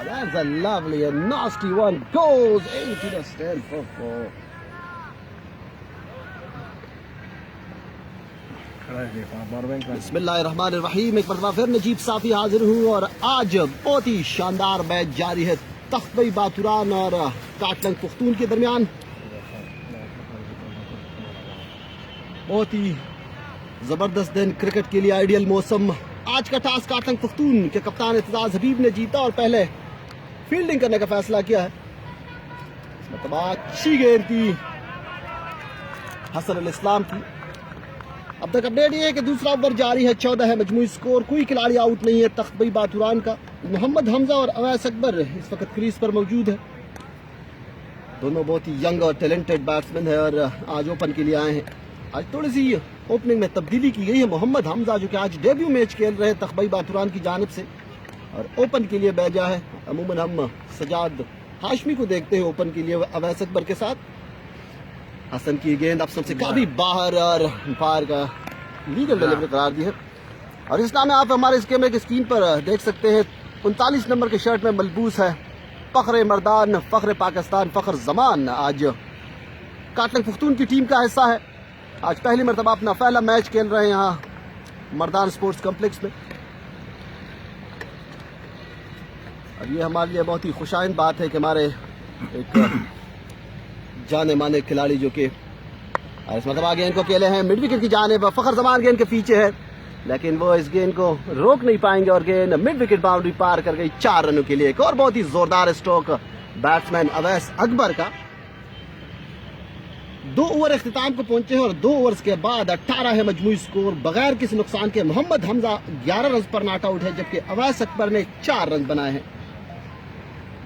that's a lovely and nasty one. Goes into the stand for 4. बिस्मिल्लाहिर्रहमानिर्रहीम। एक मरतबा फिर नजीब साफी हाजिर हूँ और आज बहुत ही शानदार मैच जारी है तख्तई बातुरान और काटलंग पुख्तून के दरमियान। बहुत ही जबरदस्त दिन, क्रिकेट के लिए आइडियल मौसम। आज का टास्क काटलंग पुख्तून के कप्तान एतजाज हबीब ने जीता और पहले फील्डिंग करने का फैसला किया है। इस मरतबा अच्छी गेंद थी हसन अल इस्लाम की। अब तक अपडेट ये है कि दूसरा ओवर जारी है, 14 है मजमूई स्कोर, कोई खिलाड़ी आउट नहीं है तख्तई बातुरान का। मोहम्मद हमजा और अवैस अकबर इस वक्त क्रीज पर मौजूद है। दोनों बहुत ही यंग और टैलेंटेड बैट्समैन है और आज ओपन के लिए आए हैं। आज थोड़ी सी ओपनिंग में तब्दीली की गई है। मोहम्मद हमजा जो कि आज डेब्यू मैच खेल रहे हैं तख्तई बातुरान की जानिब से और ओपन के लिए भेजा है। अमूमन हम सजाद हाशमी को देखते हैं ओपन के लिए अवैस अकबर के साथ। हसन की गेंद अब सबसे काफी बाहर और अंपायर का लीगल डिलीवरी करार दी है। और इस नाम आप हमारे इस कैमरे की स्क्रीन पर देख सकते हैं 39 नंबर के शर्ट में मलबूस है फख्र मर्दान, फख्र पाकिस्तान, फख्र जमान। आज काटलंग पुख्तून की टीम का हिस्सा है। आज पहली मरतबा अपना पहला मैच खेल रहे हैं यहाँ मर्दान स्पोर्ट्स कॉम्प्लेक्स में और ये हमारे लिए बहुत ही खुशाइंद बात है कि हमारे एक जाने माने खिलाड़ी जो कि इस मरतबा गेंद को खेले हैं मिड विकेट की जानिब। फखर जमान गेंद के पीछे है लेकिन वो इस गेंद को रोक नहीं पाएंगे और गेंद मिड विकेट बाउंड्री पार कर गई 4 रनों के लिए। एक और बहुत ही जोरदार स्ट्रोक बैट्समैन अवैस अकबर का। 2 ओवर अख्तिताम को पहुंचे हैं और 2 ओवर्स के बाद 18 है मजमूई स्कोर बगैर किसी नुकसान के। मोहम्मद हमजा 11 रन पर नॉट आउट है जबकि अवैस अकबर ने 4 रन बनाए हैं।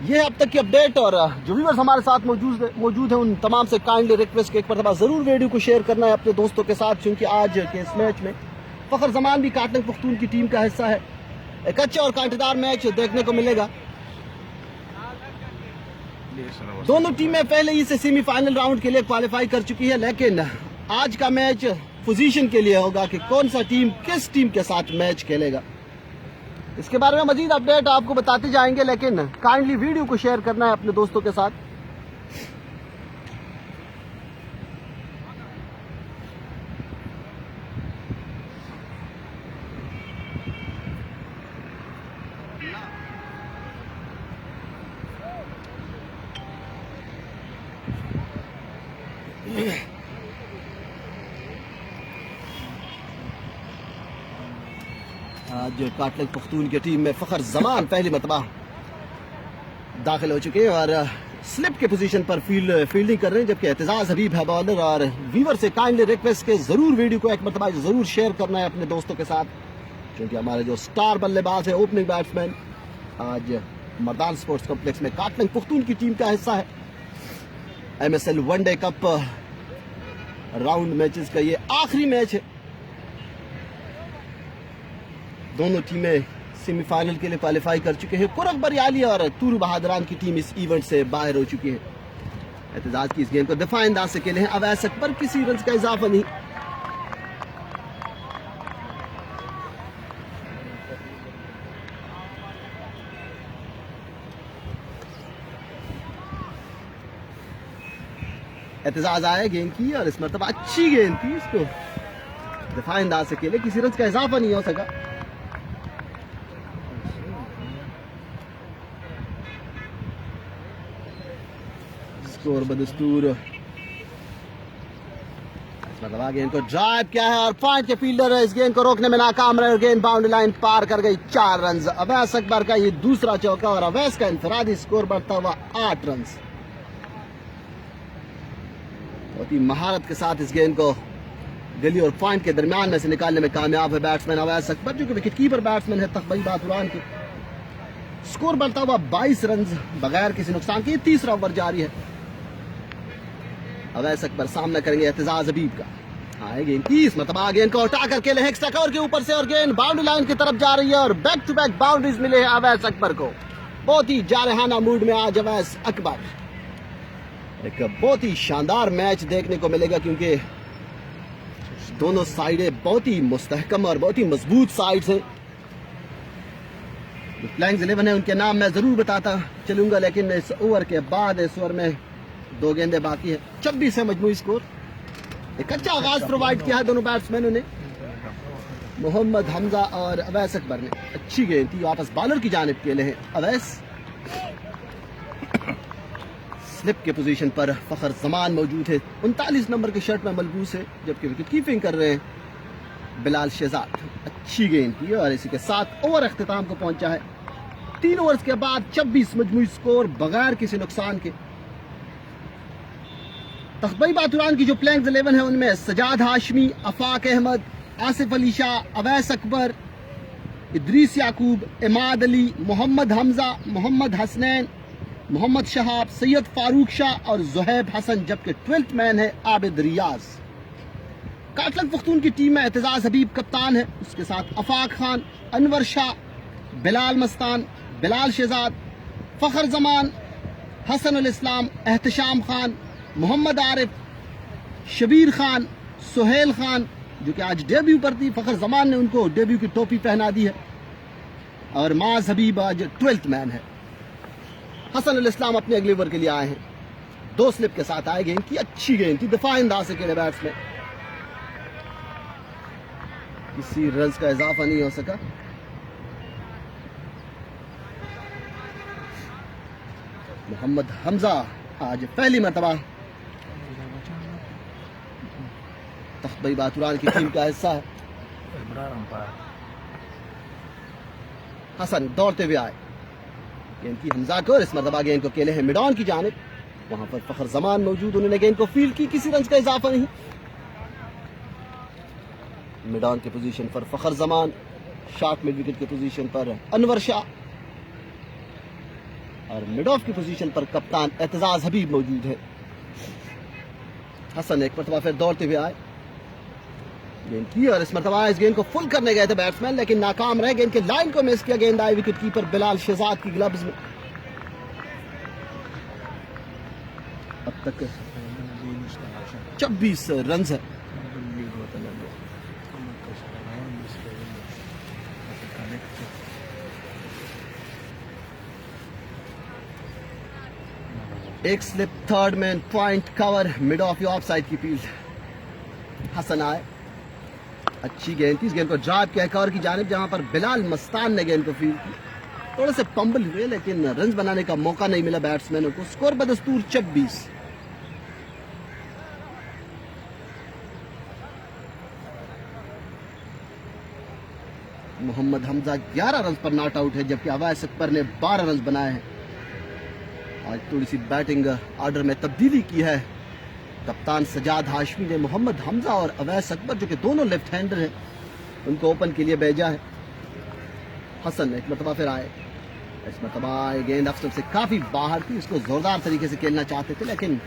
ये अब तक की अपडेट और जो व्यूअर्स हमारे साथ मौजूद है उन तमाम से काइंडली रिक्वेस्ट कि एक मरतबा जरूर वीडियो को शेयर करना है अपने दोस्तों के साथ, क्योंकि आज के इस मैच में फखर जमान भी काटलंग पुख्तून की टीम का हिस्सा है। एक अच्छा और कांटेदार मैच देखने को मिलेगा। दोनों टीमें पहले ही से सेमीफाइनल राउंड के लिए क्वालिफाई कर चुकी है, लेकिन आज का मैच पोजीशन के लिए होगा कि कौन सा टीम किस टीम के साथ मैच खेलेगा। इसके बारे में मजीद अपडेट आपको बताते जाएंगे, लेकिन काइंडली वीडियो को शेयर करना है अपने दोस्तों के साथ। आज काटलंग पुख्तून की टीम में फखर जमान पहली मरतबा दाखिल हो चुके हैं और स्लिप के पोजीशन पर फील्डिंग कर रहे हैं, जबकि एतजाज हबीब है बॉलर। और व्यूअर से काइंडली रिक्वेस्ट के जरूर वीडियो को एक मरतबा जरूर शेयर करना है अपने दोस्तों के साथ, क्योंकि हमारे जो स्टार बल्लेबाज है ओपनिंग बैट्समैन आज मर्दान स्पोर्ट्स कॉम्प्लेक्स में काटलंग पुख्तून की टीम का हिस्सा है। MSL one day cup round matches का ये आखिरी मैच है। दोनों टीमें सेमीफाइनल के लिए क्वालिफाई कर चुके हैं। कुरब बरियाली और तूरू बहादुरान की टीम इस इवेंट से बाहर हो चुकी है। एतजाज की इस गेंद को दफा अंदाज से खेले हैं अवैस अकबर, किसी रन का इजाफा नहीं। एतजाज आया गेंद की और इस मरतबा अच्छी गेंद थी, इसको दफा अंदाज से खेले, किसी रन का इजाफा नहीं हो सका। स्कोर बदस्तूर मतलब गेंद को ड्राइव किया है और पॉइंट के फील्डर है इस गेंद को रोकने में नाकाम रहे और गेंद बाउंड्री लाइन पार कर गई। 4 रन। अवैस अकबर का ये दूसरा चौका और अवैस का इंफरादी स्कोर बढ़ता हुआ 8 रन। बहुत ही महारत के साथ इस गेंद को गली और पॉइंट के दरमियान में से निकालने में कामयाब है बैट्समैन अवैस अकबर, जो कि विकेट कीपर बैट्समैन है तख्तई बातुरान की। स्कोर बढ़ता हुआ 22 रन बगैर किसी नुकसान के। तीसरा ओवर जारी है। अवैस अकबर सामना करेंगे एतजाज हबीब का। हाँ गेंद 30 मतलब गेंद को उठा करके एक्स्ट्रा कवर के ऊपर से और गेंद बाउंड्री लाइन की तरफ जा रही है और बैक टू बैक बाउंड्रीज मिले हैं अवैस अकबर को। बहुत ही जारहाना मूड में आज अवैस अकबर। एक बहुत ही शानदार मैच देखने को मिलेगा, क्योंकि दोनों साइडें बहुत ही मुस्तहकम और बहुत ही मजबूत साइड्स हैं। जो प्लेइंग 11 है उनके नाम मैं ज़रूर बताता चलूँगा, लेकिन इस ओवर के बाद इस ओवर में 2 गेंदें बाकी है। 26 है मजमूई स्कोर। एक अच्छा आगाज प्रोवाइड किया है दोनों बैट्समैनों ने, मोहम्मद हमजा और अवैस अकबर ने। अच्छी गेंद थी, वापस बॉलर की जानिब खेले हैं अवैस। स्लिप के पोजीशन पर फखर जमान मौजूद है, 39 नंबर की शर्ट में मलबूस है, जबकि विकेट कीपिंग कर रहे हैं बिलाल शहजाद। अच्छी गेंद की और इसी के साथ ओवर अख्तिताम को पहुंचा है। 3 ओवर्स के बाद 26 मजमूई स्कोर बगैर किसी नुकसान के। तख्बई बातुरान की जो प्लेइंग 11 है उनमें सजाद हाशमी, अफाक अहमद, आसिफ अली शाह, अवैस अकबर, इद्रीस याकूब, इमाद अली, मोहम्मद हमजा, मोहम्मद हसनैन, मोहम्मद शहाब, सैयद फारूक शाह और जुहैब हसन, जबकि 12th मैन है आबिद रियाज। काटलग पख्तून की टीम में एतजाज हबीब कप्तान है, उसके साथ अफाक खान, अनवर शाह, बिलाल मस्तान, बिलाल शहजाद, फखर जमान, हसन उल इस्लाम, एहतशाम खान, मोहम्मद आरिफ, शबीर खान, सुहेल खान जो कि आज डेब्यू पर थी, फखर जमान ने उनको डेब्यू की टोपी पहना दी है, और माज हबीब आज 12th मैन है। हसन उल इस्लाम अपने अगले ओवर के लिए आए हैं, 2 स्लिप के साथ आए। गेंद की अच्छी गेंद थी, दफा अंदाज से खेले बैट्समैन, किसी रन्स का इजाफा नहीं हो सका। मोहम्मद हमजा आज पहली मरतबा तख्बई बातुरान की टीम का हिस्सा है। हसन दौड़ते हुए आए, गेंद की हमजा को, इस मरतबा गेंद को खेले हैं मिड ऑन की जानिब। वहां पर फखर जमान मौजूद, उन्होंने गेंद को फील्ड की, किसी रन का इजाफा नहीं। मिड ऑन की पोजीशन पर फखर जमान, शॉर्ट मिड विकेट की पोजीशन पर अनवर शाह, और मिड ऑफ की पोजीशन पर कप्तान एतजाज हबीब मौजूद है। हसन एक मरतबा फिर दौड़ते हुए आए, गेंद की, और इस मरतबा इस गेंद को फुल करने गए थे बैट्समैन, लेकिन नाकाम रहे। गेंद के लाइन को मिस किया, गेंद आई विकेट कीपर बिलाल शहजाद की ग्लव्स में। अब तक 26 रन है। एक slip, third man, point cover, mid of of side की फील्ड। हसन आए, अच्छी गेंद थी, इस गेंद को ड्राइव किया कवर की जानिब, जहां पर बिलाल मस्तान ने गेंद को फील्ड की। थोड़े से पंबल हुए, लेकिन रन बनाने का मौका नहीं मिला बैट्समैनों को। स्कोर बदस्तूर 26। मोहम्मद हमजा 11 रन पर नॉट आउट है, जबकि अवैस अकबर ने 12 रन बनाए हैं। आज थोड़ी सी बैटिंग ऑर्डर में तब्दीली की है। कप्तान सजाद हाशमी ने मोहम्मद हमजा और अवैस अकबर, जो कि दोनों लेफ्ट हैंडर हैं, उनको ओपन के लिए भेजा है। हसन एक मरतबा फिर आए, इस मरतबा गेंद अफसर से काफ़ी बाहर थी, उसको जोरदार तरीके से खेलना चाहते थे, लेकिन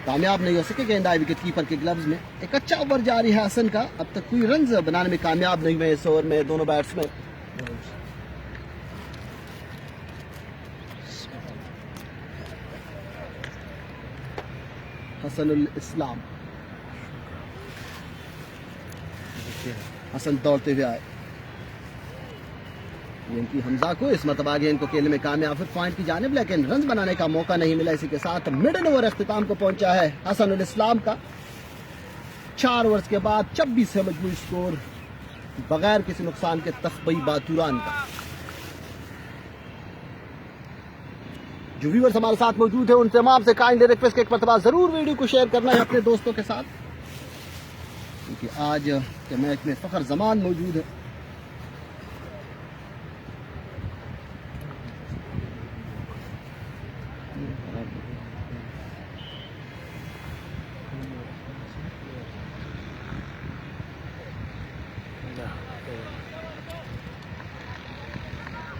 कामयाब नहीं हो सके। गेंद आई विकेट कीपर के ग्लव्स में। एक अच्छा ओवर जारी है हसन का, अब तक कोई रन बनाने में कामयाब नहीं हुए इस ओवर में दोनों बैट्समैन। हसन उल इस्लाम, हसन दौड़ते हुए आए, गेंद की हमजा को, इस मरतबा गेंद को खेलने में कामयाब है पॉइंट की जानिब, लेकिन रन बनाने का मौका नहीं मिला। इसी के साथ मिडल ओवर अख्तिताम को पहुंचा है हसन उल इस्लाम का। 4 ओवर्स के बाद 26 है मजमूई स्कोर बगैर किसी नुकसान के तख्बई बातुरान का। जो व्यूअर्स हमारे साथ मौजूद है उन तमाम से काइंडली रिक्वेस्ट, एक मरतबा जरूर वीडियो को शेयर करना है अपने दोस्तों के साथ, क्योंकि आज के मैच में फखर जमान मौजूद है।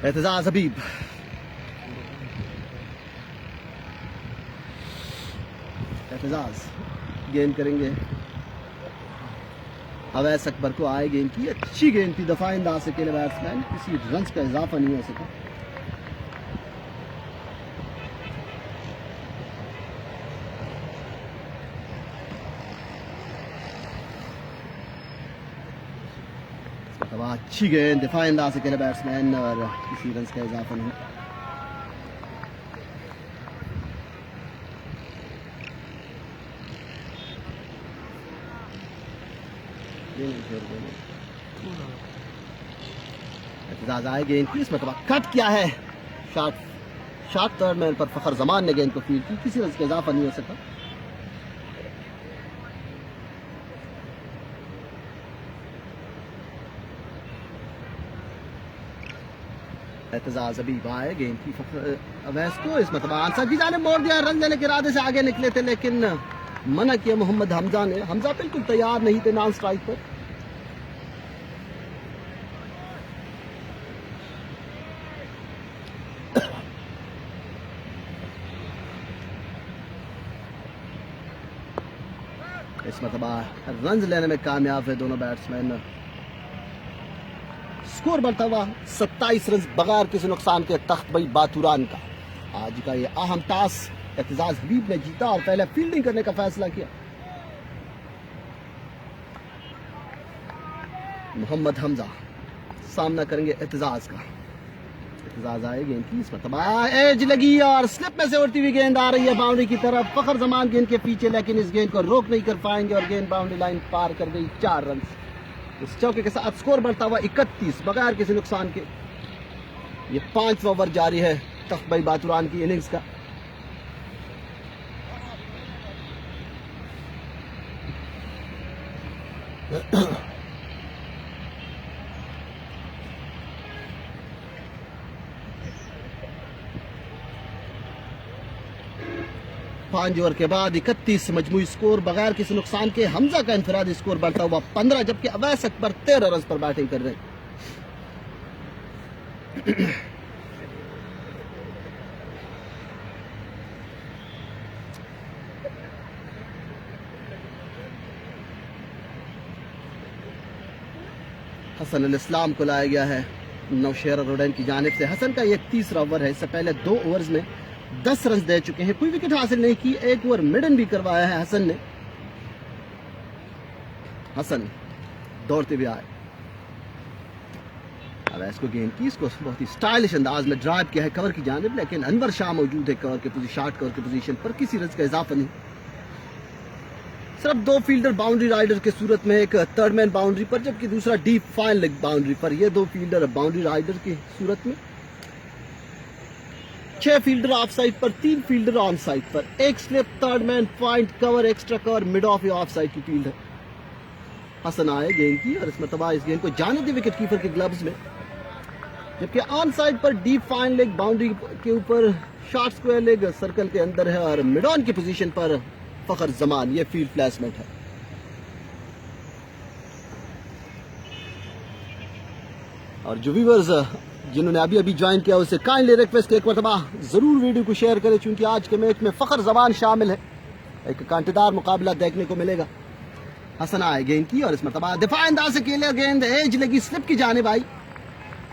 एतजाज हबीब, एतजाज गेंद करेंगे अवैस अकबर को। आए, गेंद की अच्छी गेंद थी, दफा अंदाज से खेले बैट्समैन, किसी रन का इजाफा नहीं हो सका। अच्छी गेंद दिफाई अंदाज से खेले बैट्समैन और किसी रन का इजाफा नहीं। एतजाज आए गेंद की, इसमें कट किया है शॉट थर्ड मैन पर फखर जमान ने गेंद को फील्ड की, किसी रन का इजाफा नहीं हो सका। एतजाज अभी आए गेंद की अवैस को, इस मतलब आंसर की जाने मोड़ दिया, रन देने के इरादे से आगे निकले थे लेकिन मना किया मोहम्मद हमजा ने। हमजा बिल्कुल तैयार नहीं थे नॉन स्ट्राइक पर। इस मतलब रन लेने में कामयाब है दोनों बैट्समैन। स्कोर बढ़ता हुआ 27 रन बगैर किसी नुकसान के तख्त भाई बातुरान का। आज का ये अहम टास्क एतजाज हबीब ने जीता और पहले फील्डिंग करने का फैसला किया। मोहम्मद हमजा सामना करेंगे एतजाज का। एतजाज आए गेंद की, इस पर एज लगी और स्लिप में से उड़ती हुई गेंद आ रही है बाउंड्री की तरफ। फखर जमान गेंद के पीछे लेकिन इस गेंद को रोक नहीं कर पाएंगे और गेंद बाउंड्री लाइन पार कर गई। 4 रन इस चौके के साथ स्कोर बढ़ता हुआ 31 बगैर किसी नुकसान के। ये 5वां ओवर जारी है तख्त भाई बातुरान की इनिंग्स का। पांच ओवर के बाद 31 मजमूई स्कोर बगैर किसी नुकसान के। हमजा का इंफरादी स्कोर बढ़ता हुआ 15 जबकि अवैस अकबर 13 रन पर बैटिंग कर रहे हैं। हसन अल इस्लाम को लाया गया है नौशेरा रोडन की जानिब से। हसन का ये 3रा ओवर है। इससे पहले 2 ओवर्स में 10 रन दे चुके हैं, कोई विकेट हासिल नहीं की। 1 ओवर मिडन भी करवाया है हसन ने। हसन दौड़ते हुए आए, अब इसको गेंद की, इसको बहुत ही स्टाइलिश अंदाज में ड्राइव किया है कवर की जानिब, लेकिन अनवर शाह मौजूद है कवर के शॉर्ट कवर की पोजीशन पर। किसी रन का इजाफा नहीं। सिर्फ 2 फील्डर बाउंड्री राइडर के सूरत में, एक थर्ड मैन बाउंड्री पर जबकि दूसरा डीप फाइन लेग बाउंड्री पर। ये 2 फील्डर बाउंड्री राइडर की सूरत में, 6 फील्डर ऑफ साइड पर, 3 फील्डर ऑन साइड पर, 1 slip, third man, point, cover, extra cover, mid of या ऑफ साइड की फील्ड है। हसन आए गेंद की और इसमें तबाह इस गेंद को जाने दी विकेट कीपर के ग्लव्स में, जबकि ऑन साइड पर डीप फाइन लेग बाउंड्री के ऊपर शॉर्ट स्क्वायर लेग सर्कल के अंदर है और मिड ऑन की पोजीशन पर फखर जमान। ये फील्ड प्लेसमेंट है। और जो व्यूअर्स जिन्होंने अभी अभी ज्वाइन किया उसे काइंडली रिक्वेस्ट एक मरतबा जरूर वीडियो को शेयर करें, क्योंकि आज के मैच में फखर जमान शामिल है। एक कांटेदार मुकाबला देखने को मिलेगा। हसन आए गेंद की और इस मरतबा दिफाई अंदाज से खेले, गेंद एज लगी स्लिप की जानिब आई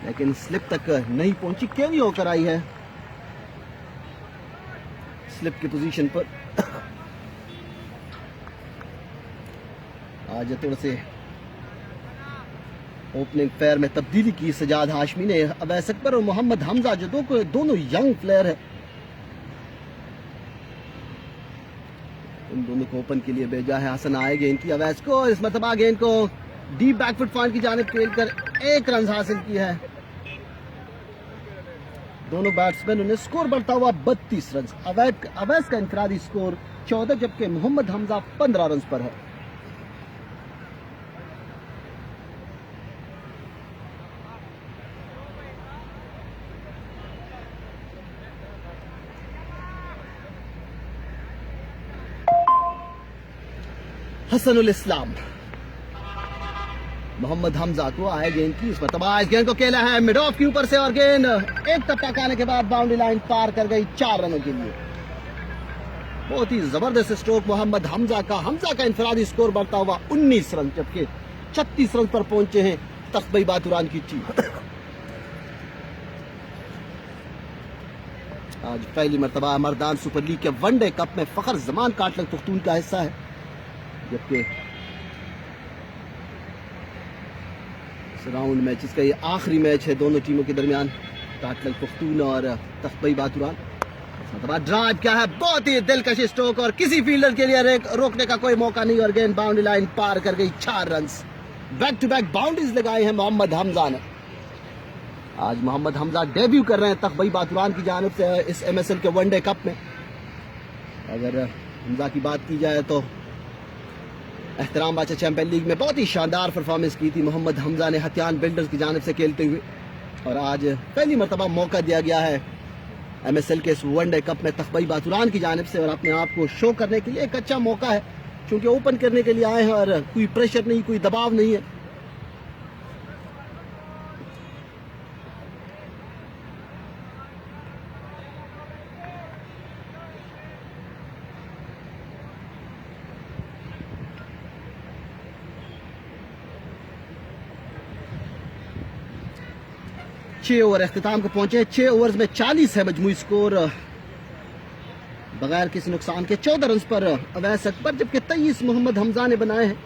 लेकिन स्लिप तक नहीं पहुंची, कैरी होकर आई है स्लिप की पोजीशन पर। आज थोड़े से ओपनिंग फेयर में तब्दीली की सजाद हाशमी ने। अवैस अकबर और मोहम्मद हमजा जो दोनों यंग प्लेयर है, उन दोनों को ओपन के लिए भेजा है। हसन आए गेंद की, अवैस को इस मरतबा गेंद को डीप बैकफुट पॉइंट की जानिब खेलकर 1 रन हासिल किया है। दोनों बैट्समैन ने स्कोर बढ़ता हुआ 32 रन। अवैस का इंफरादी स्कोर 14 जबकि मोहम्मद हमजा 15 रन पर है। हसन उल इस्लाम मोहम्मद हमजा को आए गेंद की, इस पर तबाह गेंद को खेला है मिड ऑफ के ऊपर से और गेंद एक टप्पा खाने के बाद बाउंड्री लाइन पार कर गई 4 रनों के लिए। बहुत ही जबरदस्त स्ट्रोक मोहम्मद हमजा का। हमजा का इंफरादी स्कोर बढ़ता हुआ 19 रन जबकि 36 रन पर पहुंचे हैं तख्त भाई बातुरान की टीम। आज पहली मरतबा मर्दान सुपर लीग के वनडे कप में फखर जमान काटलंग पुख्तून का हिस्सा है, जबकि इस राउंड मैच, इसका ये आखिरी मैच है दोनों टीमों के दरमियान, टाटलग पख्तून और तख्बई बातुरान। ड्राइव क्या है, बहुत ही दिलकश स्ट्रोक और किसी फील्डर के लिए रोकने का कोई मौका नहीं और गेंद बाउंड्री लाइन पार कर गई। 4 run, back to back boundaries लगाए हैं मोहम्मद हमजा ने। आज मोहम्मद हमजा डेब्यू कर रहे हैं तख्बई बातुरान की जानिब से इस MSL के वनडे कप में। अगर हमजा की बात की जाए तो एहतराम बाचा चैंपियन लीग में बहुत ही शानदार परफॉर्मेंस की थी मोहम्मद हमजा ने हथियान बिल्डर्स की जानिब से खेलते हुए, और आज पहली मरतबा मौका दिया गया है MSL के इस वनडे कप में तख्बई बातुरान की जानिब से, और अपने आप को शो करने के लिए एक अच्छा मौका है, क्योंकि ओपन करने के लिए आए हैं और कोई प्रेशर नहीं, कोई दबाव नहीं है। छह ओवर अख्तिताम को पहुंचे। 6 ओवर्स में 40 है मजमूई स्कोर, बगैर किसी नुकसान के 14 रन पर अवैस अकबर, जबकि 23 मोहम्मद हमजा ने बनाए हैं।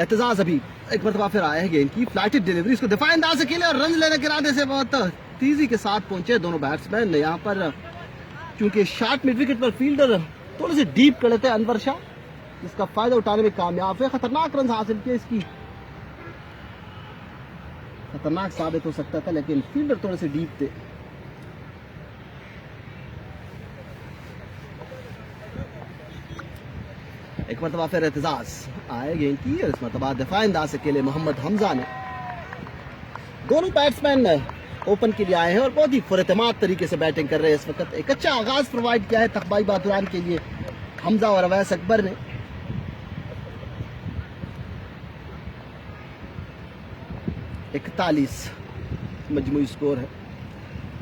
एतजाज अभी एक मरतबा फिर आए हैं, गेंद की फ्लैटेड डिलीवरी, इसको दिफा अंदाज से खेले और रन लेने के इरादे से बहुत तेजी के साथ पहुंचे दोनों बैट्समैन। यहाँ पर चूंकि शॉर्ट मिड विकेट पर फील्डर थोड़े से डीप कर लेते हैं अनवर शाह, जिसका फायदा उठाने में कामयाब है। खतरनाक रन हासिल किए, इसकी खतरनाक साबित हो सकता था, लेकिन फील्डर थोड़े से डीप थे। एक मरतबा फिर एतजाज आए गेंद की, और इस मरतबा दफा अंदाज से खेले मोहम्मद हमजा ने। दोनों बैट्समैन ओपन के लिए आए हैं और बहुत ही फुरतमाद तरीके से बैटिंग कर रहे हैं इस वक्त। एक अच्छा आगाज प्रोवाइड किया है तख्बई बातुरान के लिए हमजा और अवैस अकबर ने। इकतालीस मजमूई स्कोर है।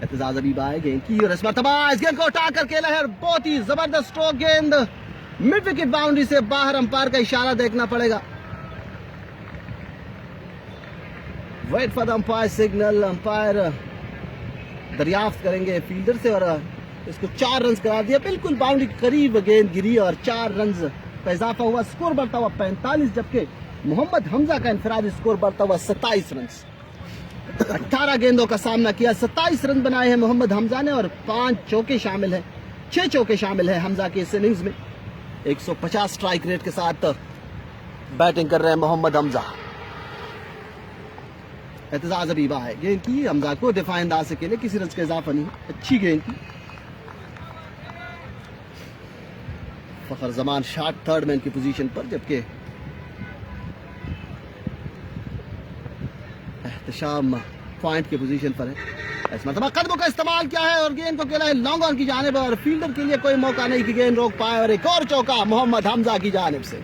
एतजाज अभी आए गेंद की, और इस मरतबा इस गेंद को उठा कर खेला है, बहुत ही जबरदस्त स्ट्रोक, गेंद मिड विकेट बाउंड्री से बाहर। अंपायर का इशारा देखना पड़ेगा। Wait for the umpire signal. Umpire दरियाफ्त करेंगे फील्डर से, और इसको 4 रन करा दिया। बिल्कुल बाउंड्री के करीब गेंद गिरी और 4 रन का इजाफा हुआ। स्कोर बढ़ता हुआ 45, जबकि मोहम्मद हमजा का इंफरादी स्कोर बढ़ता हुआ 27 रन। 18 गेंदों का सामना किया, 27 रन बनाए हैं मोहम्मद हमजा ने, और 5 चौके शामिल हैं, 6 चौके शामिल हैं हमजा के इस इनिंग्स में। 150 स्ट्राइक रेट के साथ बैटिंग कर रहे हैं मोहम्मद हमजा। एतजाज अभी है गेंद की, हमजा को दिफा अंदाज से खेले, किसी रन का इजाफा नहीं, अच्छी गेंद की। फखर जमान शॉट थर्ड मैन की पोजीशन पर, जबकि एहतशाम पॉइंट की पोजीशन पर है। इस मतलब कदमों का इस्तेमाल किया है और गेंद को खेला है लॉन्ग ऑन की जानिब, और फील्डर के लिए कोई मौका नहीं कि गेंद रोक पाए, और एक और चौका मोहम्मद हमजा की जानिब से।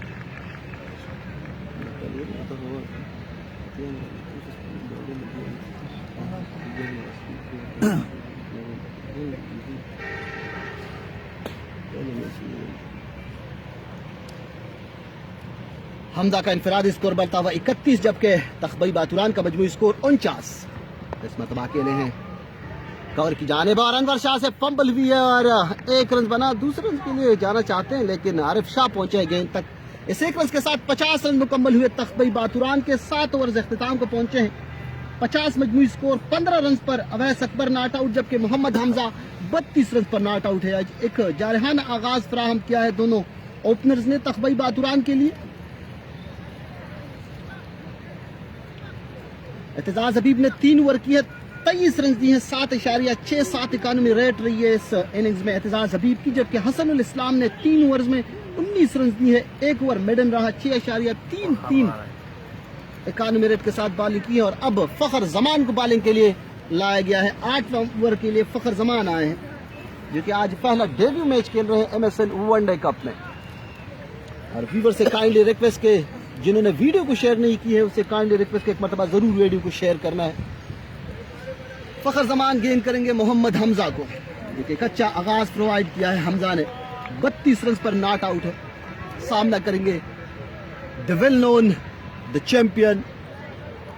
हमजा का इंफरादी स्कोर बढ़ता हुआ 31, जबकि तख्बई बातुरान का मजमूई स्कोर 49। इस मतलब अकेले हैं कवर की जानिब, और अनवर शाह से फंबल हुई है और 1 रन बना। दूसरे रन के लिए जाना चाहते हैं, लेकिन आरिफ शाह पहुंचे गेंद तक। इस 1 रन के साथ 50 रन मुकम्मल हुए। तख्बई बातुरान के 7 ओवर अख्तिताम को पहुंचे हैं। 50 मजमूई स्कोर, 15 रन पर अवैस अकबर नॉट आउट, जबकि मोहम्मद हमजा 32 रन पर नॉट आउट है। आज एक जारहाना आगाज फराहम किया है दोनों ओपनर्स ने तख्बई बातुरान के लिए। एतजाज हबीब ने 3 ओवर की है, 23 रन दिए हैं, 7.67 इकानमी रेट रही है इस इनिंग्स में एतजाज हबीब की, जबकि हसनुल इस्लाम ने 3 ओवर्स में 19 रन दिए हैं, 1 ओवर मेडन रहा, 6.33 इकानमी रेट के साथ बॉलिंग की है। और अब फखर जमान को बॉलिंग के लिए लाया गया है। 8वें ओवर के लिए फखर जमान आए हैं, जो कि आज पहला डेब्यू मैच खेल रहे हैं MSL वनडे कप में। और व्यूअर से काइंडली रिक्वेस्ट के जिन्होंने वीडियो को शेयर नहीं की है, उससे काइंडली रिक्वेस्ट के एक मरतबा जरूर वीडियो को शेयर करना है। फखर जमान गेंद करेंगे मोहम्मद हमजा को। एक अच्छा आगाज प्रोवाइड किया है हमजा ने, 32 रन पर नॉट आउट है। सामना करेंगे the well known the champion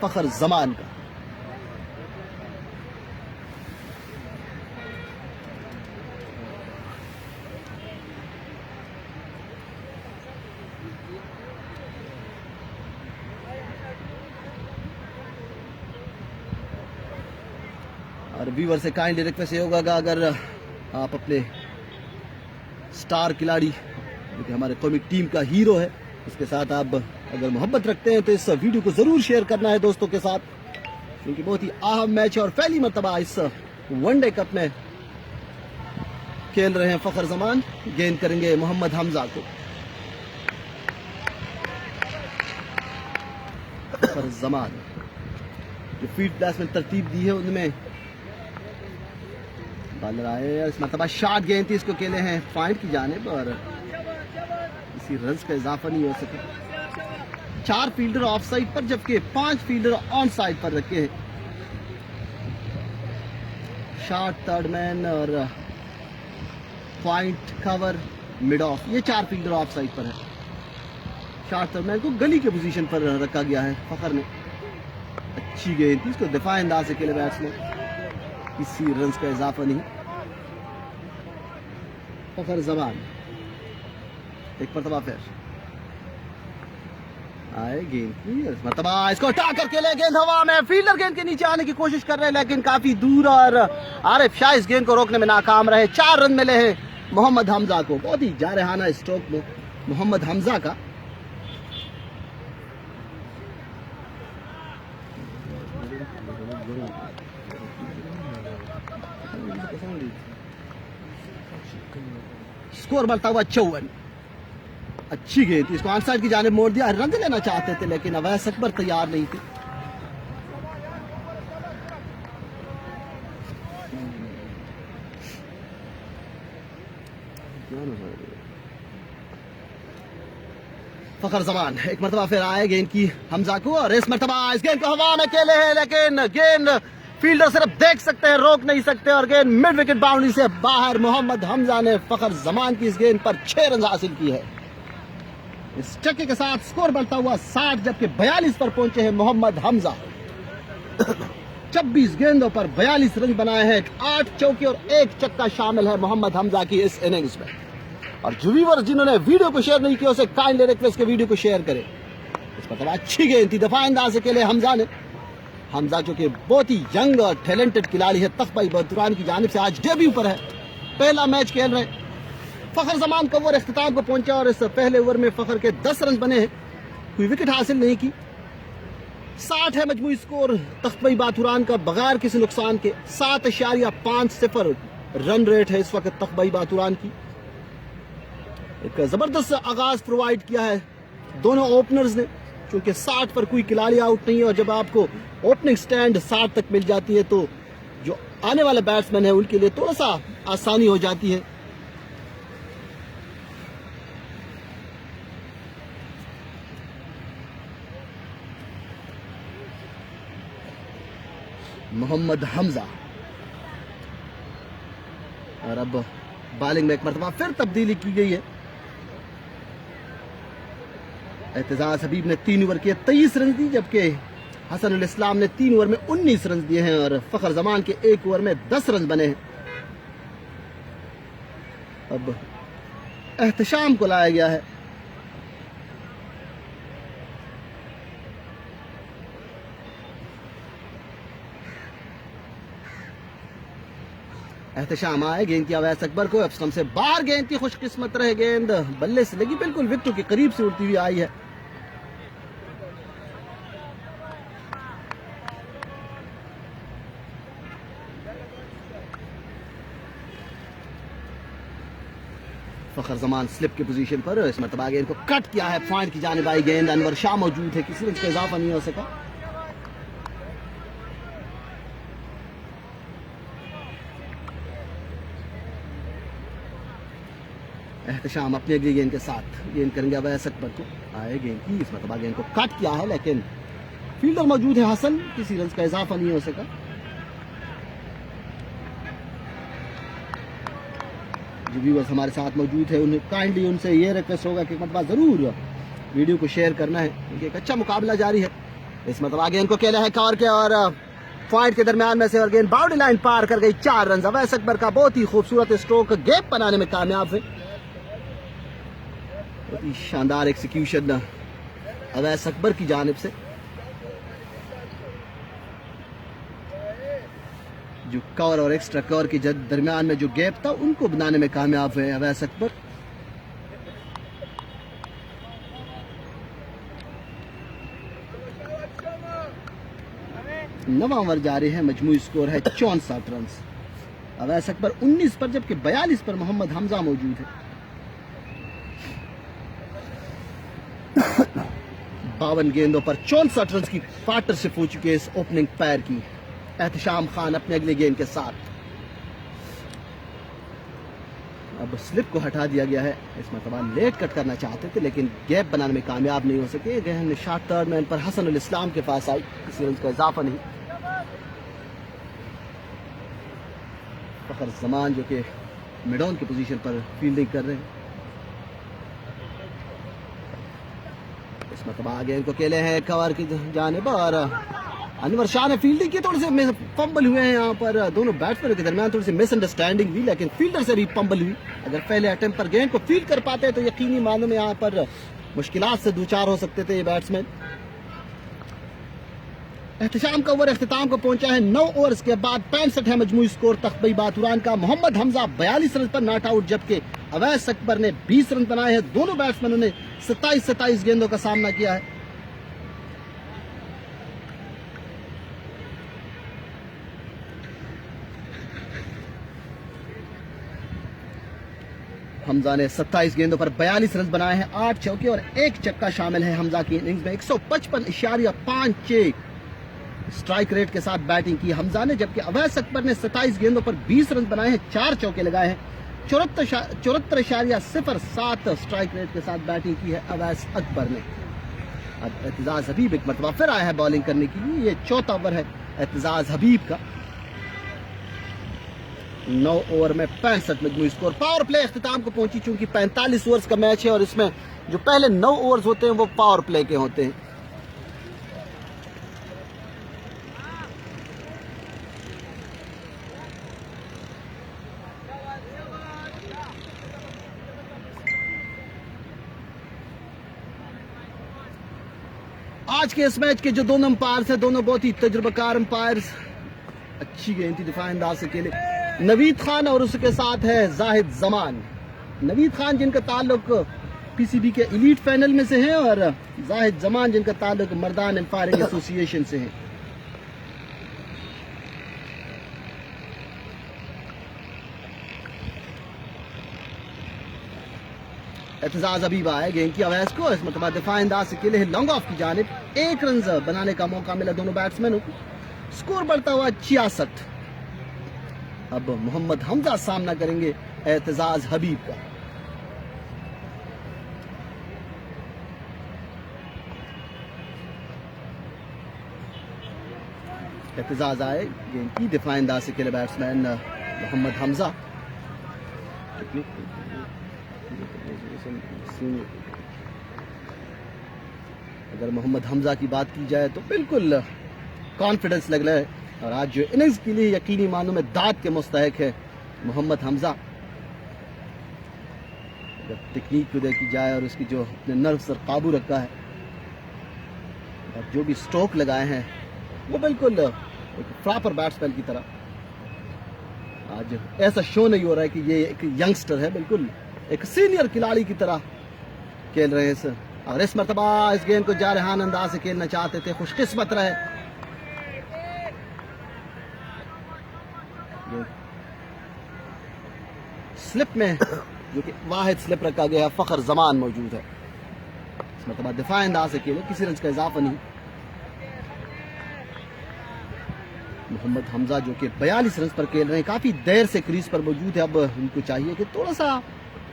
Fakhar Zaman का। और व्यूअर से काइंडली रिक्वेस्ट ये होगा अगर आप अपने स्टार खिलाड़ी जो कि हमारे कौमी टीम का हीरो है उसके साथ आप अगर मोहब्बत रखते हैं तो इस वीडियो को ज़रूर शेयर करना है दोस्तों के साथ, क्योंकि बहुत ही अहम मैच है और पहली मरतबा इस वनडे कप में खेल रहे हैं फ़खर जमान। गेंद करेंगे मोहम्मद हमजा को। फ़खर जमान जो फील्ड बैट्समैन तरतीब दी है उनमें बॉलर आए, इस मरतबा शॉट गेंद थी, इसको खेले हैं पॉइंट की जानिब और इसी रन्स का इजाफा नहीं हो सका। 4 फील्डर ऑफ साइड पर जबकि 5 फील्डर ऑन साइड पर रखे हैं। शॉट थर्ड मैन और पॉइंट कवर मिड ऑफ, ये 4 फील्डर ऑफ साइड पर है। शॉट थर्ड मैन को गली के पोजीशन पर रखा गया है। फ़खर ने अच्छी गेंद थी, इसको दफाई अंदाज से खेले बैट्समैन, किसी रन्स का इजाफा नहीं। फ़खर जमान एक मरतबा फिर आए गेंद की, मरतबा इसको हटा करके ले, गेंद हवा में, फील्डर गेंद के नीचे आने की कोशिश कर रहे हैं लेकिन काफी दूर और आरिफ शाह इस गेंद को रोकने में नाकाम रहे। 4 रन मिले हैं मोहम्मद हमजा को। बहुत ही जारहाना स्ट्रोक में मोहम्मद हमजा का। स्कोर बढ़ता हुआ 54। अच्छी गेंद थी, इसको ऑन साइड की जानिब मोड़ दिया। रन लेना चाहते थे लेकिन अवैस अकबर तैयार नहीं थे। फ़खर जमान एक मरतबा फिर आए गेंद की हमजा को और इस मरतबा इस गेंद को हवा में खेले हैं लेकिन गेंद फील्डर सिर्फ देख सकते हैं, रोक नहीं सकते और गेंद मिड विकेट बाउंड्री से बाहर। मोहम्मद हमजा ने फ़खर जमान की इस गेंद पर 6 रन हासिल की है। इस चक्के के साथ स्कोर बढ़ता हुआ 60 जबकि 42 पर पहुंचे हैं मोहम्मद हमजा। 26 गेंदों पर 42 रन बनाए हैं। 8 चौके और 1 छक्का शामिल है मोहम्मद हमजा की इस इनिंग्स में। और जो व्यूअर जिन्होंने वीडियो को शेयर नहीं किया उसे काइंडली रिक्वेस्ट के वीडियो को शेयर करें। इस पर अच्छी गेंद थी, दफा अंदाज से खेले हमजा ने। हमजा जो कि बहुत ही यंग और टैलेंटेड खिलाड़ी है, तख्बा बतुरान की जानिब से आज डेब्यू पर है, पहला मैच खेल रहे हैं। फ़खर जमान का ओवर इख्तिताम को पहुंचा और इस पहले ओवर में फ़खर के 10 रन बने हैं, कोई विकेट हासिल नहीं की। 60 है मजमूई स्कोर तख्बा बातुरान का बगैर किसी नुकसान के। 7.50 रन रेट है इस वक्त तख्बा बातुरान की। एक जबरदस्त आगाज प्रोवाइड किया है दोनों ओपनर्स ने, क्योंकि 60 पर कोई खिलाड़ी आउट नहीं है और जब आपको ओपनिंग स्टैंड 60 तक मिल जाती है तो जो आने वाले बैट्समैन है उनके लिए थोड़ा सा आसानी हो जाती है। मोहम्मद हमजा और अब बॉलिंग में एक मरतबा फिर तब्दीली की गई है। एतजाज हबीब ने 3 ओवर के 23 रन दी जबकि हसन उल इस्लाम ने 3 ओवर में 19 रन दिए हैं और फ़खर जमान के 1 ओवर में 10 रन बने हैं। अब एहतशाम को लाया गया है। एहतशाम आए, गेंद की अवैस अकबर को, अब स्टंप से बाहर गेंद की खुशकिस्मत रहे, गेंद बल्ले से लगी, बिल्कुल विकेट के करीब से उड़ती हुई आई है। फ़खर जमान स्लिप की पोजीशन पर, इस मरतबा गेंद को कट किया है, पॉइंट की जानिब आई गेंद। अनवर शाह मौजूद है, किसी रन का इजाफा नहीं हो सका। एहतशाम अपनी अगली गेंद के साथ गेंद करेंगे अवैस अकबर को। आए गेंद की, इस मरतबा गेंद को कट किया है लेकिन फील्डर मौजूद है हसन, किसी रन का इजाफा नहीं हो सका। जो व्यूअर्स हमारे साथ मौजूद है उन्हें काइंडली उनसे ये रिक्वेस्ट होगा कि एक मरतबा जरूर वीडियो को शेयर करना है, क्योंकि एक अच्छा मुकाबला जारी है। इस मरतबा गेंद को खेला है कवर के और पॉइंट के दरमियान में से और गेंद बाउंड्री लाइन पार कर गई। 4 रन। अवैस अकबर का बहुत ही खूबसूरत स्ट्रोक गैप बनाने में कामयाब है। बहुत ही शानदार एक्सिक्यूशन अवैस अकबर की जानिब से। जो कवर और एक्स्ट्रा कवर के दरमियान में जो गैप था उनको बनाने में कामयाब हुए अवैस अकबर। नवा ओवर जारी है, मजमूई स्कोर है 64 रन। अवैस अकबर 19 पर जबकि 42 पर मोहम्मद हमजा मौजूद है। 52 गेंदों पर 64 रन की पार्टनरशिप हो चुकी है इस ओपनिंग पैर की। एहतशाम खान अपने अगले गेंद के साथ। अब स्लिप को हटा दिया गया है, इस मरतबा लेट कट करना चाहते थे लेकिन गैप बनाने में कामयाब नहीं हो सके। गहन शॉट थर्ड मैन पर हसन उल इस्लाम के पास आई, किसी रन का इजाफा नहीं। फखर जमान जो कि मिड ऑन की पोजीशन पर फील्डिंग कर रहे हैं, इस मरतबा आगे इनको अकेले हैं कवर की जानिब और अनवर शाह ने फील्डिंग की। थोड़े से पंबल हुए हैं यहाँ पर दोनों बैट्समैनों के दरमियान, थोड़ी सी मिसअंडरस्टैंडिंग हुई लेकिन फील्डर से भी पंबल हुई। अगर पहले अटेम्प्ट पर गेंद को फील्ड कर पाते तो यकीनी मानों में यहाँ पर मुश्किलात से दूचार हो सकते थे ये बैट्समैन। एहतशाम का ओवर अख्तिताम को पहुंचा है। 9 ओवर्स के बाद 65 है मजमूई स्कोर तख्त बातुरान का। मोहम्मद हमजा 42 रन पर नॉट आउट जबकि अवैस अकबर ने 20 रन बनाए हैं। दोनों बैट्समैनों ने 27 गेंदों का सामना किया है। हमजा ने 27 गेंदों पर 42 रन बनाए हैं। 8 चौके और 1 छक्का शामिल है हमजा की इनिंग्स में। 155.56 स्ट्राइक रेट के साथ बैटिंग की हमजा ने, जबकि अवैस अकबर ने 27 गेंदों पर 20 रन बनाए हैं, 4 चौके लगाए हैं। 74.07 स्ट्राइक रेट के साथ बैटिंग की है अवैस अकबर ने। अब एतजाज हबीब एक मरतबा फिर आया है बॉलिंग करने के लिए। ये चौथा ओवर है एतजाज हबीब का। 9 ओवर में 65 मजमूई स्कोर। पावर प्ले अख्तिताम को पहुंची, चूंकि 45 ओवर्स का मैच है और इसमें जो पहले 9 ओवर्स होते हैं वो पावर प्ले के होते हैं। आज के इस मैच के जो दोनों अंपायर्स हैं, दोनों बहुत ही तजुर्बाकार अंपायर्स। अच्छी गेंद थी दिफा अंदाज से खेले नवीद खान और उसके साथ है जाहिद जमान। नवीद खान जिनका ताल्लुक पीसीबी के एलीट पैनल में से है और जाहिद जमान जिनका ताल्लुक मर्दान एम्पायरिंग एसोसिएशन से है। एतजाज अभी आए गेंद की अवैस को, इस मतलब दिफा अंदाज से खेले लॉन्ग ऑफ की जानिब। 1 रन बनाने का मौका मिला दोनों बैट्समैनों को। स्कोर बढ़ता हुआ 66। अब मोहम्मद हमजा सामना करेंगे एतजाज हबीब का। एतजाज आए गेंद की दिफा अंदाज से खेले बैट्समैन मोहम्मद हमजा। अगर मोहम्मद हमजा की बात की जाए तो बिल्कुल कॉन्फिडेंस लग रहा है और आज जो इनिंग्स के लिए यकीनी मानों में दाद के मुस्तहक है मोहम्मद हमजा। अगर टेक्निक को देखी जाए और उसकी जो अपने नर्व्स पर काबू रखा है और जो भी स्ट्रोक लगाए हैं वो बिल्कुल एक प्रॉपर बैट्समैन की तरह। आज ऐसा शो नहीं हो रहा है कि ये एक यंगस्टर है, बिल्कुल एक सीनियर खिलाड़ी की तरह खेल रहे हैं सर। और इस मरतबा इस गेंद को जारहान अंदाज से खेलना चाहते थे, खुशकिस्मत रहे। स्लिप में जो कि वाहिद स्लिप रखा गया है, फखर जमान मौजूद है। इस मरतबा दिफा अंदाज से खेले, किसी रन का इजाफा नहीं। मोहम्मद हमजा जो कि 42 रन पर खेल रहे हैं, काफी देर से क्रीज पर मौजूद है। अब उनको चाहिए कि थोड़ा सा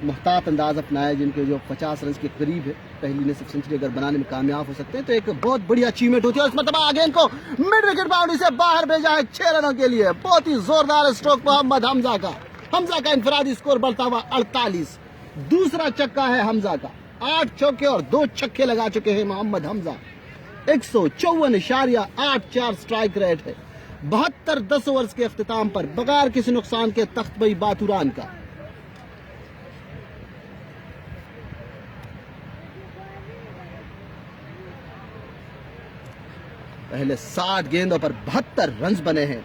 मुहतात अंदाज अपनाए, जिनके जो 50 रन के करीब है। पहली ने सब सेंचुरी अगर बनाने में कामयाब हो सकते हैं तो एक बहुत बड़ी अचीवमेंट होती है। इस मतलब आगे इनको मिड विकेट बाउंड्री से बाहर भेजा है 6 रनों के लिए। बहुत ही जोरदार स्ट्रोक मोहम्मद हमजा का। हमजा का इंफरादी स्कोर बढ़ता हुआ 48। दूसरा छक्का है हमजा का। 8 चौके और 2 छक्के लगा चुके हैं मोहम्मद हमजा। 154.84 स्ट्राइक रेट है। 72 10 ओवर्स के अख्तिताम पर बगैर किसी नुकसान के तख्त बातुरान का। पहले 60 गेंदों पर 72 रन बने हैं।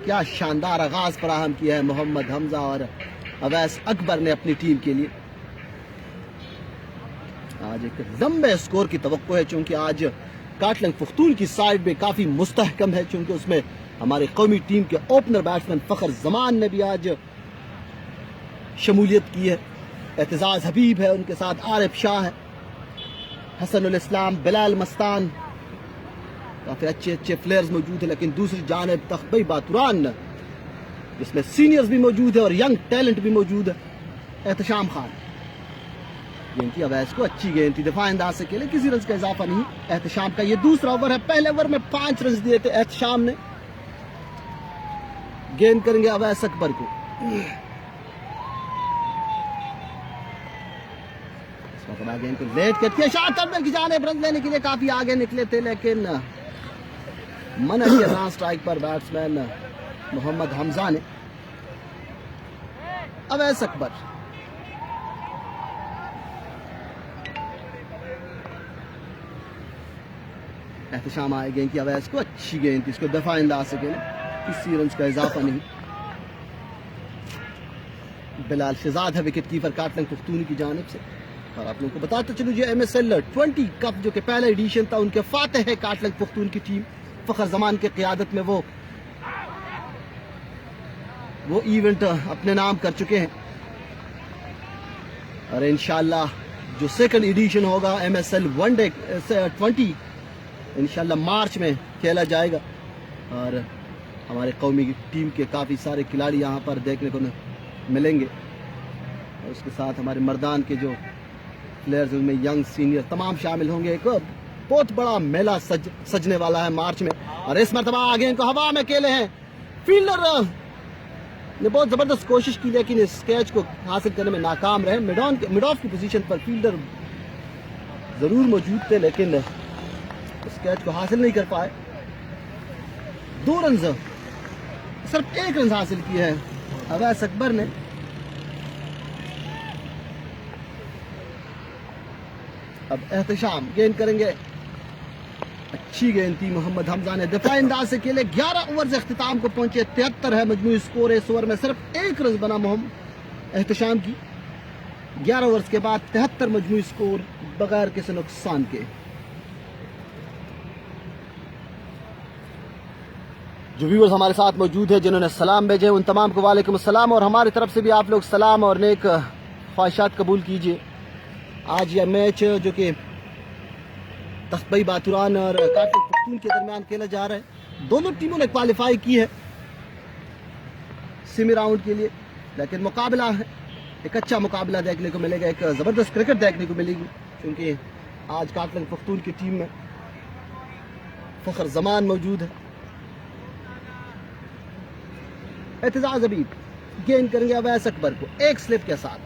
क्या शानदार आगाज फराहम किया है मोहम्मद हमजा और अवैस अकबर ने अपनी टीम के लिए। आज एक लंबे स्कोर की तवक्को है, चूंकि आज काटलंग पुख्तून की साइड में काफी मुस्तहकम है, चूंकि उसमें हमारी कौमी टीम के ओपनर बैट्समैन फखर जमान ने भी आज शमूलियत की है। एतजाज हबीब है, उनके साथ आरिफ शाह है, हसन उल इस्लाम, बिलाल मस्तान, काफी अच्छे अच्छे प्लेयर्स मौजूद हैं। लेकिन दूसरी जानिब तख्बई बातुरान जिसमें सीनियर्स भी मौजूद है और यंग टैलेंट भी मौजूद है। एहतशाम खान, गेंद की अवैस को अच्छी गेंद थी, दफा अंदाज से खेले, किसी रन का इजाफा नहीं। एहतशाम का ये दूसरा ओवर है, पहले ओवर में 5 रन दिए थे एहतशाम ने। गेंद करेंगे अवैस अकबर को। गेंद को लेट करती है, शाह तब्दील की जानिब रन लेने के लिए काफी आगे निकले थे, लेकिन मना किया रहा स्ट्राइक पर बैट्समैन मोहम्मद हमजा ने। अवैस अकबर एहतशाम आए, गेंद की अवैस को अच्छी गेंद थी, इसको दफा अंदाज से खेले, किसी रन का इजाफा नहीं। बिलाल शहजाद है विकेट कीपर काटलंग पुख्तून की जानिब से। और आप लोगों को बताते चलूं, जो MSL 20 कप जो कि पहला एडिशन था, उनके फातेह है काटलंग पुख्तून की टीम। फखर जमान के क़ियादत में वो इवेंट अपने नाम कर चुके हैं। और इंशाल्लाह जो सेकंड एडिशन होगा MSL 20 इंशाल्लाह मार्च में खेला जाएगा। और हमारे कौमी टीम के काफ़ी सारे खिलाड़ी यहाँ पर देखने को मिलेंगे। और उसके साथ हमारे मर्दान के जो प्लेयर्स उनमें यंग सीनियर तमाम शामिल होंगे। एक बहुत बड़ा मेला सजने वाला है मार्च में। और इस मरतबा आगे इनको हवा में खेले हैं, फील्डर ने बहुत ज़बरदस्त कोशिश की, लेकिन इस कैच को हासिल करने में नाकाम रहे। मिड ऑफ की पोजीशन पर फील्डर ज़रूर मौजूद थे, लेकिन इस कैच को हासिल नहीं कर पाए। 2 रन, सिर्फ 1 रन हासिल किए हैं अवैस अकबर ने। अब एहतशाम गेंद करेंगे, अच्छी गेंद थी, मोहम्मद हमजा ने दफाई अंदाज से खेले। 11 ओवर से अख्तिताम को पहुंचे, 73 है मजमूई स्कोर। इस ओवर में सिर्फ 1 रन बना मोहम्मद एहतशाम की। 11 ओवर्स के बाद 73 मजमूई स्कोर बगैर किसी नुकसान के। जो व्यूअर्स हमारे साथ मौजूद है, जिन्होंने सलाम भेजे, उन तमाम को वालेकुम अस्सलाम, और हमारी तरफ से भी आप लोग सलाम और नेक ख्वाहिशात कबूल कीजिए। आज यह मैच जो कि तख्बई बातुरान और काटलंग पुख्तून के दरमियान खेला जा रहा है। दोनों टीमों ने क्वालिफाई की है सेमी राउंड के लिए, लेकिन मुकाबला है, एक अच्छा मुकाबला देखने को मिलेगा, एक ज़बरदस्त क्रिकेट देखने को मिलेगी। क्योंकि आज काटलंग पुख्तून की टीम में फखर जमान मौजूद है। एतजाज हबीब गेंद करेंगे अवैस अकबर को एक स्लिप के साथ।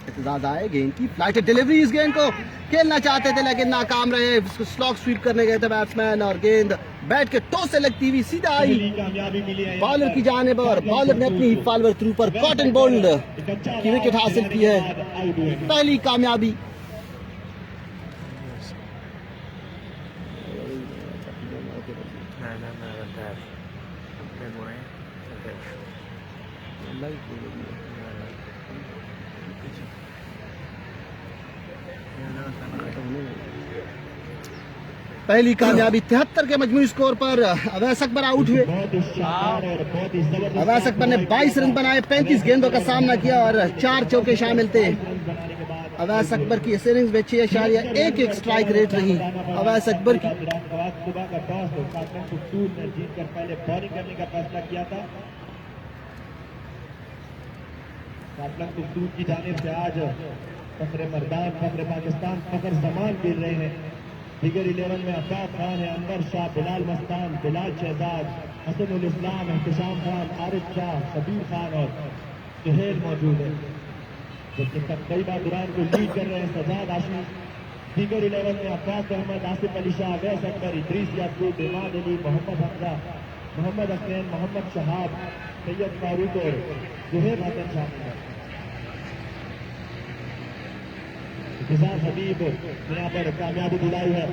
एतजाज आए, गेंद की फ्लाइट डिलीवरी, इस गेंद को खेलना चाहते थे लेकिन नाकाम रहे। स्लॉग स्वीप करने गए थे बैट्समैन और गेंद बैट के टॉस से लगती हुई सीधा आई बॉलर की जानिब, और बॉलर ने अपनी फॉलोअर थ्रू पर कॉटन बोल्ड की विकेट हासिल की है। पहली कामयाबी। पहली कामयाबी 73 के मजमूई स्कोर पर अवैस अकबर आउट हुए। अवैस अकबर ने 22 रन बनाए, 35 गेंदों का सामना किया और 4 चौके शामिल थे। अवैस अकबर की इस इनिंग्स में 6.11 स्ट्राइक रेट रही अवैस अकबर की। काटलंग पुख्तून की जानिब से आज फखरे मर्दान, फखरे पाकिस्तान, फखर जमान खेल रहे हैं। फिगर 11 में अफाक खान है, अंबर शाह, बिलाल मस्तान, बिलाल शहजाद, हसन उल इस्लाम, एहतशाम खान, आरिफ शाह, शबीर खान और सुहेल मौजूद है। जबकि तख्बई बातुरान को लीड कर रहे हैं सजाद आशिफ। फिगर 11 में अफाक अहमद, आसिफ अली शाह, अवैस अकबर, इदरीस याकूब, इमाद अली, मोहम्मद हमजा, मोहम्मद हसनैन, मोहम्मद शहाब, सैयद फारूक और सुहेब हसन शामिल है। एतजाज हबीब ने यहाँ पर कामयाबी दिलाई है।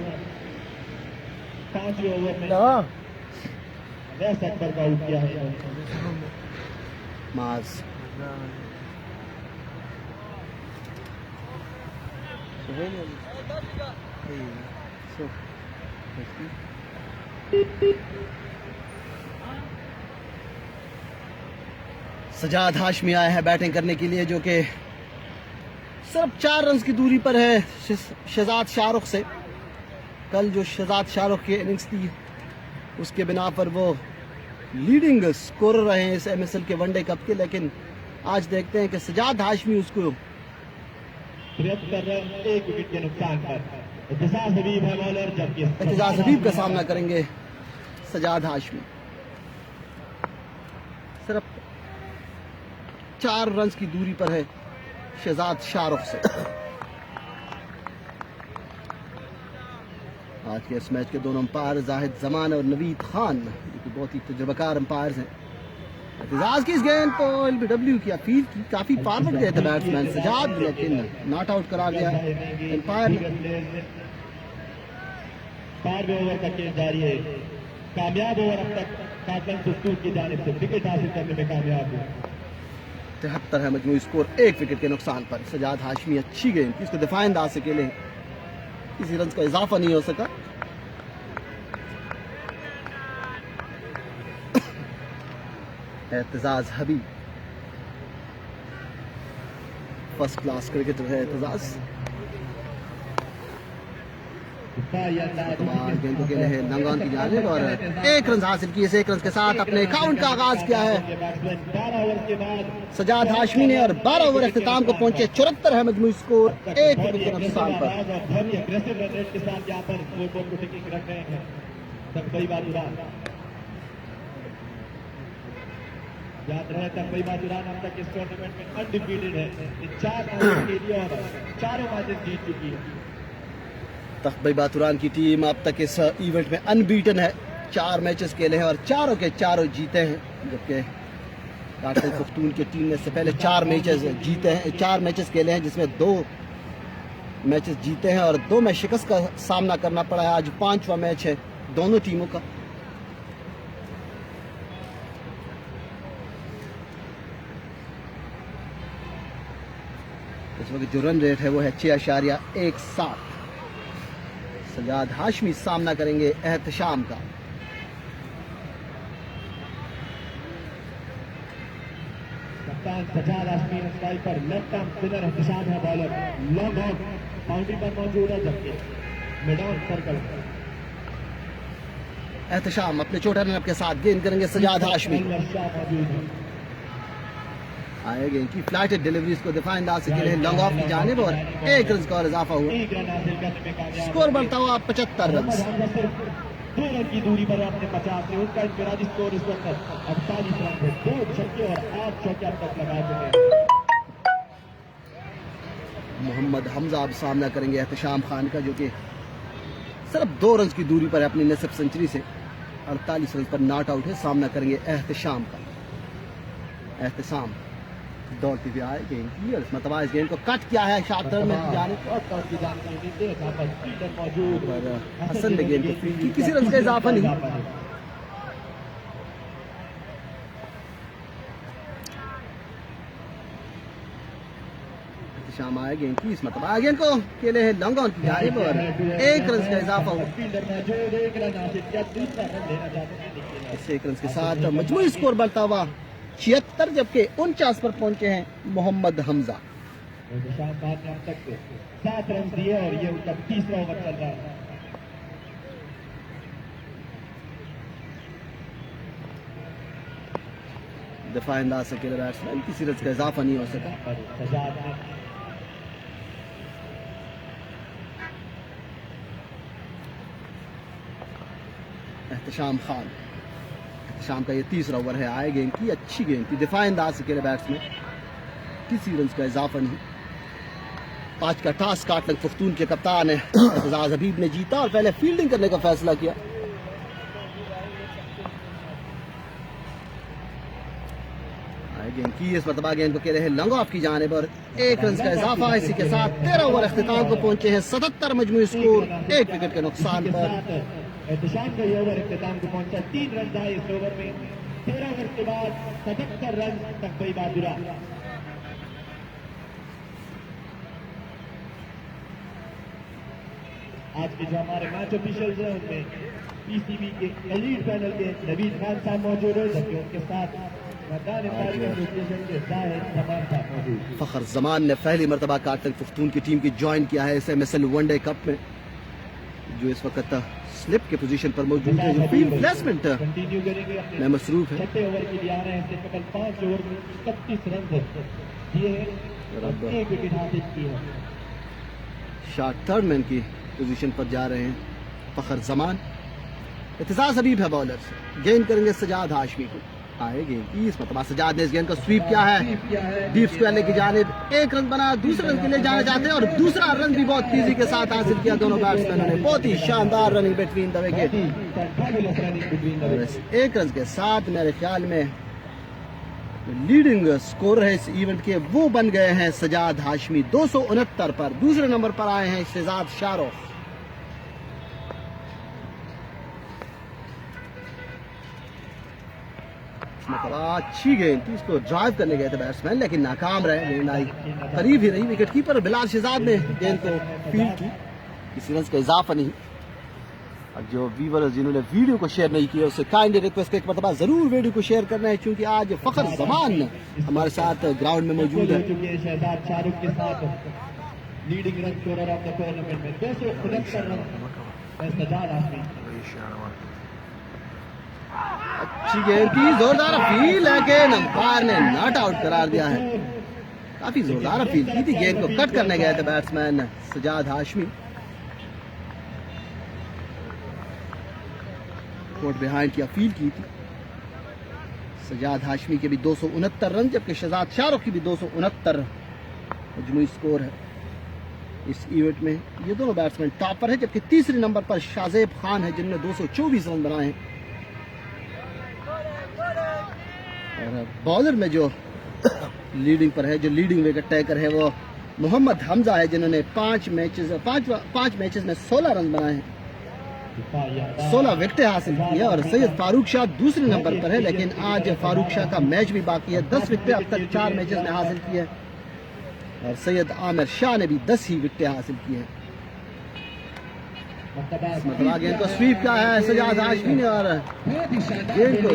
5वें ओवर में वैस अकबर को आउट किया है। माज सजाद हाशमी आया है बैटिंग करने के लिए, जो कि सिर्फ 4 रन की दूरी पर है शहजाद शाहरुख से। कल जो शहजाद शाहरुख की इनिंग्स थी उसके बिना पर वो लीडिंग स्कोरर रहे हैं इस MSL के वनडे कप के, लेकिन आज देखते हैं कि सजाद हाशमी उसको 73 रन 1 विकेट के नुकसान पर एहतजाज हबीब है बॉलर, जबकि एहतजाज हबीब का सामना करेंगे सजाद हाशमी। सिर्फ 4 रन की दूरी पर है शहजाद शाहरुख से। आज के इस मैच के दोनों अंपायर जाहिद जमान और नवीद खान, जो कि बहुत ही तजुर्बाकार अंपायर हैं। एहतजाज की इस गेंद को LBW की अपील की, काफी फॉरवर्ड गए थे बैट्समैन सजाद, लेकिन नॉट आउट करा गया अंपायर ने। 12वें ओवर का खेल जारी है। कामयाब ओवर अब तक काटन दस्तूर की जानिब से विकेट हासिल करने में कामयाब हुआ। 73 है मजमूई स्कोर 1 विकेट के नुकसान पर। सजाद हाशमी अच्छी गेंद थी, इसको दिफाई अंदाज से खेले, किसी रन का इजाफा नहीं हो सका। एहतजाज हबीब फर्स्ट क्लास क्रिकेटर है एहतजाज। गेंदों के लिए लंगॉन की जानिब और 1 रन हासिल किए। 1 रन के साथ अपने अकाउंट का आगाज किया है सजाद हाशमी ने और 12 ओवर अख्तिताम को पहुंचे। 74 है मजमूई स्कोर 1 विकेट के नुकसान पर। याद रहे तकरीबन बाजुरान अब तक इस टूर्नामेंट में अनडिफीटेड है। 4 मैच के लिए और 4 मैचेस जीत चुकी है। तकबई बातुरान की टीम अब तक इस इवेंट में अनबीटन है। 4 मैचेस खेले हैं और चारों के चारों जीते हैं, जबकि काटल पख्तून की टीम ने इससे पहले 4 मैचेस जीते हैं, 4 मैचेस खेले हैं, जिसमें 2 मैचेस जीते हैं और 2 में शिकस्त का सामना करना पड़ा है। आज 5वां मैच है दोनों टीमों का। इस वक्त जो रन रेट है वो है 6.17। सजाद हाशमी सामना करेंगे एहतशाम का। कप्तान सजाद हाशमी स्ट्राइक पर लेफ्ट आर्म स्पिनर एहतशाम है बॉलर। लॉन्ग ऑन बाउंड्री पर मौजूद है, जबकि मिड ऑन सर्कल एहतशाम अपने छोटे रन के साथ गेंद करेंगे सजाद हाशमी। आए गेंद की फ्लैटेड डिलीवरी को दिफाई अंदाज से खेले लॉन्ग ऑफ की जानिब और 1 रन का और इजाफा हुआ। स्कोर बढ़ता हुआ 75 रन। 2 रन की दूरी पर अपने 50 से उनका इंफरादी स्कोर इस वक्त 48 रन है। 2 छक्के और 8 चौके अब तक लगा चुके हैं। मोहम्मद हमजा अब सामना करेंगे एहतशाम खान का, जो कि सिर्फ 2 रन की दूरी पर है अपनी नसीब सेंचुरी से। 48 रन पर नॉट आउट है। सामना करेंगे एहतशाम का। एहतशाम दौड़ती हुई आए गेंद की और मतलब इस गेंद को कट किया है शातर में जाने पर हसन ने गेंद को फील्ड की, किसी रन का इजाफा नहीं। शाम आए गेंद की इस मतलब गेंद को खेले है लॉन्ग ऑन की जानिब और 1 रन का इजाफा हुआ। इस 1 रन के साथ मजमूई स्कोर बढ़ता हुआ 76, जबकि 49 पर पहुंचे हैं मोहम्मद हमजा। शाहबाद ने अब तक 7 रन दिए और ये उनका 30वां ओवर चल रहा है। दिफाई अंदाज से खेले बैट्समैन, किसी रन का इजाफा नहीं हो सका। एहतशाम खान, शाम का ये 3रा ओवर है। आए गेंद की अच्छी गेंद थी, दिफाई अंदाज से खेले बैट्समैन, किसी रन का इजाफा नहीं। आज का टास्क काटल पख्तून के कप्तान है एहतजाज हबीब ने जीता और पहले फील्डिंग करने का फैसला किया। आए गेंद की इस मतबा गेंद को खेले हैं लॉन्ग ऑफ की जानिब और 1 रन का इजाफा। इसी के साथ 13 ओवर अख्तिताम को पहुंचे हैं। 77 मजमूई स्कोर 1 विकेट के नुकसान पर। एहतशाम का ये ओवर इख्तिताम को पहुंचा। 3 रन आए इस ओवर में। 13 ओवर के बाद 77 रन तक कोई बहादुरा। आज के जो हमारे मैच ऑफिशियल्स हैं उनमें पीसीबी के एलीट पैनल के नवीद खान साहब मौजूद है, जबकि उनके साथ मैदान एसोसिएशन के जाहिद जमान साहब मौजूद। फखर जमान ने पहली मरतबा कार्टल पुख्तून की टीम की ज्वाइन किया है इस MSL वनडे कप में, जो इस वक्त स्लिप के पोजीशन पर मौजूद है, जो फील्ड प्लेसमेंट कंटिन्यू करेंगे अपने में मसरूफ है। छठे ओवर के लिए आ रहे हैं। इससे कबल 5 ओवर में 31 रन दिए हैं और 1 विकेट हासिल की है। शॉट थर्ड मैन की पोजीशन पर जा रहे हैं फखर जमान। इत्तेज़ाज़ हबीब है बॉलर से, गेंद करेंगे सजाद हाशमी को। आए गेंद की इस मतलब सजाद ने इस गेंद को स्वीप किया है डीप स्क्वायर की जानिब। 1 रन बना, दूसरे रन के लिए जाना चाहते हैं और दूसरा रन भी बहुत तेजी के साथ हासिल किया दोनों बैट्समैनों ने। बहुत ही शानदार running between the wicket. 1 run के साथ मेरे ख्याल में लीडिंग स्कोर है इस इवेंट के वो बन गए हैं सजाद हाशमी। 269 पर दूसरे नंबर पर आए हैं शहजाद शाहरुख। मतलब अच्छी गेंद थी, इसको ड्राइव करने गए थे बैट्समैन लेकिन नाकाम रहे। गेंद आई करीब ही रही, विकेट कीपर बिलाल शहजाद ने गेंद को फील्ड की, किसी रन का इजाफा नहीं। और जो व्यूअर्स जिन्होंने वीडियो को शेयर नहीं किया उससे काइंडली रिक्वेस्ट एक मरतबा जरूर वीडियो को शेयर करना है, क्योंकि आज फखर जमान हमारे साथ ग्राउंड में मौजूद है। शहजाद शाहरुख के साथ leading run scorer of the tournament में 269 रन सजाद हाशमी। अच्छी गेंद की, जोरदार अपील लेकिन अंपायर ने नॉट आउट करार दिया है। काफी जोरदार अपील की थी, गेंद को कट करने गए थे batsman Sajjad Hashmi. Caught behind की अपील की थी। सजाद हाशमी के भी 269 रन, जबकि शहजाद शाहरुख की भी 269 मजमूई स्कोर है इस इवेंट में। ये दोनों बैट्समैन टॉप पर है, जबकि तीसरे नंबर पर शाजेब खान है जिन्होंने 224 रन बनाए हैं। और बॉलर में जो लीडिंग पर है, जो लीडिंग विकेट टेकर है, वो मोहम्मद हमजा है जिन्होंने 5 मैचेस में 16 रन बनाए हैं, 16 विकेटें हासिल की है। और सैयद फारूक शाह दूसरे नंबर पर है, लेकिन आज फारूक शाह का मैच भी बाकी है। 10 विकेटें अब तक 4 मैचेस में हासिल की है और सैयद आमिर शाह ने भी 10 ही विकेटें हासिल की हैं। मतलब गेंद को स्वीप किया है सजाद हाशमी ने और गेंद को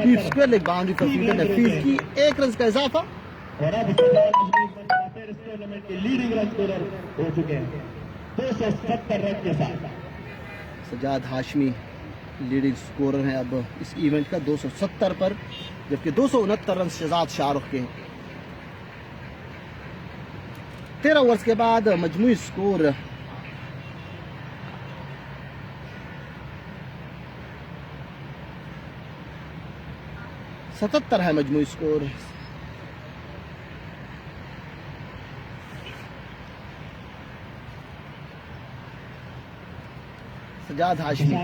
डीप स्क्वायर लेग बाउंड्री पर फील्डर ने फील्ड की। 1 रन का इजाफा। और अब इस टूर्नामेंट के लीडिंग रन स्कोरर हो चुके हैं 270 रन के साथ। सजाद हाशमी लीडिंग स्कोरर हैं अब इस इवेंट का 270 पर, जबकि 269 रन शहजाद शाहरुख के हैं। 13 ओवर्स के बाद मजमूई स्कोर 77 है मजमूई स्कोर। सजाद हाशमी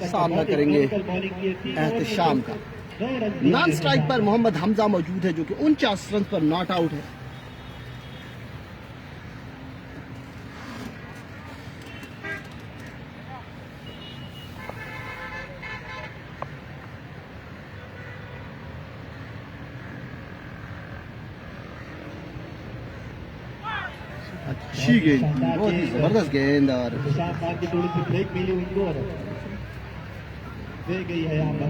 सामना करेंगे एहतशाम का। नॉन स्ट्राइक पर मोहम्मद हमजा मौजूद है जो कि 49 रन पर नॉट आउट है। अच्छी गेंद, बहुत ही जबरदस्त गेंद और शाह खान की थोड़ी सी ब्रेक मिली उनको और दे गई है यहाँ पर।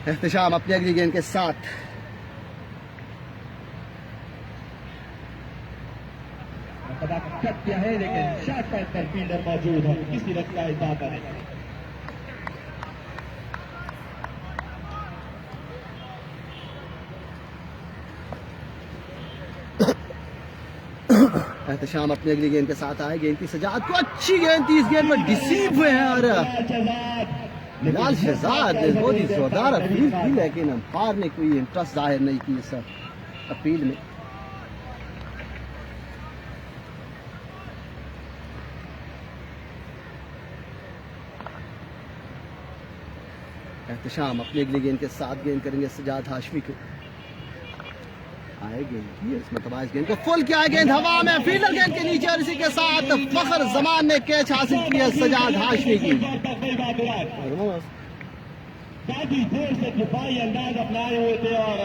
एहतशाम अपनी अगली गेंद के साथ कट किया है, लेकिन शॉट पैड पर फील्डर मौजूद है, किसी रन का इजाफा नहीं। एहतशाम अपनी अगली गेंद के साथ आए। गेंद की सजाद को अच्छी गेंद थी, इस गेंद में डिसीव हुए हैं और बिलाल शहजाद बहुत ही जोरदार अपील की, लेकिन अंपायर ने कोई इंटरेस्ट जाहिर नहीं की इस अपील में। एहतशाम अपनी अगली गेंद के साथ गेंद करेंगे सजाद हाशमी को। आए गेंद की इसमें तबाज गेंद को फुल किया है, गेंद हवा में, फील्डर गेंद के नीचे और इसी के साथ फखर जमान ने कैच हासिल किया सजाद हाशमी की। काफी देर से दिफाई अंदाज अपनाए हुए थे और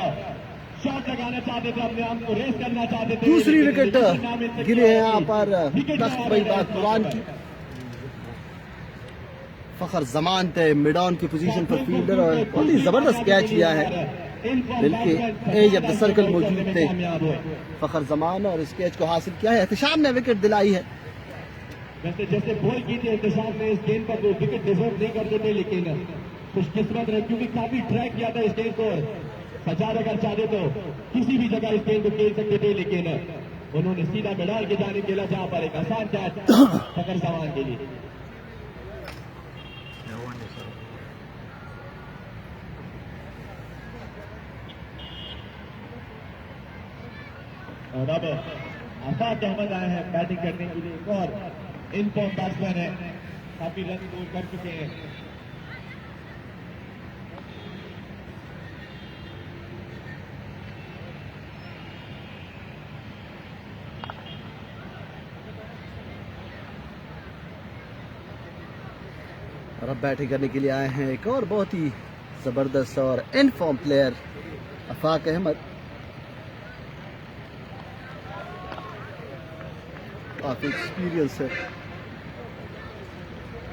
शॉट लगाना चाहते थे, अपने आप को रेस करना चाहते थे। दूसरी विकेट गिरे हैं यहाँ पर तख्त बैबातुरान की। फखर जमान थे मिड ऑन की पोजीशन पर फील्डर और बहुत ही जबरदस्त कैच लिया है, बल्कि एज ऑफ द सर्कल मौजूद थे फखर जमान और इस कैच को हासिल किया है। एहतशाम ने विकेट दिलाई है। वैसे जैसे बॉल की थी एहतशाम ने इस गेंद पर वो विकेट डिजर्व नहीं करते थे, लेकिन खुशकिस्मत रहे क्योंकि काफी ट्रैक किया था इस गेंद को। सजाद अगर चाहते तो किसी भी जगह इस गेंद को खेल सकते थे, लेकिन उन्होंने सीधा मैदान के जाने खेला जहां पर एक आसान कैच फखर जमान के लिए। और अब आफाक अहमद आए हैं बैटिंग करने के लिए। एक और इनफॉर्म बैट्समैन है, काफी रन स्कोर कर चुके हैं। और अब बैटिंग करने के लिए आए हैं एक और बहुत ही जबरदस्त और इनफॉर्म प्लेयर आफाक अहमद। काफी एक्सपीरियंस है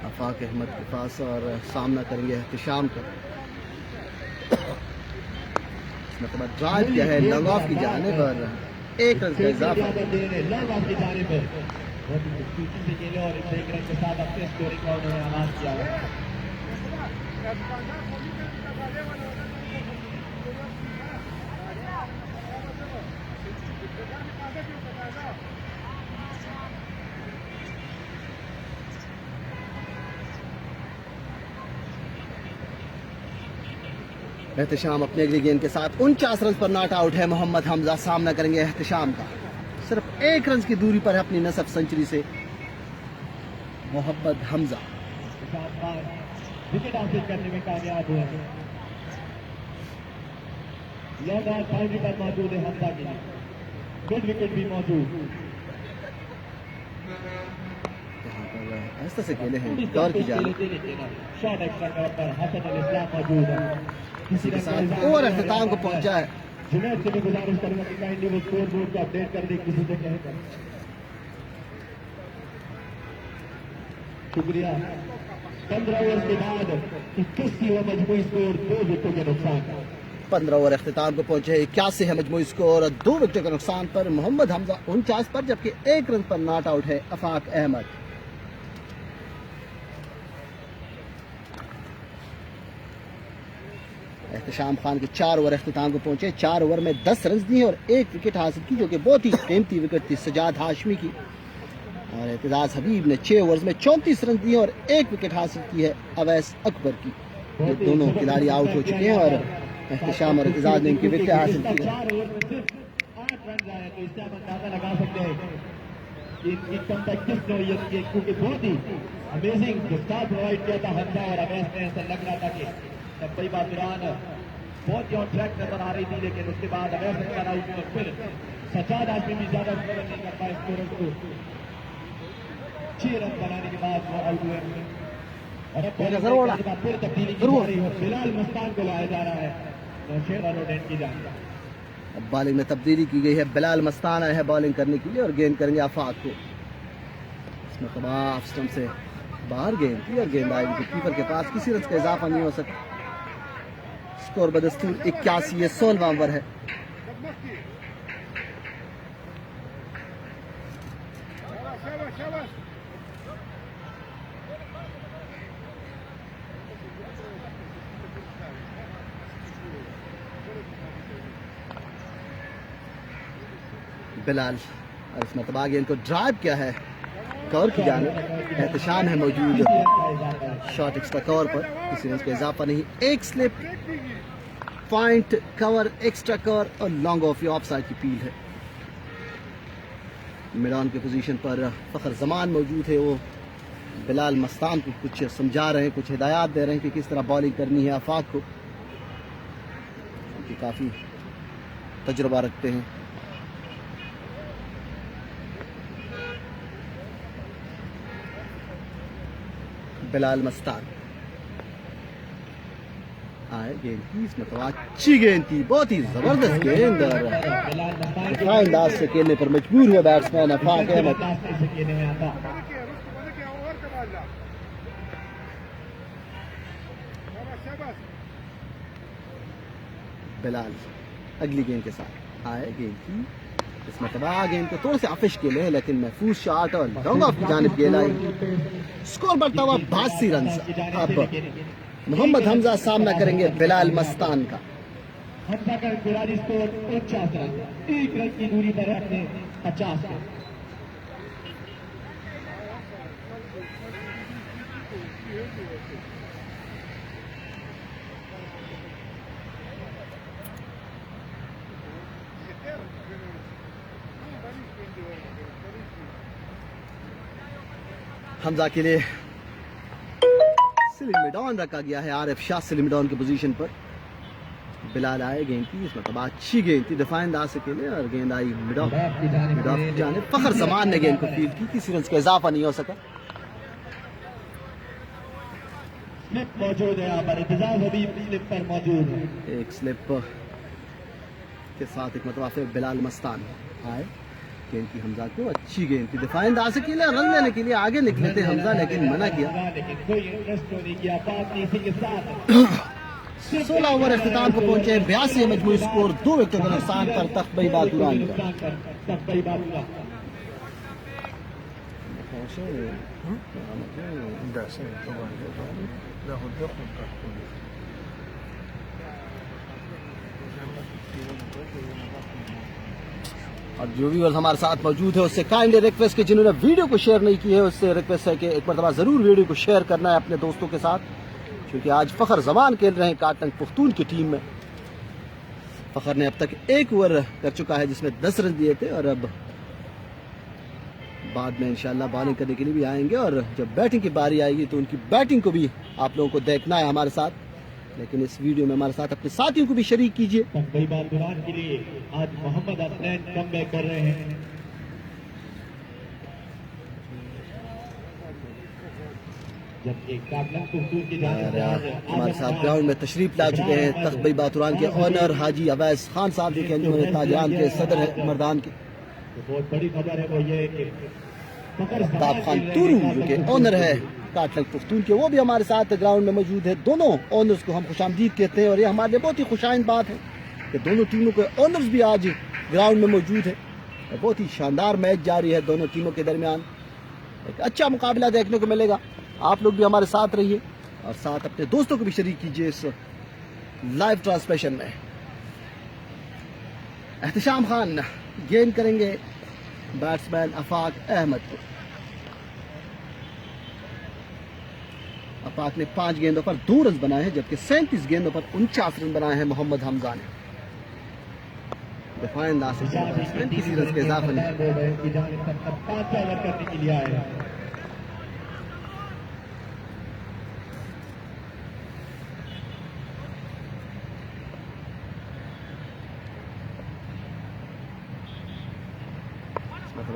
आफाक अहमद के पास और सामना करेंगे एहतशाम का। मतलब ड्राइव किया है लॉन्ग ऑफ की जानिब और एक रन का इजाफा। लॉन्ग ऑफ की जानिब बहुत ही खूबसूरती से खेले और इस एक रन के साथ अपने स्कोरिंग का उन्होंने आगाज किया है। एहतशाम अपने अगली गेंद के साथ 49 रन पर नॉट आउट है। मोहम्मद हमजा सामना करेंगे एहतशाम का। सिर्फ एक रन की दूरी पर है अपनी नसब सेंचुरी से मोहम्मद हमजा। विकेट हासिल करने में कामयाब हुए। लॉन्ग ऑफ बाउंड्री पर मौजूद है हमजा के लिए। गुड विकेट भी मौजूद। ऐसे से खेले हैं दौर की जान। शॉट एक्स्ट्रा कवर पर हसन अल इस्लाम मौजूद है। इसी के साथ ओवर अख्ताम को पहुंचा है। जुनैद से भी गुजारिश करूंगा कि काइंडली वो स्कोर बोर्ड को अपडेट कर दे किसी से कहकर। शुक्रिया। 15 ओवर के बाद 81 ओवर मजमूई स्कोर 2 विकेटों के नुकसान। 15 ओवर अख्ताम को पहुंचे 81 है मजमूई स्कोर 2 विकेटों के नुकसान पर मोहम्मद हमजा 49 पर, जबकि 1 रन पर नॉट आउट है आफाक अहमद। एहतशाम खान के 4 ओवर अख्ताम को पहुंचे। 4 ओवर में 10 रन दिए और 1 विकेट हासिल की, जो कि बहुत ही कीमती विकेट थी सजाद हाशमी की। और एतजाज हबीब ने 6 ओवर में 34 रन दिए और 1 विकेट हासिल की है अवैस अकबर की। ये दोनों खिलाड़ी आउट हो चुके हैं और एहतशाम और एतजाज ने इनकी विकेट हासिल की है। 4 ओवर में सिर्फ 8 रन आए, तो इससे आप अंदाजा लगा सकते हैं कि इनकी कमबैक किस नौइयत की, क्योंकि बहुत ही अमेजिंग गिफ्तार प्रोवाइड किया था हमजा और अवैस ने। ऐसा लग रहा था कि कई बार दौरान बहुत ही ऑन ट्रैक नजर आ रही थी, लेकिन उसके बाद अवैस अख्तर आउट और फिर सजाद हाशमी भी ज्यादा स्कोर नहीं कर पाए। स्कोर को 6 रन बनाने के बाद वो आउट हुए और अब फिर तब्दीली की जा रही है। बिलाल मस्तान को लाया जा रहा है नौशेर अरोडेंट की जान। अब बॉलिंग में तब्दीली की गई है। बिलाल मस्तान आए हैं बॉलिंग करने के लिए और गेंद करेंगे आफाक को। इसमें तबाह स्टंप से बाहर गेंद की और गेंद आएगी कीपर के पास। किसी रन का इजाफा नहीं हो सकता। स्कोर बदस्तूर 81 है। 16वां ओवर है। बिलाल और इसमें तबाह गेंद को ड्राइव किया है कवर की जानिब। एहतशाम है मौजूद शॉट एक्स्ट्रा कवर पर, किसी रन का इजाफा नहीं। एक slip, point, cover, extra cover और लॉन्ग ऑफ ऑफ साइड की पील है। मिड ऑन की पोजीशन पर फखर जमान मौजूद है, वो बिलाल मस्तान को कुछ समझा रहे हैं, कुछ हिदायत दे रहे हैं कि किस तरह बॉलिंग करनी है आफाक को, क्योंकि काफ़ी तजुर्बा रखते हैं। बिलाल मस्तान आए गेंद की, इसमें तो अच्छी गेंद थी, बहुत ही जबरदस्त गेंद और दिफाई अंदाज से खेलने पर मजबूर हुआ बैट्समैन आफाक अहमद। बिलाल अगली गेंद के साथ आए गेंद की, इस मरतबा गेंद को थोड़े से आफिश खेले हैं लेकिन महफूज शॉट और लॉन्ग ऑफ की जानिब गेंद आई। स्कोर बढ़ता हुआ 82 रन। अब मोहम्मद हमजा सामना करेंगे बिलाल मस्तान का। हमजा का खिलाड़ी स्कोर 49 रन, 1 रन की दूरी पर अपने 50 रन। हमजा के लिए सिलिमिडॉन रखा गया है, आरिफ शाह सिलिमिडॉन की पोजीशन पर। बिलाल आए गेंद की, इसमें तब अच्छी गेंद थी, दिफाई अंदाज से खेले और गेंद आई मिड ऑफ की जानिब। फखर जमान ने गेंद को फील्ड की, किसी रन का इजाफा नहीं हो सका। स्लिप मौजूद है यहाँ पर, इंतजार अभी स्लिप पर मौजूद है। एक स्लिप के साथ एक मतलब फिर बिलाल मस्तान आए गेंद की, हमजा को अच्छी गेंद थी, दिफाई अंदाज से खेले, रन लेने के लिए आगे निकले थे हमजा लेकिन मना किया। लेकिन कोई इंटरेस्ट नहीं किया, बात नहीं इसी के साथ 16 ओवर अख्तिताम को पहुंचे, 82 मजमूई स्कोर, 2 विकेटों के नुकसान पर तख्त बातुरान का। और जो भी हमारे साथ मौजूद है उससे काइंडली रिक्वेस्ट कि जिन्होंने वीडियो को शेयर नहीं की है उससे रिक्वेस्ट है कि एक मरतबा ज़रूर वीडियो को शेयर करना है अपने दोस्तों के साथ, क्योंकि आज फ़खर जमान खेल रहे हैं काटंग पुख्तून की टीम में। फ़खर ने अब तक 1 ओवर कर चुका है जिसमें 10 रन दिए थे और अब बाद में इंशाल्लाह बॉलिंग करने के लिए भी आएंगे और जब बैटिंग की बारी आएगी तो उनकी बैटिंग को भी आप लोगों को देखना है हमारे साथ। लेकिन इस वीडियो में हमारे साथ अपने साथियों को भी शरीक कीजिए। कई बार दुरान के लिए आज मोहम्मद हसनैन कमबैक कर रहे हैं। जबकि काटंग पुख्तून की हमारे साथ ग्राउंड में तशरीफ ला चुके हैं तख्त बातुरान के ऑनर हाजी अवैस खान साहब जो कि अंजुमन ताजरान के सदर है मर्दान के। बहुत बड़ी खबर है वो ये कि ताब खान तुरू जो कि ऑनर है काटंग पुख्तून के, वो भी हमारे साथ ग्राउंड में मौजूद है। दोनों ऑनर्स को हम खुशामदीद कहते हैं और ये हमारे लिए बहुत ही खुशाइंद बात है कि दोनों टीमों के ऑनर्स भी आज ग्राउंड में मौजूद है। बहुत ही शानदार मैच जारी है दोनों टीमों के दरमियान, एक अच्छा मुकाबला देखने को मिलेगा। आप लोग भी हमारे साथ रहिए और साथ अपने दोस्तों को भी शरीक कीजिए इस लाइव ट्रांसमिशन में। एहतिशाम खान गेंद करेंगे बैट्समैन आफाक अहमद को। आफाक ने 5 गेंदों पर 2 रन बनाए हैं जबकि 37 गेंदों पर 49 रन बनाए हैं मोहम्मद हमजा ने। दिफाई अंदाज से किसी रन के इजाफा नहीं।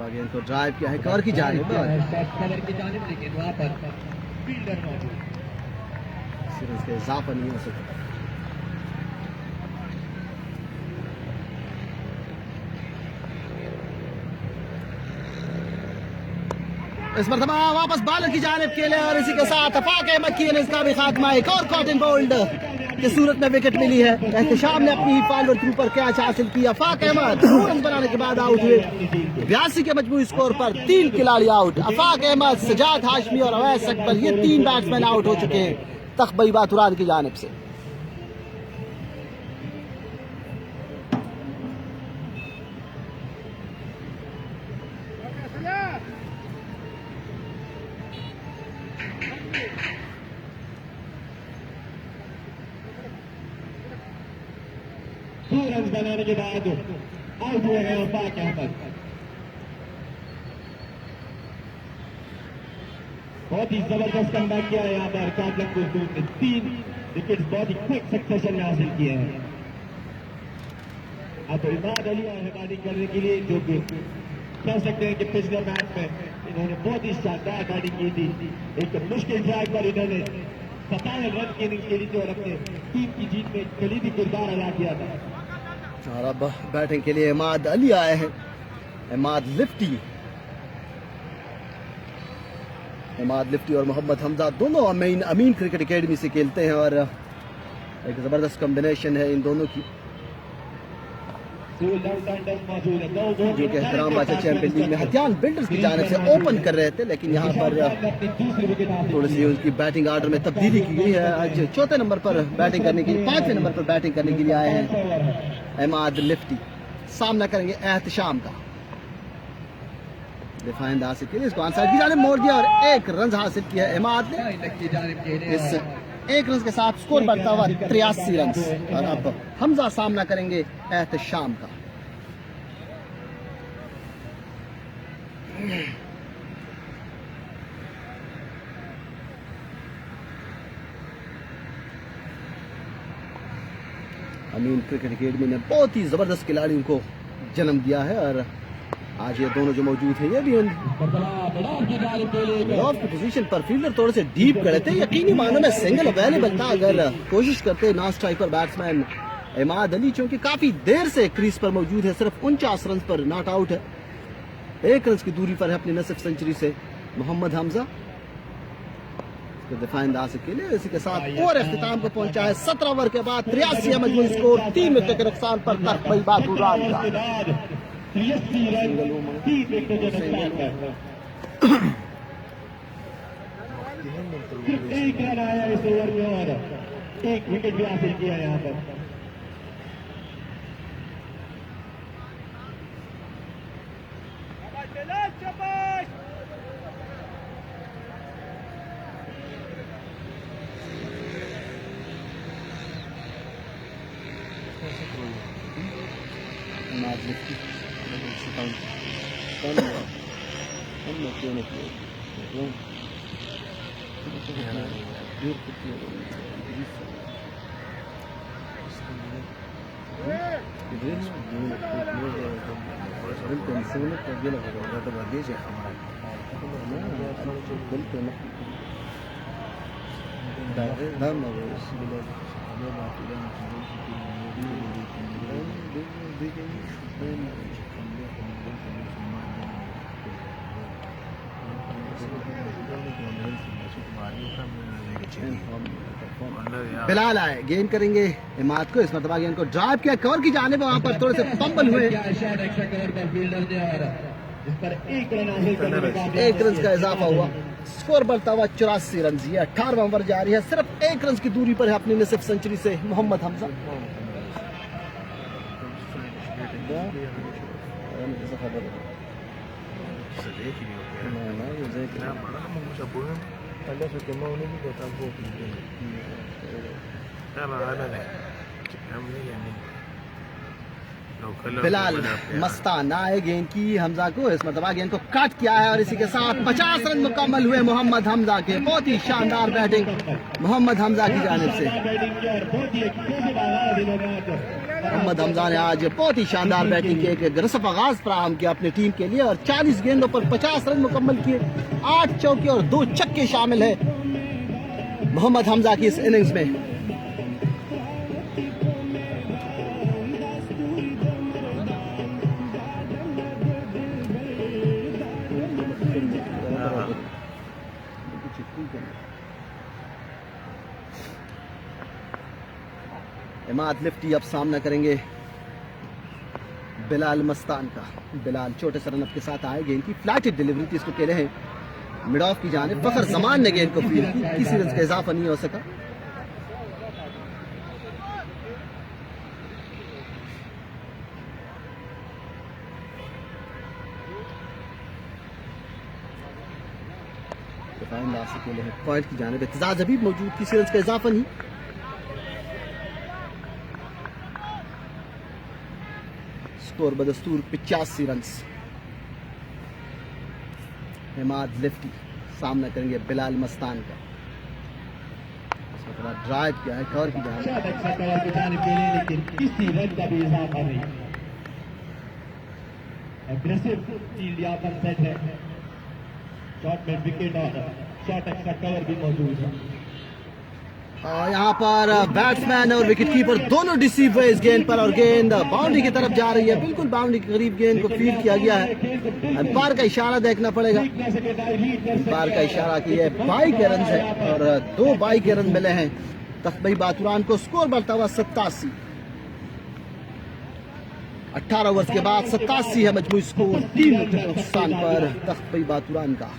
गेंद को ड्राइव किया है कवर की जानिब, लेकिन वहां पर फील्डर मौजूद, सीरीज के इजाफा नहीं हो सकता। इस मरतबा वापस बॉलर की जानिब खेले और इसी के साथ आफाक अहमद की इनिंग्स का भी खात्मा, एक और कॉटन बोल्ड की सूरत में विकेट मिली है। एहतिशाम ने अपनी फॉरवर्ड थ्रू पर कैच हासिल किया। आफाक अहमद 2 रन बनाने के बाद आउट हुए। 82 के मजमूई स्कोर पर 3 खिलाड़ी आउट, आफाक अहमद, सजाद हाशमी और अवैस अकबर, ये 3 बैट्समैन आउट हो चुके हैं तख्त बातुरान की जानिब से। रन बनाने के बाद आउट हुए हैं आफाक अहमद। बहुत ही जबरदस्त कमबैक किया है यहाँ पर काबला कुलसूम ने 3 विकेट बहुत ही क्विक सक्सेशन में हासिल किए हैं। अब इमाद अली आए हैं बैटिंग करने के लिए, जो कि कह सकते हैं कि पिछले मैच में इन्होंने बहुत ही शानदार बैटिंग की थी। एक मुश्किल ट्रैक पर इन्होंने 57 रन की इनिंग्स खेली थी और अपने टीम की जीत में कलीदी किरदार अदा किया था। और अब बैटिंग के लिए इमाद अली आए हैं, इमाद लिफ्टी और मोहम्मद हमजा दोनों अमीन क्रिकेट एकेडमी से खेलते हैं और एक ज़बरदस्त कॉम्बिनेशन है इन दोनों की, जो कि एहतराम बादशाह चैंपियन लीग में हथियान बिल्डर्स की जानिब से ओपन कर रहे थे, लेकिन यहाँ पर थोड़ी सी उनकी बैटिंग आर्डर में तब्दीली की गई है। आज चौथे नंबर पर बैटिंग करने के लिए 5वें नंबर पर बैटिंग करने के लिए आए हैं इमाद लिफ्टी, सामना करेंगे एहतशाम का। दिफाई अंदाज से इसको आंसर की जानिब मोड़ दिया और 1 रन हासिल किया इमाद ने। इस 1 रन के साथ स्कोर बढ़ता हुआ 83 रन। और अब हमजा सामना करेंगे एहतशाम का। अमीन क्रिकेट एकेडमी ने बहुत ही जबरदस्त खिलाड़ियों को जन्म दिया है और आज ये दोनों जो मौजूद हैं ये भी ऑफ की पोजीशन पर फील्डर थोड़े से डीप खड़े थे, यकीनी मानो में सिंगल अवेलेबल था अगर कोशिश करते non striker batsman Imad Ali, चूंकि काफी देर से क्रीज पर मौजूद है, सिर्फ 49 रन पर नॉट आउट है, 1 रन की दूरी पर है अपनी नसीब सेंचुरी से मोहम्मद हमजा। दिफाई अंदाज से खेले, इसी के साथ और इख्तिताम को पहुंचा है 17 ओवर के बाद 83 मजमूई स्कोर 3 विकेट के नुकसान पर तकबई बातुरान का। 83 रन 3 विकेट के नुकसान पर सिर्फ 1 रन आया इस ओवर में और 1 विकेट भी हासिल किया यहाँ पर। बिलाल आए, गेंद करेंगे इमाद को, इस मरतबा गेंद को ड्राइव किया कवर की जाने पर, वहां पर थोड़े से फंबल हुए, 1 रन का इजाफा हुआ, स्कोर बढ़ता हुआ 84 रन। 18वां ओवर जारी है, सिर्फ 1 रन की दूरी पर है अपनी नसीब सेंचुरी से मोहम्मद हमजा। बिलाल मस्तान आए गेंद की हमजा को, इस मरतबा गेंद को कट किया है और इसी के साथ 50 रन मुकम्मल हुए मोहम्मद हमजा के। बहुत ही शानदार बैटिंग मोहम्मद हमजा की जानिब से। मोहम्मद हमजा ने आज बहुत ही शानदार बैटिंग की, एक गरसफ आगाज फराहम किया अपनी टीम के लिए और 40 गेंदों पर 50 रन मुकम्मल किए, 8 चौके और 2 छक्के शामिल है मोहम्मद हमजा की इस इनिंग्स में। इमाद लिफ्टी अब सामना करेंगे बिलाल मस्तान का। बिलाल छोटे से रनअप के साथ आए, गेंद की फ्लैटेड डिलीवरी थी, इसको खेले हैं मिड ऑफ की जानिब, फखर जमान ने गेंद को फील्ड की, किसी रन का इजाफा नहीं हो सका। पॉइंट की जानिब एतजाज हबीब मौजूद, किसी रन का इजाफा नहीं। स्कोर बदस्तूर 85 रन। इमाद लिफ्टी सामना करेंगे बिलाल मस्तान का। इसमें थोड़ा ड्राइव किया है कवर की जाने, शॉट अच्छा कवर की जानिब के लिए, लेकिन किसी रन का भी इजाफा नहीं। एग्रेसिव फील्ड यहाँ पर सेट है, शॉट में विकेट और शॉट एक्स्ट्रा कवर भी मौजूद है। और यहाँ पर बैट्समैन और विकेटकीपर दोनों डिसीव हुए इस गेंद पर, और गेंद बाउंड्री की तरफ जा रही है। बिल्कुल बाउंड्री के करीब गेंद को फील्ड किया गया है। अंपायर का इशारा देखना पड़ेगा। अंपायर का इशारा कि ये 22 के रन है और 2 22 के रन मिले हैं तख्त बातुरान को। स्कोर बढ़ता हुआ 87, 18 ओवर्स के बाद 87 है मजमूई स्कोर, 3 विकेट के नुकसान पर तख्त बातुरान का।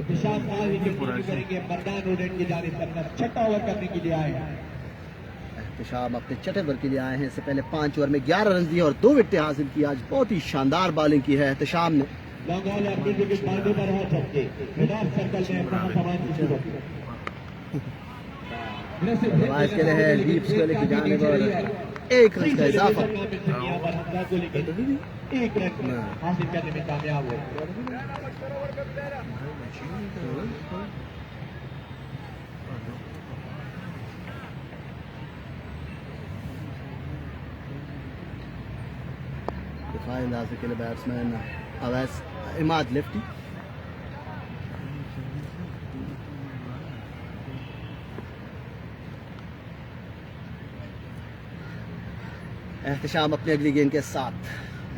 निशान करेंगे मर्दान रोडेट की जानिब से अपना छठा ओवर करने के लिए आए हैं। एहतशाम अपने छठे ओवर के लिए आए हैं। इससे पहले 5 ओवर में 11 रन दिए और 2 विकेटें हासिल की। आज बहुत ही शानदार बॉलिंग की है एहतशाम ने। लॉन्ग बॉल अपनी विकेट बाउंड्री पर है, छक्के मिड ऑफ सर्कल में अपना सामान की शुरुआत के लिए है डीप स्क्वायर की जानिब और 1 रन का इजाफा। एक रन हासिल करने में कामयाब हुए। दिफाई अंदाज के लिए बैट्समैन अवैस इमाद लेफ्टी। एहतशाम अपनी अगली गेंद के साथ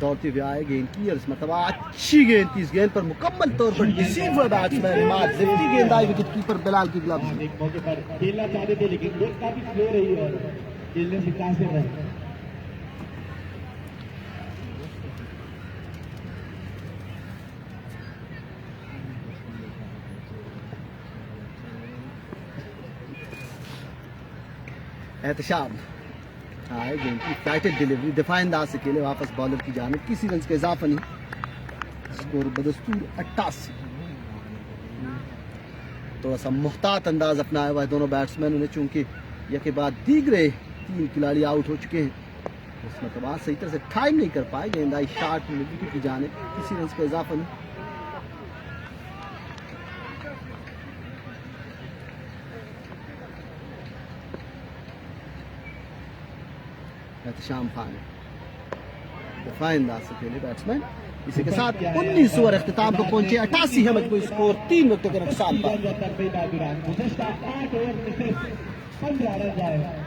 दौड़ते हुए आए। गेंद की और इस मरतबा अच्छी गेंद थी। इस गेंद पर मुकम्मल तौर पर डिसीव हुआ बैट्समैन इमाद लेफ्टी। गेंद आई विकेट कीपर बिलाल की ग्लव्स में। एक मौके पर खेलना चाहते थे लेकिन गेंद काफी स्लो रही और खेलने से काफी रन। एहतशाम आए, गेंद की फ्लाइटेड डिलीवरी दिफाई अंदाज से खेले वापस बॉलर की जानिब। किसी रन का इजाफा नहीं। स्कोर बदस्तूर 88। थोड़ा सा मुहतात अंदाज अपनाया हुआ है दोनों बैट्समैनों ने, चूंकि यह के बाद दीगरे 3 खिलाड़ी आउट हो चुके हैं। उसमें तो सही तरह से टाइम नहीं कर पाए। गेंद आई शॉट में विकेट की जानिब। किसी रन का इजाफा नहीं। एहतशाम खान दिफाई अंदाज से खेले बैट्समैन। इसी के साथ 19 ओवर अख्तिताम को पहुंचे। 88 है मजमूई स्कोर, 3 विकेट के नुकसान पर। 8 ओवर में सिर्फ 15 रन आए।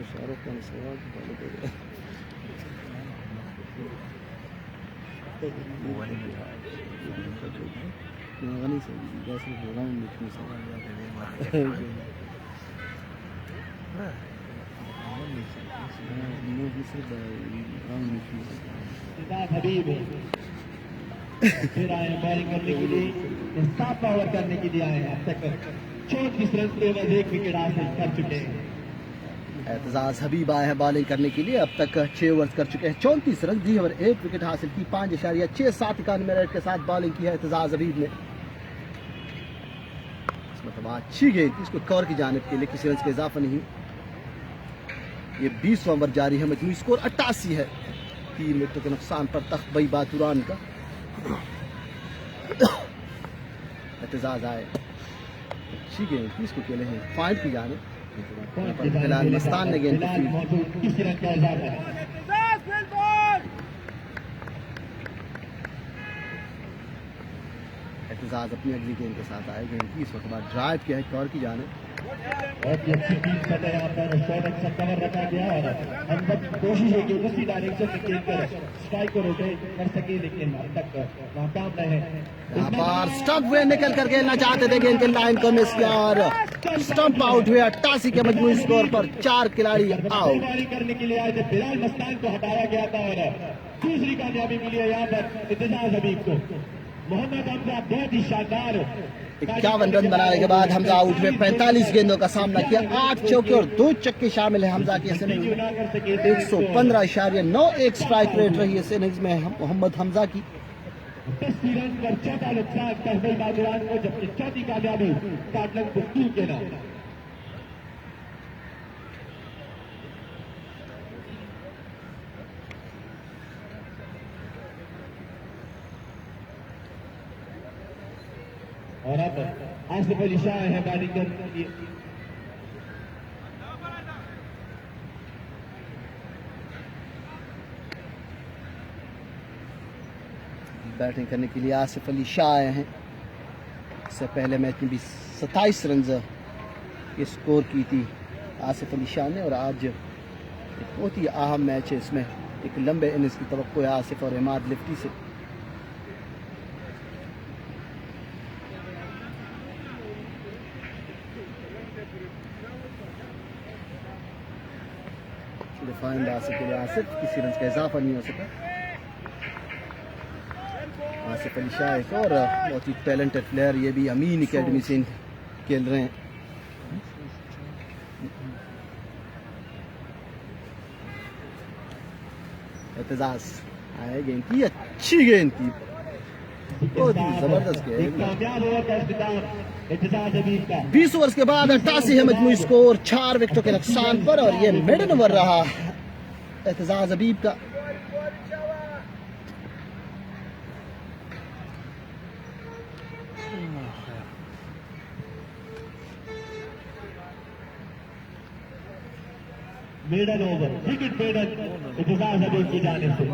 शाहरुख खान हबीब फिर आए बॉलिंग करने के लिए, 7 ओवर करने के लिए आए हैं। अब तक 34 रन केवल 1 विकेट हासिल कर चुके हैं। एतजाज हबीब आए हैं बॉलिंग करने के लिए। अब तक 6 ओवर्स कर चुके हैं, 34 रन दी और 1 विकेट हासिल की। 5.67 रेट के साथ बॉलिंग की है एतजाज हबीब ने। मतलब अच्छी गेंद थी, इसको कवर की जानिब के लिए किसी रन का इजाफा नहीं। ये 20वां ओवर जारी है। मजमूई स्कोर 88 है, 3 विकेटों के नुकसान पर तख्त भाई बातुरान का। एतजाज आए, अच्छी गेंद थी, इसको खेले हैं पॉइंट की जानिब। बिलाल मस्तान ने गेंद किसी रन का इजाफा है। 5 एहतजाज अपनी अगली गेंद के साथ आए। गेंद की इस वक्त बाद ड्राइव किया है कवर की जाने। बहुत ही अच्छी टीम कर रहे हैं यहाँ पर, शॉट अच्छा कवर रखा गया और हम बस कोशिश है कि उसी डायरेक्शन में खेलकर स्ट्राइक को रोटेट कर सके, लेकिन अब तक नाकाम रहे। यहाँ पर स्टंप हुए, निकल कर खेलना चाहते थे, गेंद के लाइन को मिस किया और स्टंप आउट हुए। 88 के मजमूई स्कोर पर 4 खिलाड़ी आउट। करने के लिए आए थे, बिलाल मस्तान को हटाया गया था और दूसरी कामयाबी मिली है यहाँ पर इत्तेजाज हबीब को। मोहम्मद हमजा बहुत ही शानदार 51 रन बनाने के बाद हमजा आउट हुए। 45 गेंदों का सामना किया, 8 चौके और 2 चक्के शामिल है हमजा की इस इनिंग्स में। 115.91 स्ट्राइक रेट रही इस इनिंग्स में मोहम्मद हमजा की। 10 रन पर चौथा नुकसान तहसील बाजुरान को, जबकि चौथी कामयाबी काटलन बुट्टू के नाम। और अब आसिफ अली शाह है बैटिंग करने के लिए। बैटिंग करने के लिए आसिफ अली शाह आए हैं। इससे पहले मैच में भी 27 रन की स्कोर की थी आसिफ अली शाह ने, और आज एक बहुत ही अहम मैच है, इसमें एक लंबे इनिंग्स की तवक्को है आसिफ और इमाद लिफ्टी से। डिफाइंड आसिफ के लिए आसिफ, किसी रन का इजाफा नहीं हो सका। आसिफ अली शाह एक और बहुत ही टैलेंटेड प्लेयर, ये भी अमीन एकेडमी से खेल रहे हैं। एहतजाज आए, गेंद की अच्छी गेंद की, बहुत ही जबरदस्त गेंद। 20 ओवर के बाद 88 है मजमूई स्कोर 4 विकेटों के नुकसान पर, और ये मिडन ओवर रहा एहतजाज हबीब का। मेडन ओवर, विकेट मेडन एहतजाज हबीब की जाने से।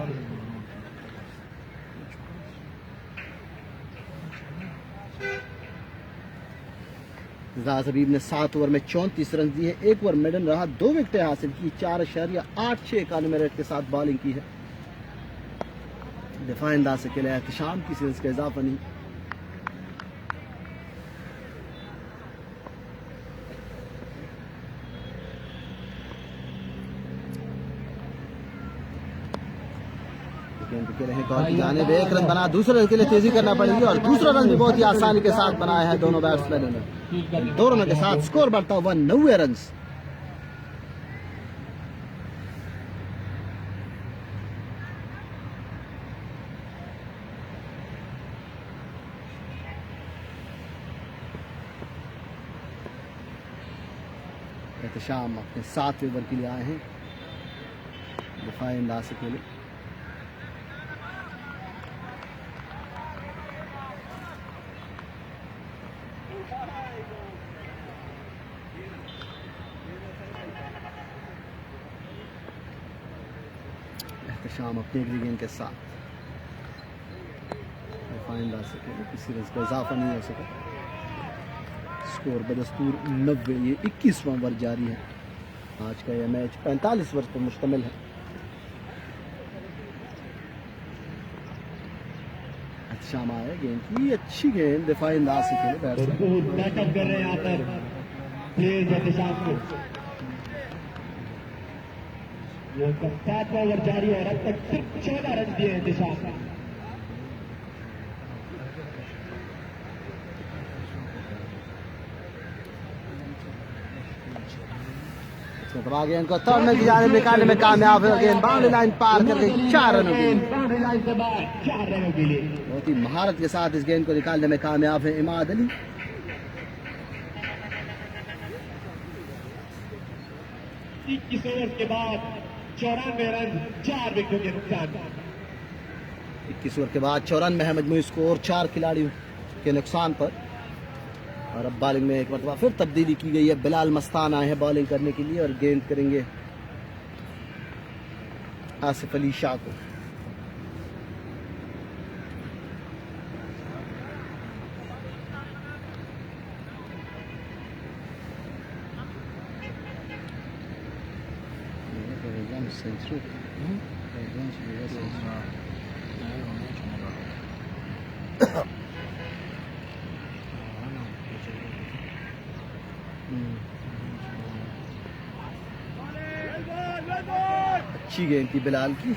एहतजाज हबीब ने 7 ओवर में 34 रन दिए, 1 ओवर मेडन रहा, 2 विकेटें हासिल की, 4.86 91 रेट के साथ बॉलिंग की है। दिफा अंदाज से खेला एहतशाम, किसी रन का इजाफा नहीं। के रहे कॉल की जानिब, 1 रन बना, दूसरे रन के लिए तेजी करना पड़ेगी, और दूसरा रन भी बहुत ही आसानी के साथ बनाया है दोनों बैट्समैनों ने। 2 रनों के साथ स्कोर बढ़ता हुआ 90 रन। एहतशाम अपने 7वें ओवर के लिए आए हैं, दिफाई अंदाज से खेले। शाम अपने अगली गेंद के साथ फाइन ला सके, किसी रन का इजाफा नहीं हो सका। स्कोर बदस्तूर 90, ये 21वां ओवर जारी है। आज का यह मैच 45 ओवर पर मुश्तमिल है। शाम आए, गेंद की अच्छी गेंद, दिफाई अंदाज से खेले बैटअप कर रहे हैं यहाँ पर प्लेयर्स शाम को। 7वां ओवर जारी है और अब तक सिर्फ 14 रन दिए हैं दिशा। आगे इनको थर्ड में की जाने निकालने में कामयाब है। गेंद बाउंड्री लाइन पार कर गई 4 रनों के लिए। बाउंड्री लाइन के बाद 4 रनों के लिए बहुत ही महारत के साथ इस गेंद को निकालने में कामयाब है इमाद अली। इक्कीस ओवर के बाद 94 रन, 4 विकेटों के नुकसान। 21 ओवर के बाद 94 है मजमूई स्कोर 4 खिलाड़ियों के नुकसान पर। और अब बॉलिंग में एक मरतबा फिर तब्दीली की गई है। बिलाल मस्तान आए हैं बॉलिंग करने के लिए और गेंद करेंगे आसिफ अली शाह को। सेंचुरी अच्छी गेंद थी बिलाल की।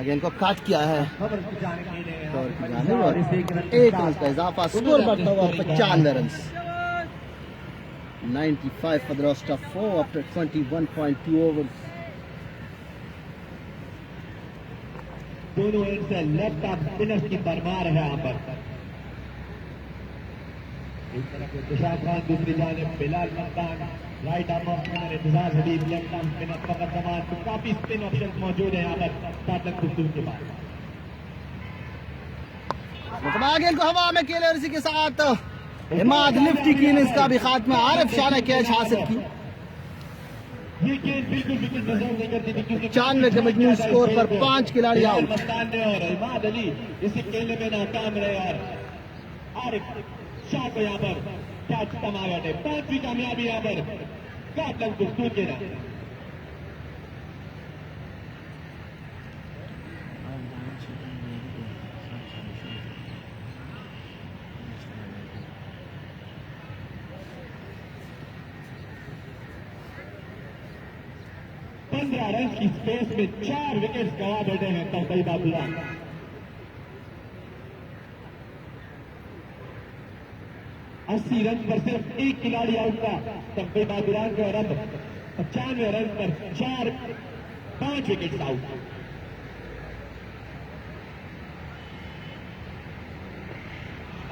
गेंद को काट किया है खबर की जाने और की जानिब और एक रन का इजाफा, स्कोर बढ़ता हुआ 95 run. 95 for the rest of 4 after 21.2 overs. दोनों एंड से लेफ्ट ऑफ स्पिनर्स की भरमार है यहाँ पर। एक तरफ इत्तेशाक खान, दूसरी जानिब Bilal Mastan, right arm off spinner इंतजार हबीब, लेफ्ट आर्म स्पिनर फखर जमान। तो काफी स्पिन ऑप्शन मौजूद है यहाँ पर पाटन कुस्तूर के बाद। गेंद को हवा में खेले और इसी के साथ इमाद लिफ्टी की ने इसका भी खात्मा। आरिफ शाह ने कैच हासिल की। ये गेंद बिल्कुल विकेट डिजर्व नहीं करती थी क्योंकि 95 के मजमूई स्कोर पर 5 खिलाड़ी आउट। मस्तान ने और इमाद अली इसी खेलने में नाकाम रहे और आरिफ शाह को यहाँ पर कैच थमा बैठे। 5वीं कामयाबी यहाँ पर पाटन कुस्तूर के नाम। रन की स्पेस में 4 विकेट गवा बैठे हैं तकबई बाबूलाल। अस्सी रन पर सिर्फ एक खिलाड़ी आउट था तकबई बाबूलाल को, और अब 95 रन पर 5 विकेट आउट।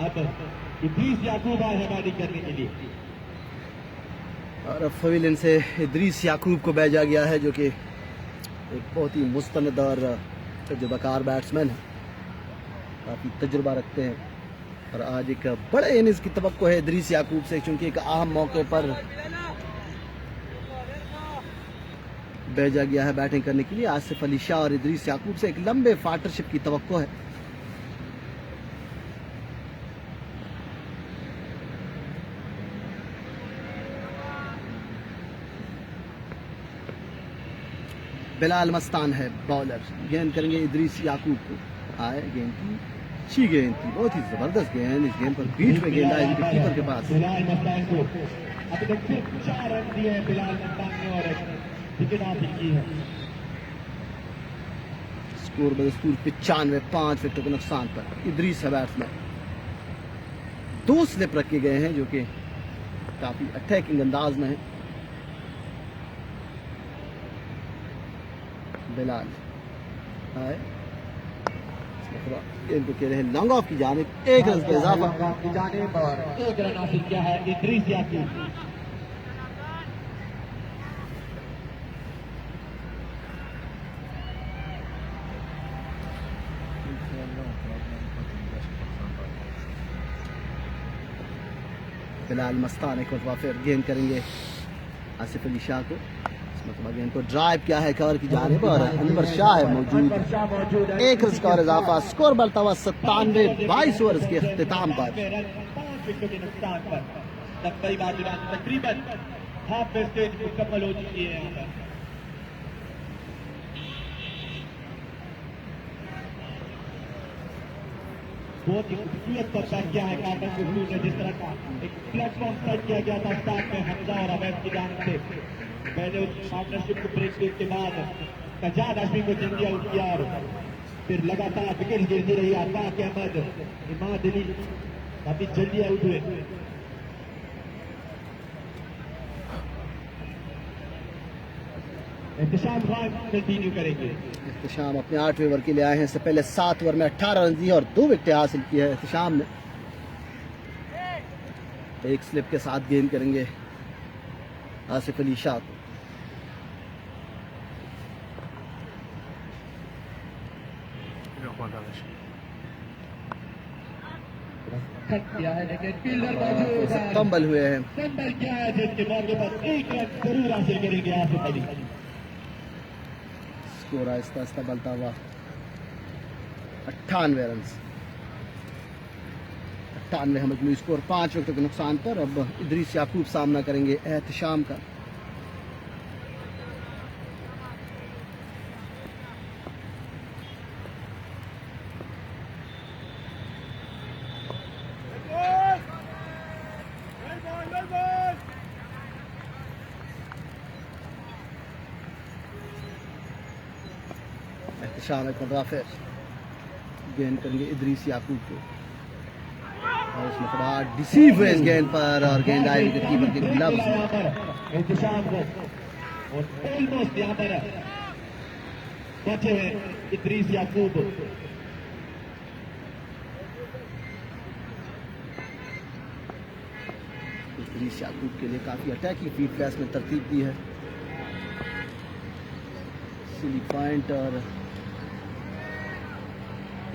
अब इद्रीस याकूब आए हैं बैटिंग करने के लिए और अब पवेलियन से इद्रीस याकूब को भेजा गया है जो कि एक बहुत ही मुस्तनद और तजुर्बाकार बैट्समैन है, काफ़ी तजुर्बा रखते हैं। और आज एक बड़े इनिंग्स की तवक्को है इद्रीस याकूब से, क्योंकि एक अहम मौके पर भेजा गया है बैटिंग करने के लिए। आसिफ अली शाह और इद्रीस याकूब से एक लंबे पार्टनरशिप की तवक्को है। बिलाल मस्तान है बॉलर, गेंद करेंगे इद्रीस याकूब को। आए गेंद की अच्छी गेंद थी, बहुत ही जबरदस्त गेंद। इस गेंद पर बीच में गेंद आई कीपर के पास। बिलाल मस्तान को अभी तक सिर्फ 4 रन दिए हैं बिलाल मस्तान ने और एक विकेट हासिल की है। स्कोर बदस्तूर 95, 5 विकेटों के नुकसान पर इद्रीस है बैट्समैन। 2 स्लिप रखे गए हैं जो कि काफी अटैकिंग अंदाज में है। बिलाल आए गेंद को खेले हैं लॉन्ग ऑफ की जानिब, 1 रन का इजाफा की जानिब और 1 रन हासिल किया है इद्रीस याकूब। बिलाल मस्तान एक मरतबा फिर गेंद करेंगे आसिफ अली शाह को। मतलब गेंद को ड्राइव किया है कवर की जानिब और अनवर शाह है मौजूद। 1 रन का और इजाफा, स्कोर बढ़ता हुआ 97, 22 ओवर्स के अख्तिताम पर। 5 विकेटों के नुकसान पर तकबई बाबूलाल तकरीबन हाफ स्टेज मुकम्मल हो चुकी है यहाँ पर। बहुत ही खूबसूरत पर बैठ किया है पाटन कुस्तूर ने, जिस तरह का एक प्लेटफॉर्म सेट किया गया था स्टार्ट में हमजा और अवैध की जानिब से। पहले उस पार्टनरशिप को ब्रेक के बाद सजाद हाशमी को जल्दी आउट किया और फिर लगातार विकेट गिरती रही। आफाक अहमद, इमाद अली काफी जल्दी आउट हुए। एहतशाम खान कंटिन्यू करेंगे। एहतशाम अपने 8वें ओवर के लिए आए हैं। इससे पहले 7 ओवर में 18 रन दिए और 2 विकेट हासिल की है एहतशाम ने। एक स्लिप के साथ गेंद करेंगे आसिफ अली शाह को। कंबल हुए हैं। संभल किया है जिसके मौके पर 1 रन जरूर हासिल करेंगे आसिफ अली। स्कोर आहिस्ता आहिस्ता बढ़ता हुआ 98 रन। 98 है मजमूई स्कोर 5 विकेट के नुकसान पर। अब इदरीस याकूब सामना करेंगे एहतशाम का। एहतशाम एक मरतबा फिर गेंद करेंगे इदरीस याकूब को और उसमें थोड़ा डिसीव हुए इस गेंद पर और गेंद आई विकेट कीपर के ग्लव्स में। एहतशाम को और ऑलमोस्ट यहाँ पर बचे हैं इदरीस याकूब। इदरीस याकूब के लिए काफी अटैकिंग फील्ड प्लेस में तरतीब दी है। सिली पॉइंट और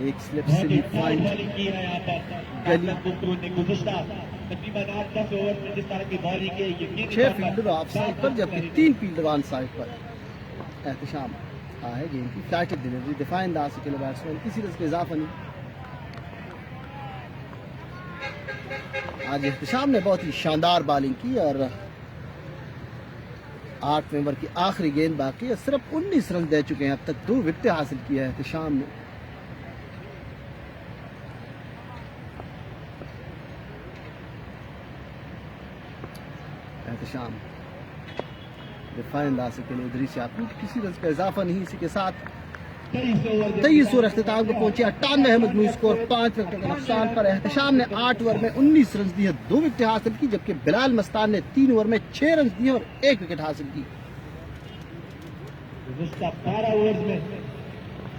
एक स्लिप सिली पॉइंट बॉलिंग की है यहाँ पर गली ने गुज़िश्ता तकरीबन 8-10 ओवर में जिस तरह की बॉलिंग की यकीनी 6 फील्डर ऑफ साइड पर जबकि 3 फील्डर ऑन साइड पर। एहतशाम है गेंद की फ्लैटेड डिलीवरी दिफाई अंदाज से खेले बैट्समैन, किसी तरह का इजाफा नहीं। आज एहतशाम ने बहुत ही शानदार बॉलिंग की और 8वें ओवर की आखिरी गेंद बाकी है। सिर्फ 19 रन दे चुके हैं अब तक, 2 विकेटें हासिल की है एहतशाम ने। एहतशाम दिफाई अंदाज से खेले इदरीस याकूब, किसी रन का इजाफा नहीं। इसी के साथ 23 ओवर अख्तिताम को पहुंचे। 98 है मजमूई स्कोर 5 विकेटों के नुकसान पर। एहतशाम ने 8 ओवर में 19 रन दिए, 2 विकेटें हासिल की, जबकि बिलाल मस्तान ने 3 ओवर में 6 रन दिए और 1 विकेट हासिल की। 12 ओवर में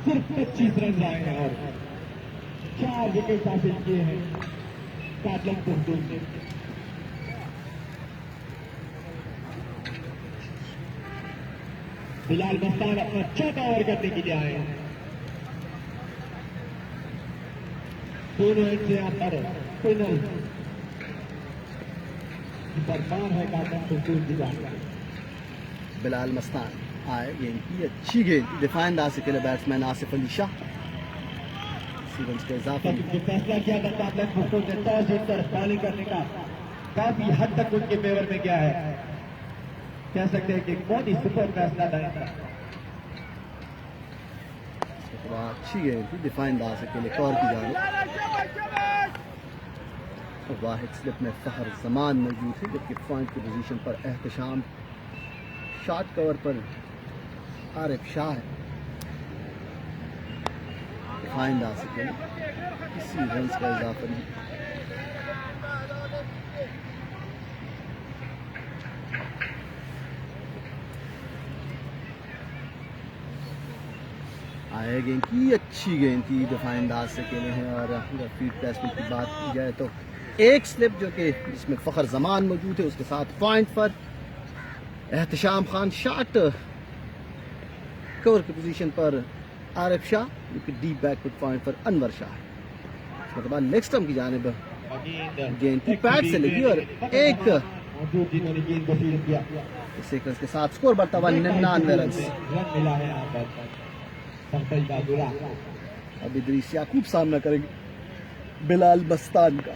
सिर्फ 25 रन आए हैं और 4 विकेट हासिल किए हैं काटलन पुख्तून ने। बिलाल मस्तान अपना 4था ओवर करने के लिए आए हैं। दोनों एंड से यहाँ पर फाइनल बरबार है काटलन पुख्तून की जान। बिलाल मस्तान आए, गेंद की अच्छी गेंद दिफाई अंदाज से खेले बैट्समैन आसिफ अली शाह, रन का इजाफा। जो फैसला किया था काटलन पुख्तून ने टॉस जीतकर बॉलिंग करने का, काफी हद तक उनके फेवर में गया है। कह सकते हैं कि बहुत ही सुपर फैसला था। अच्छी गेंद थी दिफाई अंदाज से खेले कवर की जाने। वाहिद स्लिप में फखर जमान मौजूद है, जबकि पॉइंट की पोजीशन पर एहतशाम, शॉर्ट कवर पर आरिफ शाह है। दिफाई अंदाज से खेले, किसी रन का इजाफा नहीं। आए गेंद की अच्छी गेंद थी दिफाई अंदाज से खेले हैं। और फील्ड प्लेसमेंट की बात की जाए तो एक स्लिप जो कि जिसमें फखर जमान मौजूद है, उसके साथ पॉइंट पर एहतशाम खान, शॉट कवर की पोजीशन पर आरिफ शाह, जो कि डीप बैकवर्ड पॉइंट पर अनवर शाह है। इसके बाद लेग स्टंप की जानिब गेंद की पैड से लगी और एक सेकंड के साथ स्कोर बढ़ता हुआ 99 रन मिला है यहाँ पर। अब इदरीस याकूब सामना करेंगे बिलाल मस्तान का।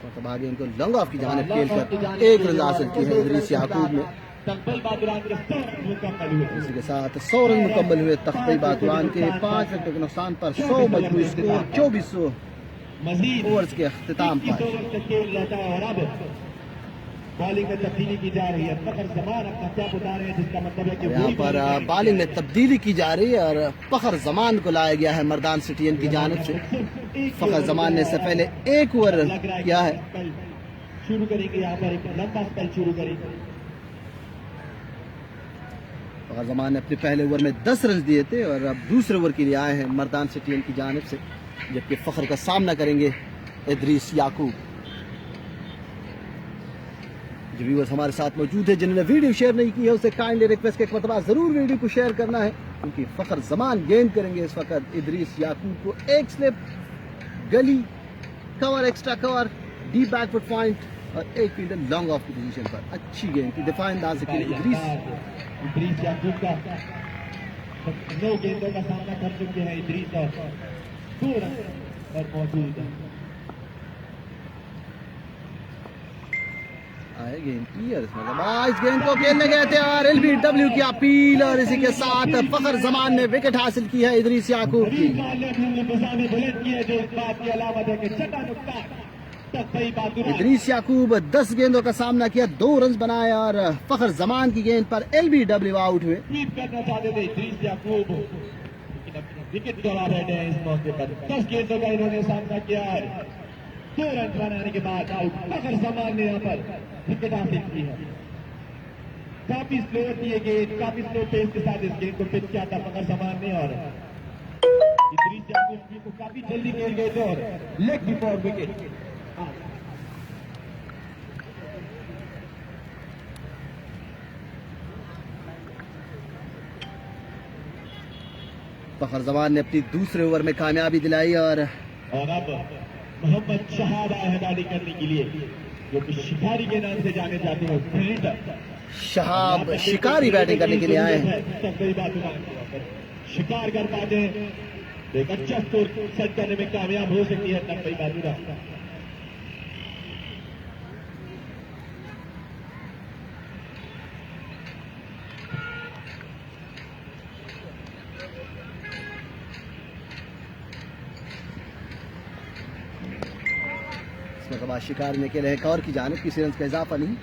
मतलब आगे इनको लॉन्ग ऑफ की जानिब खेल कर 1 रन हासिल की है इदरीस याकूब ने। इसी के साथ 100 रन मुकम्मल हुए तख्ते बातुरान के। 5 विकेटों के नुकसान पर 100 मजमूई स्कोर 24 ओवर्स के अख्तिताम पर। बॉलिंग में तब्दीली की जा रही है। फखर जमान अपना कैप उतारे हैं, जिसका मतलब है कि यहाँ पर बॉलिंग में तब्दीली की जा रही है और फखर जमान को लाया गया है मर्दान सिटियन की जानिब से। फखर जमान ने इससे पहले 1 ओवर किया है। शुरू करेंगे यहाँ पर एक लंबा स्पेल शुरू करेंगे। फखर जमान ने अपने पहले ओवर में 10 रन दिए थे और अब दूसरे ओवर के लिए आए हैं मर्दान सिटियन की जानिब से, जबकि फखर का सामना करेंगे इदरीस याकूब। जो व्यूअर्स हमारे साथ मौजूद है जिन्होंने वीडियो शेयर नहीं की है, उसे काइंडली रिक्वेस्ट के एक मरतबा जरूर वीडियो को शेयर करना है, क्योंकि फखर जमान गेंद करेंगे इस वक्त इदरीस याकूब को। एक slip gully cover, extra cover, deep backfoot point और एक फील्डर लॉन्ग ऑफ की पोजीशन पर। अच्छी गेंद थी दिफा अंदाज के लिए इदरीस याकूब का 9 गेंदों का सामना कर चुके हैं इदरीस और 2 रन पर मौजूद है। आए गेंद क्लियर, मतलब इस गेंद को खेलने गए थे और एलबीडब्ल्यू की अपील और इसी के साथ फखर जमान ने विकेट हासिल की है इदरीस याकूब की। इदरीस याकूब 10 गेंदों का सामना किया, 2 रन बनाए और फखर जमान की गेंद पर एलबीडब्ल्यू आउट हुए। करना चाहते थे इदरीस याकूब, विकेट गवा बैठे हैं इस मौके पर। 10 गेंदों का इन्होंने सामना किया है, 2 रन बनाने के बाद आउट। फखर जमान ने यहाँ पर विकेट हासिल की है। काफी स्लो थी ये गेंद, काफी स्लो पेस के साथ इस गेंद को पिच किया था फखर जमान ने और इदरीस याकूब जी को काफी जल्दी खेल गए थे और लेग बिफोर विकेट। फखर जमान ने अपनी दूसरे ओवर में कामयाबी दिलाई और अब मोहम्मद शहाब आए हैं बैटिंग करने के लिए, जो कि शिकारी के नाम से जाने जाते हैं। शहाब शिकारी बैटिंग करने के लिए आए हैं। कई बात शिकार कर पाते हैं, एक अच्छा स्कोर सेट करने में कामयाब हो सकती है तकई बादुरा। शिकार ने खेले एक और की जानिब, किसी रन का इजाफा नहीं।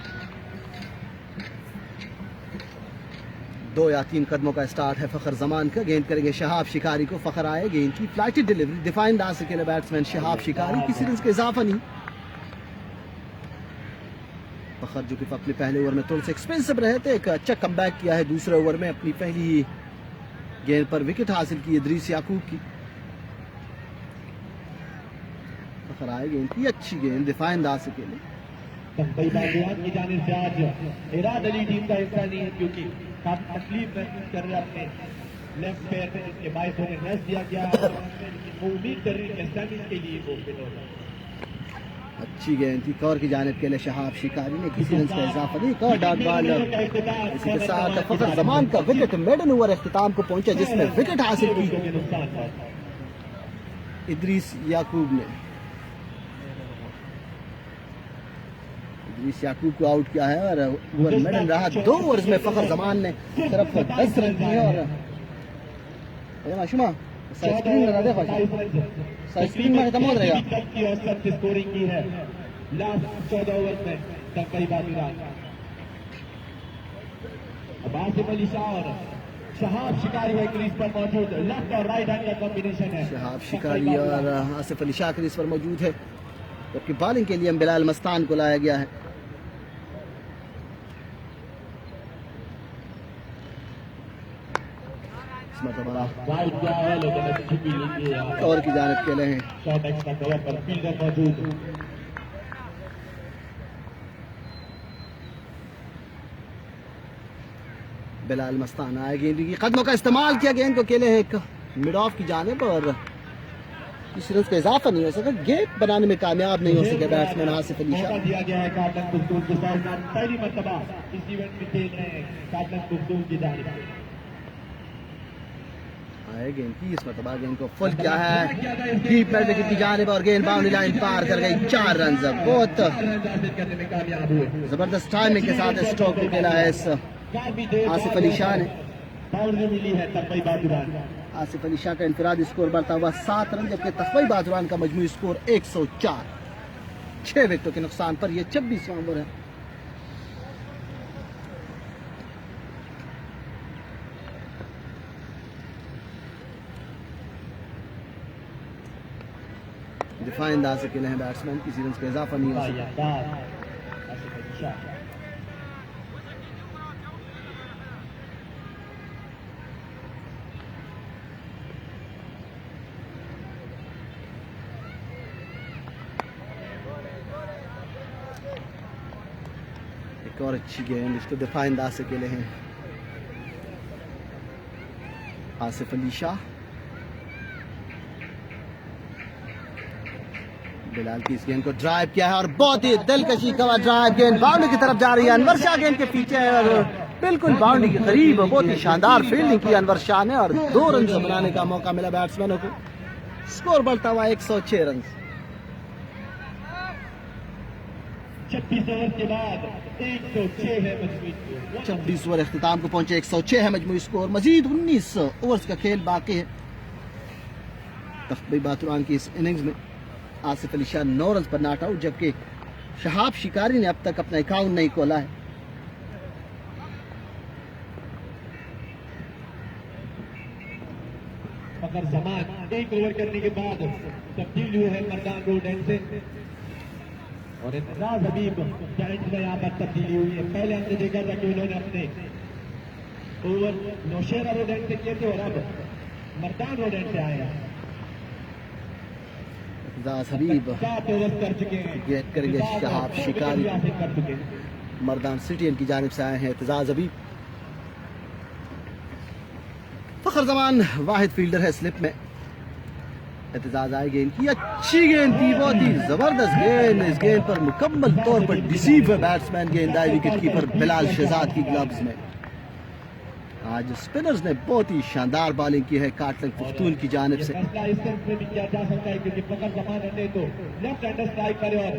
2 या 3 कदमों का स्टार्ट है फखर जमान का। गेंद करेंगे शहाब शिकारी को, फखर आए, गेंद की फ्लाइटेड डिलीवरी, डिफाइन अंदाज से खेले बैट्समैन शहाब शिकारी, किसी रन का इजाफा नहीं। फखर जो कि अपने पहले ओवर में थोड़े से एक्सपेंसिव रहे थे, एक अच्छा कमबैक किया है दूसरे ओवर में, अपनी पहली गेंद पर विकेट हासिल की इदरीस याकूब की। फखर आए, गेंद की अच्छी गेंद दिफाई अंदाज से खेले। की जानिब से आज इराद अली टीम का हिस्सा नहीं है, क्योंकि काफी तकलीफ महसूस कर रहे अपने लेफ्ट पैर में, जिसके बायस उन्हें रेस्ट दिया गया। वो उम्मीद कर रही है सेमीज के लिए वो फिट होगा। अच्छी गेंद थी कौर की जानिब के लिए शहाब शिकारी ने, किसी रन का इजाफा नहीं। कौर डॉट बॉल, इसी के साथ फखर जमान का विकेट मेडन ओवर अख्तिताम को पहुंचा, जिसमें विकेट हासिल की इदरीस याकूब ने। इदरीस याकूब को आउट किया है और ओवर मेडन रहा। 2 ओवर्स में फखर जमान ने सिर्फ 10 रन किए और माशुमा स्क्रीन में देखो, स्क्रीन में खत्म हो रहेगा। स्कोरिंग की है लास्ट 14 ओवर में तकई बादुरा। अब आसिफ अली शाह और शहाब शिकारी है क्रीज पर मौजूद, लेफ्ट और राइट हैंड का कॉम्बिनेशन है। शहाब शिकारी और आसिफ अली शाह क्रीज पर मौजूद है, जबकि बॉलिंग के लिए बिलाल मस्तान को लाया गया है। और की जानिब खेले हैं, शॉट एक्स्ट्रा कवर पर फील्डर मौजूद। बिलाल मस्तान आए, गेंद की कदमों का इस्तेमाल किया, गेंद को खेले हैं एक मिड ऑफ की जानिब और किसी रन का इजाफा नहीं हो सका। गेप बनाने में कामयाब नहीं हो सके बैट्समैन आसिफ अली शाह। दिया गया है कैप्टन कुलदीप के साथ, पहली मर्तबा इस इवेंट में खेल रहे हैं कैप्टन कुलदीप की जानिब। आए, गेंद की इस मर्तबा गेंद को फुल किया है डीप मिड की जानिब और गेंद बाउंड्री लाइन पार कर गई। 4 रन, बहुत जबरदस्त टाइमिंग के साथ स्ट्रोक को खेला है इस आसिफ अली शाह ने। बाउंड्री मिली है तकई बादुरा। आसिफ अली शाह का इंफरादी स्कोर बढ़ता हुआ 7 रन, जबकि तकई बादुरान का मजमूई स्कोर 104। 6 विकेटों के नुकसान पर यह 26वां ओवर है। दिफाई अंदाज से खेले हैं बैट्समैन, किसी रन का इजाफा नहीं हो सका। एक और अच्छी गेंद, इसको दिफाई अंदाज से खेले हैं आसिफ अली शाह। बिलाल की इस गेंद को ड्राइव किया है और बहुत ही दिलकशी का ड्राइव, गेंद बाउंड्री की तरफ जा रही है। अनवर शाह गेंद के पीछे है और बिल्कुल बाउंड्री के करीब। बहुत ही शानदार फील्डिंग की अनवर शाह ने और 2 रन बनाने का मौका मिला बैट्समैनों को। स्कोर बढ़ता हुआ 106 रन। 26 ओवर के बाद 106 है मजबूत। 26 ओवर अख्तिताम को पहुंचे, 106 है मजमूई स्कोर। मजीद 19 ओवर्स का खेल बाकी है। तख्बी बातुरान की इस इनिंग्स में आसिफ अली शाह 9 रन पर नॉट आउट, जबकि शहाब शिकारी ने अब तक अपना अकाउंट नहीं खोला है। फखर जमान 1 ओवर करने के बाद तब्दील हुए हैं मर्दान रोड एंड से और इतराज हबीब बेंच में यहाँ पर तब्दीली हुई है। पहले हमने देखा था कि उन्होंने अपने ओवर नौशेरा रोड एंड से किए थे और अब मर्दान रोड एंड से आए हैं। हबीब 7 ओवर कर चुके हैं, गेंद करेंगे शहाब शिकारी। हासिल कर चुके हैं। मर्दान सिटी इनकी जानिब से आए हैं एतजाज हबीब। फखर जमान वाहिद फील्डर है स्लिप में। एतजाज आए, गेंद की अच्छी गेंद थी, बहुत ही जबरदस्त गेंद। इस गेंद पर मुकम्मल तौर पर डिसीव है बैट्समैन गेंदबाज विकेट कीपर बिलाल शहजाद की ग्लव्स में। आज स्पिनर्स ने बहुत ही शानदार बॉलिंग की है काटलंग पुख्तून की जानिब से। फैसला इस सेंस में भी किया जा सकता है क्योंकि फखर जमान रहते तो लेफ्ट हैंडर स्ट्राइक करे और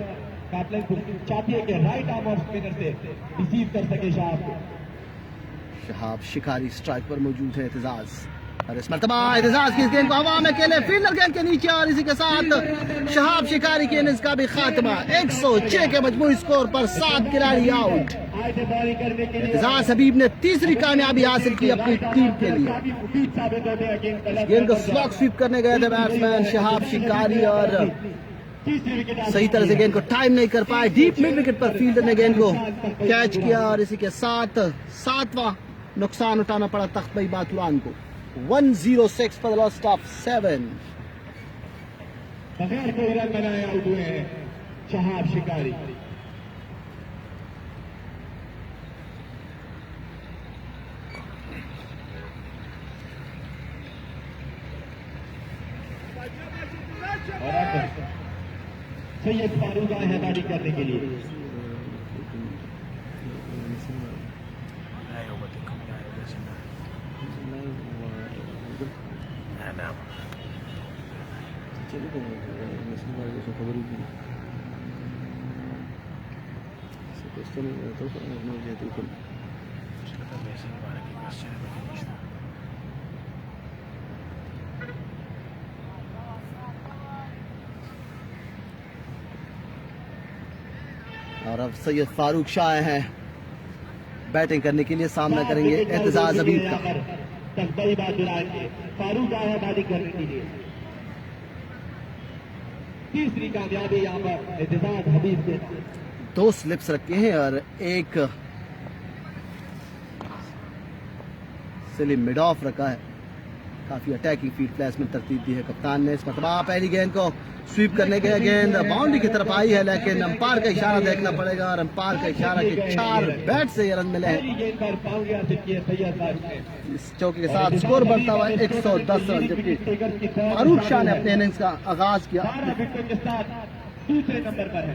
काटलंग चाहती है कि राइट आर्म ऑफ स्पिनर से रिसीव कर सके शहाब को। शहाब शिकारी स्ट्राइक पर मौजूद है। एतजाज और इस मरतबा एतजाज की गेंद को हवा में अकेले फील्डर गेंद के नीचे और इसी के साथ शहाब शिकारी की इनिंग्स का भी खात्मा। 106 के मजमूई स्कोर पर 7 खिलाड़ी आउट। एतजाज हबीब ने तीसरी कामयाबी हासिल की अपनी टीम के लिए। गेंद को स्लॉग स्वीप करने गए थे बैट्समैन शहाब शिकारी और सही तरह से गेंद को टाइम नहीं कर पाए। डीप मिड विकेट पर फील्डर ने गेंद को कैच किया और इसी के साथ 7वां नुकसान उठाना पड़ा तख्बी बातुरान को। 106 for the loss of 7। बगैर कोई रन बनाए आउट हुए हैं शहाब शिकारी। और अब सैयद फारूक आए हैं बैटिंग करने के लिए। और अब सैयद फारूक शाह आए हैं बैटिंग करने के लिए, सामना करेंगे एतजाज हबीब का। तख्बी बातुरान के फारूक आया बैटिंग करने के लिए। तीसरी कामयाबी यहाँ पर एतजाज हबीब के। 2 स्लिप्स रखे हैं और एक स्लिप मिड ऑफ रखा है। काफी अटैकिंग फील्ड प्लेसमेंट तरतीब दी है कप्तान ने। इस मरतबा पहली गेंद को स्वीप करने गए, गेंद बाउंड्री की तरफ आई है लेकिन अंपायर का इशारा देखना पड़ेगा और अंपायर का इशारा कि 4 बैट से ये रन मिले हैं। इस चौके के साथ स्कोर बढ़ता हुआ 110 रन, जबकि फारूक शाह ने अपने इनिंग्स का आगाज किया। दूसरे नंबर पर है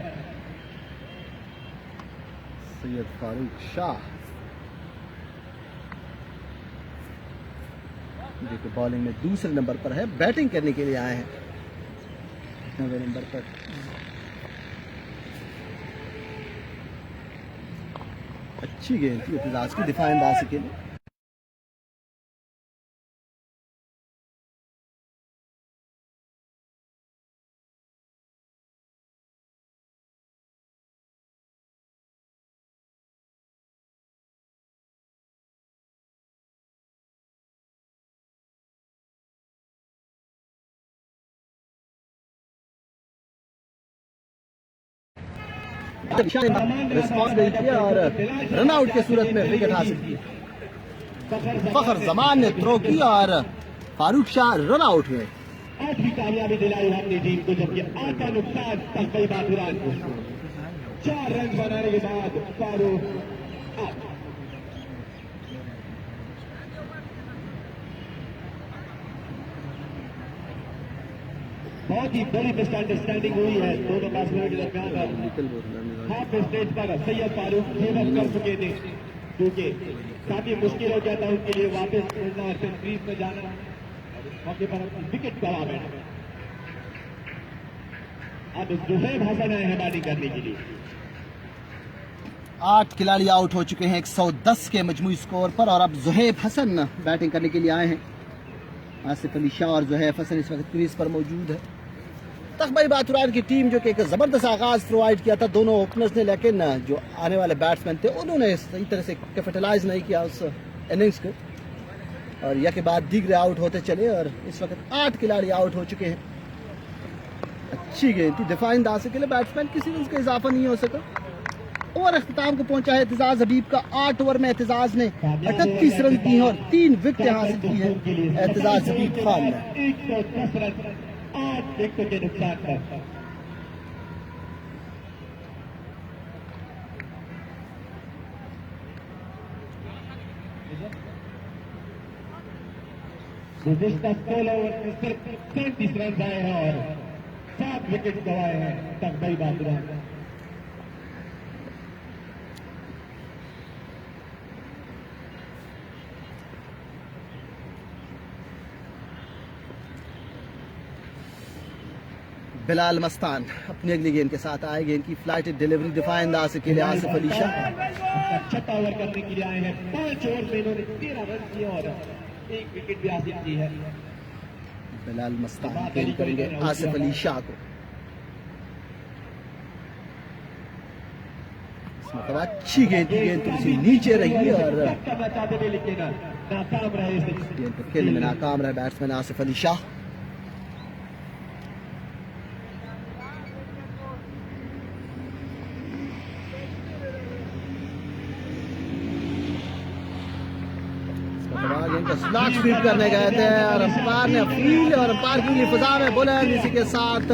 सैयद फारूक शाह जो कि बॉलिंग में दूसरे नंबर पर है, बैटिंग करने के लिए आए हैं 9वें नंबर पर। अच्छी गेंद थी एतजाज की दिफा अंदाजी के लिए। रिस्पॉन्स नहीं किया और रन आउट की सूरत में विकेट हासिल की। फखर जमान ने थ्रो किया और फारूक शाह रन आउट हुए। 8वीं कामयाबी दिलाई अपनी टीम को, जबकि 8वां नुकसान तख्बी बातुरान को। 4 रन बनाने के बाद फारूक आउट। बहुत ही बड़ी मिसअंडरस्टैंडिंग हुई है दोनों बैट्समैनों के दरमियान। हाफ स्टेज पर सैयद फारूक गिव अप कर चुके थे क्योंकि काफी मुश्किल हो गया था उनके लिए वापस उड़ना और फिर क्रीज में जाना। मौके पर विकेट गवा बैठे। अब जुहैब हसन आए हैं बैटिंग करने के लिए। 8 खिलाड़ी आउट हो चुके हैं 110 के मजमूई स्कोर पर और अब जुहैब हसन बैटिंग करने के लिए आए हैं। आसिफ अली शाह और जुहैब हसन इस वक्त क्रीज पर मौजूद है। तकबई बातुरान की टीम जो कि एक जबरदस्त आगाज प्रोवाइड किया था दोनों ओपनर्स ने, लेकिन जो आने वाले बैट्समैन थे उन्होंने सही तरह से कैपिटलाइज नहीं किया उस इनिंग्स को और या के बाद दीगरे आउट होते चले और इस वक्त 8 खिलाड़ी आउट हो चुके हैं। अच्छी गेंद थी दिफाई अंदाज के लिए बैट्समैन, किसी रन का इजाफा नहीं हो सका। ओवर अख्ताम को पहुंचा है एतजाज हबीब का। 8 ओवर में एतजाज ने 38 रन की और 3 विकेटें हासिल की है एतजाज हबीब खान ने। 110 रन 8 विकेट के नुकसान पर। गुज़िश्ता 16 ओवर में सिर्फ 37 रन आए हैं और 7 विकेट गंवाए हैं तकबई बातुरान। बिलाल मस्तान अपनी अगली गेंद के साथ आए। गेंद की फ्लाइट डिलीवरी दिफाई अंदाज के लिए आसिफ अली शाह। छठा ओवर करने के लिए आए हैं। 5 ओवर में इन्होंने 13 रन किए और 1 विकेट भी हासिल की है। बिलाल मस्तान गेंद करेंगे आसिफ अली शाह को। मतलब अच्छी गेंद थी, गेंद थोड़ी सी नीचे रही और करना चाहते थे लेकिन नाकाम रहे। गेंद को खेलने में नाकाम रहे batsman Asif Ali Shah. Slot sweep करने गए थे और अंपायर ने फील्ड और अंपायर की फिजा में बुलंद इसी के साथ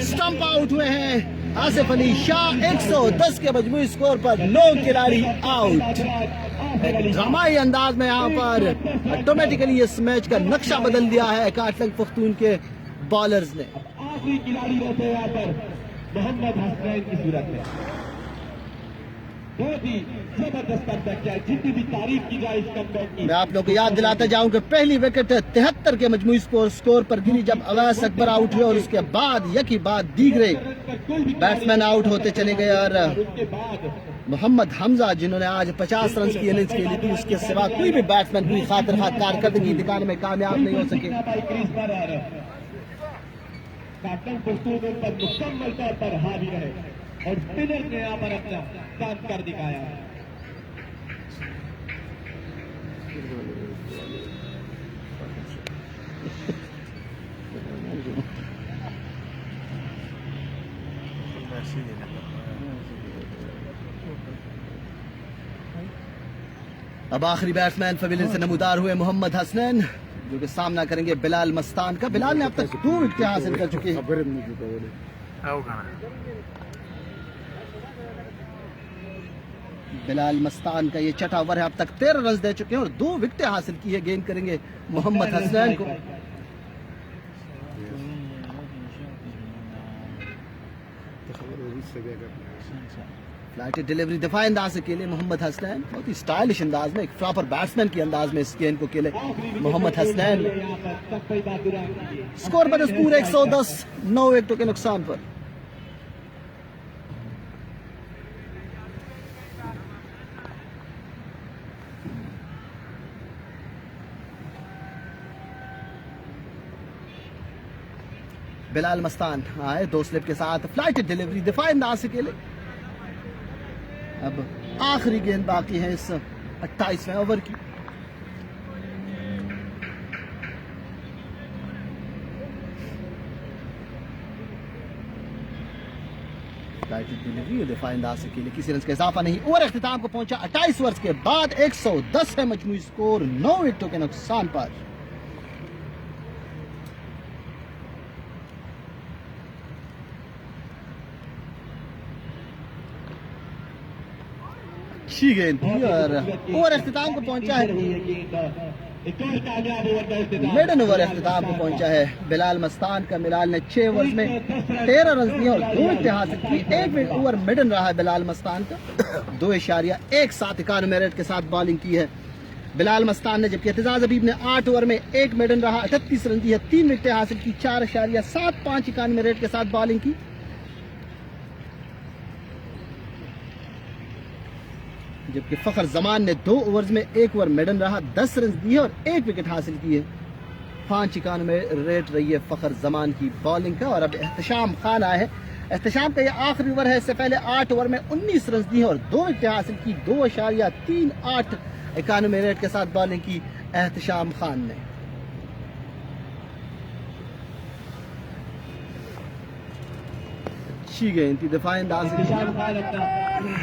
स्टंप आउट हुए हैं आसिफ अली शाह। 110 के मजमूई स्कोर पर 9 खिलाड़ी आउट। ड्रामाई अंदाज में यहाँ पर ऑटोमेटिकली इस मैच का नक्शा बदल दिया है काटलंग पुख्तून के बॉलर्स ने। आखिरी खिलाड़ी रहते हैं यहाँ पर मोहम्मद हसनैन की सूरत में। बहुत ही जबरदस्त कमबैक किया, जितनी भी तारीफ की जाए इस कमबैक की। मैं आप लोगों को याद दिलाता जाऊं कि पहली विकेट 73 के मजमूई स्कोर पर गिरी जब अवैस अकबर आउट हुए और उसके बाद यकी बाद दीगरे बैट्समैन आउट होते चले गए और उसके बाद मोहम्मद हमजा जिन्होंने आज 50 रन की इनिंग्स खेली थी उसके सिवा कोई भी बैट्समैन कोई खातिर खा कारकर्दगी दिखाने में कामयाब नहीं हो सके। काटलंग पुख्तून पर मुकम्मल तौर पर हावी रहे और स्पिनर ने यहाँ पर अपना काम कर दिखाया। अब आखिरी बैट्समैन पवेलियन से नमूदार हुए मोहम्मद हसनैन जो कि सामना करेंगे बिलाल मस्तान का। बिलाल ने अब तक 2 विकेट हासिल कर चुके हैं। बिलाल मस्तान का ये छठा ओवर है, अब तक 13 रन दे चुके हैं और 2 विकेटें हासिल की है। गेंद करेंगे मोहम्मद हसनैन को। फ्लाइट डिलीवरी दिफाई अंदाज के लिए मोहम्मद हसनैन बहुत ही स्टाइलिश अंदाज में एक प्रॉपर बैट्समैन के अंदाज में इस गेंद को खेले मोहम्मद हसनैन। स्कोर पर पूरे 110 9 विकेटों के नुकसान पर। बिलाल मस्तान आए 2 स्लिप के साथ फ्लाइट डिलीवरी दिफाई अंदाज के लिए। अब आखिरी गेंद बाकी है इस 28वें ओवर की। फ्लाइट डिलीवरी दिफाई अंदाज के लिए किसी रन का इजाफा नहीं। ओवर अख्तिताम को पहुंचा 28 ओवर के बाद 110 है मजमूई स्कोर 9 विकेटों के नुकसान पर। अच्छी गेंद थी और ओवर अख्तिताम को पहुंचा है एक और कामयाब ओवर का इख्तिताम। मिडन ओवर अख्तिताम को पहुंचा है बिलाल मस्तान का। बिलाल ने 6 ओवर्स में 13 रन दिए और 2 विकेट हासिल की। 1 ओवर मिडन रहा है बिलाल मस्तान का। 2.1791 रेट के साथ बॉलिंग की है बिलाल मस्तान ने, जबकि एतजाज हबीब ने 8 ओवर में 1 मिडन रहा, 38 रन दिए, 3 विकेट हासिल की। 4.751 रेट के साथ बॉलिंग की। जबकि फखर जमान ने 2 ओवर्स में 1 ओवर मिडन रहा, 10 रन दिए और 1 विकेट हासिल किए। 5.91 रेट रही है फखर जमान की बॉलिंग का। और अब एहतशाम खान आए हैं। एहतशाम का यह आखिरी ओवर है। इससे पहले 8 ओवर में 19 रन दिए और 2 विकेट हासिल की। 2.381 रेट के साथ बॉलिंग की एहतशाम खान ने। अच्छी गेंद थी दफाई अंदाज से। निशान खान अपना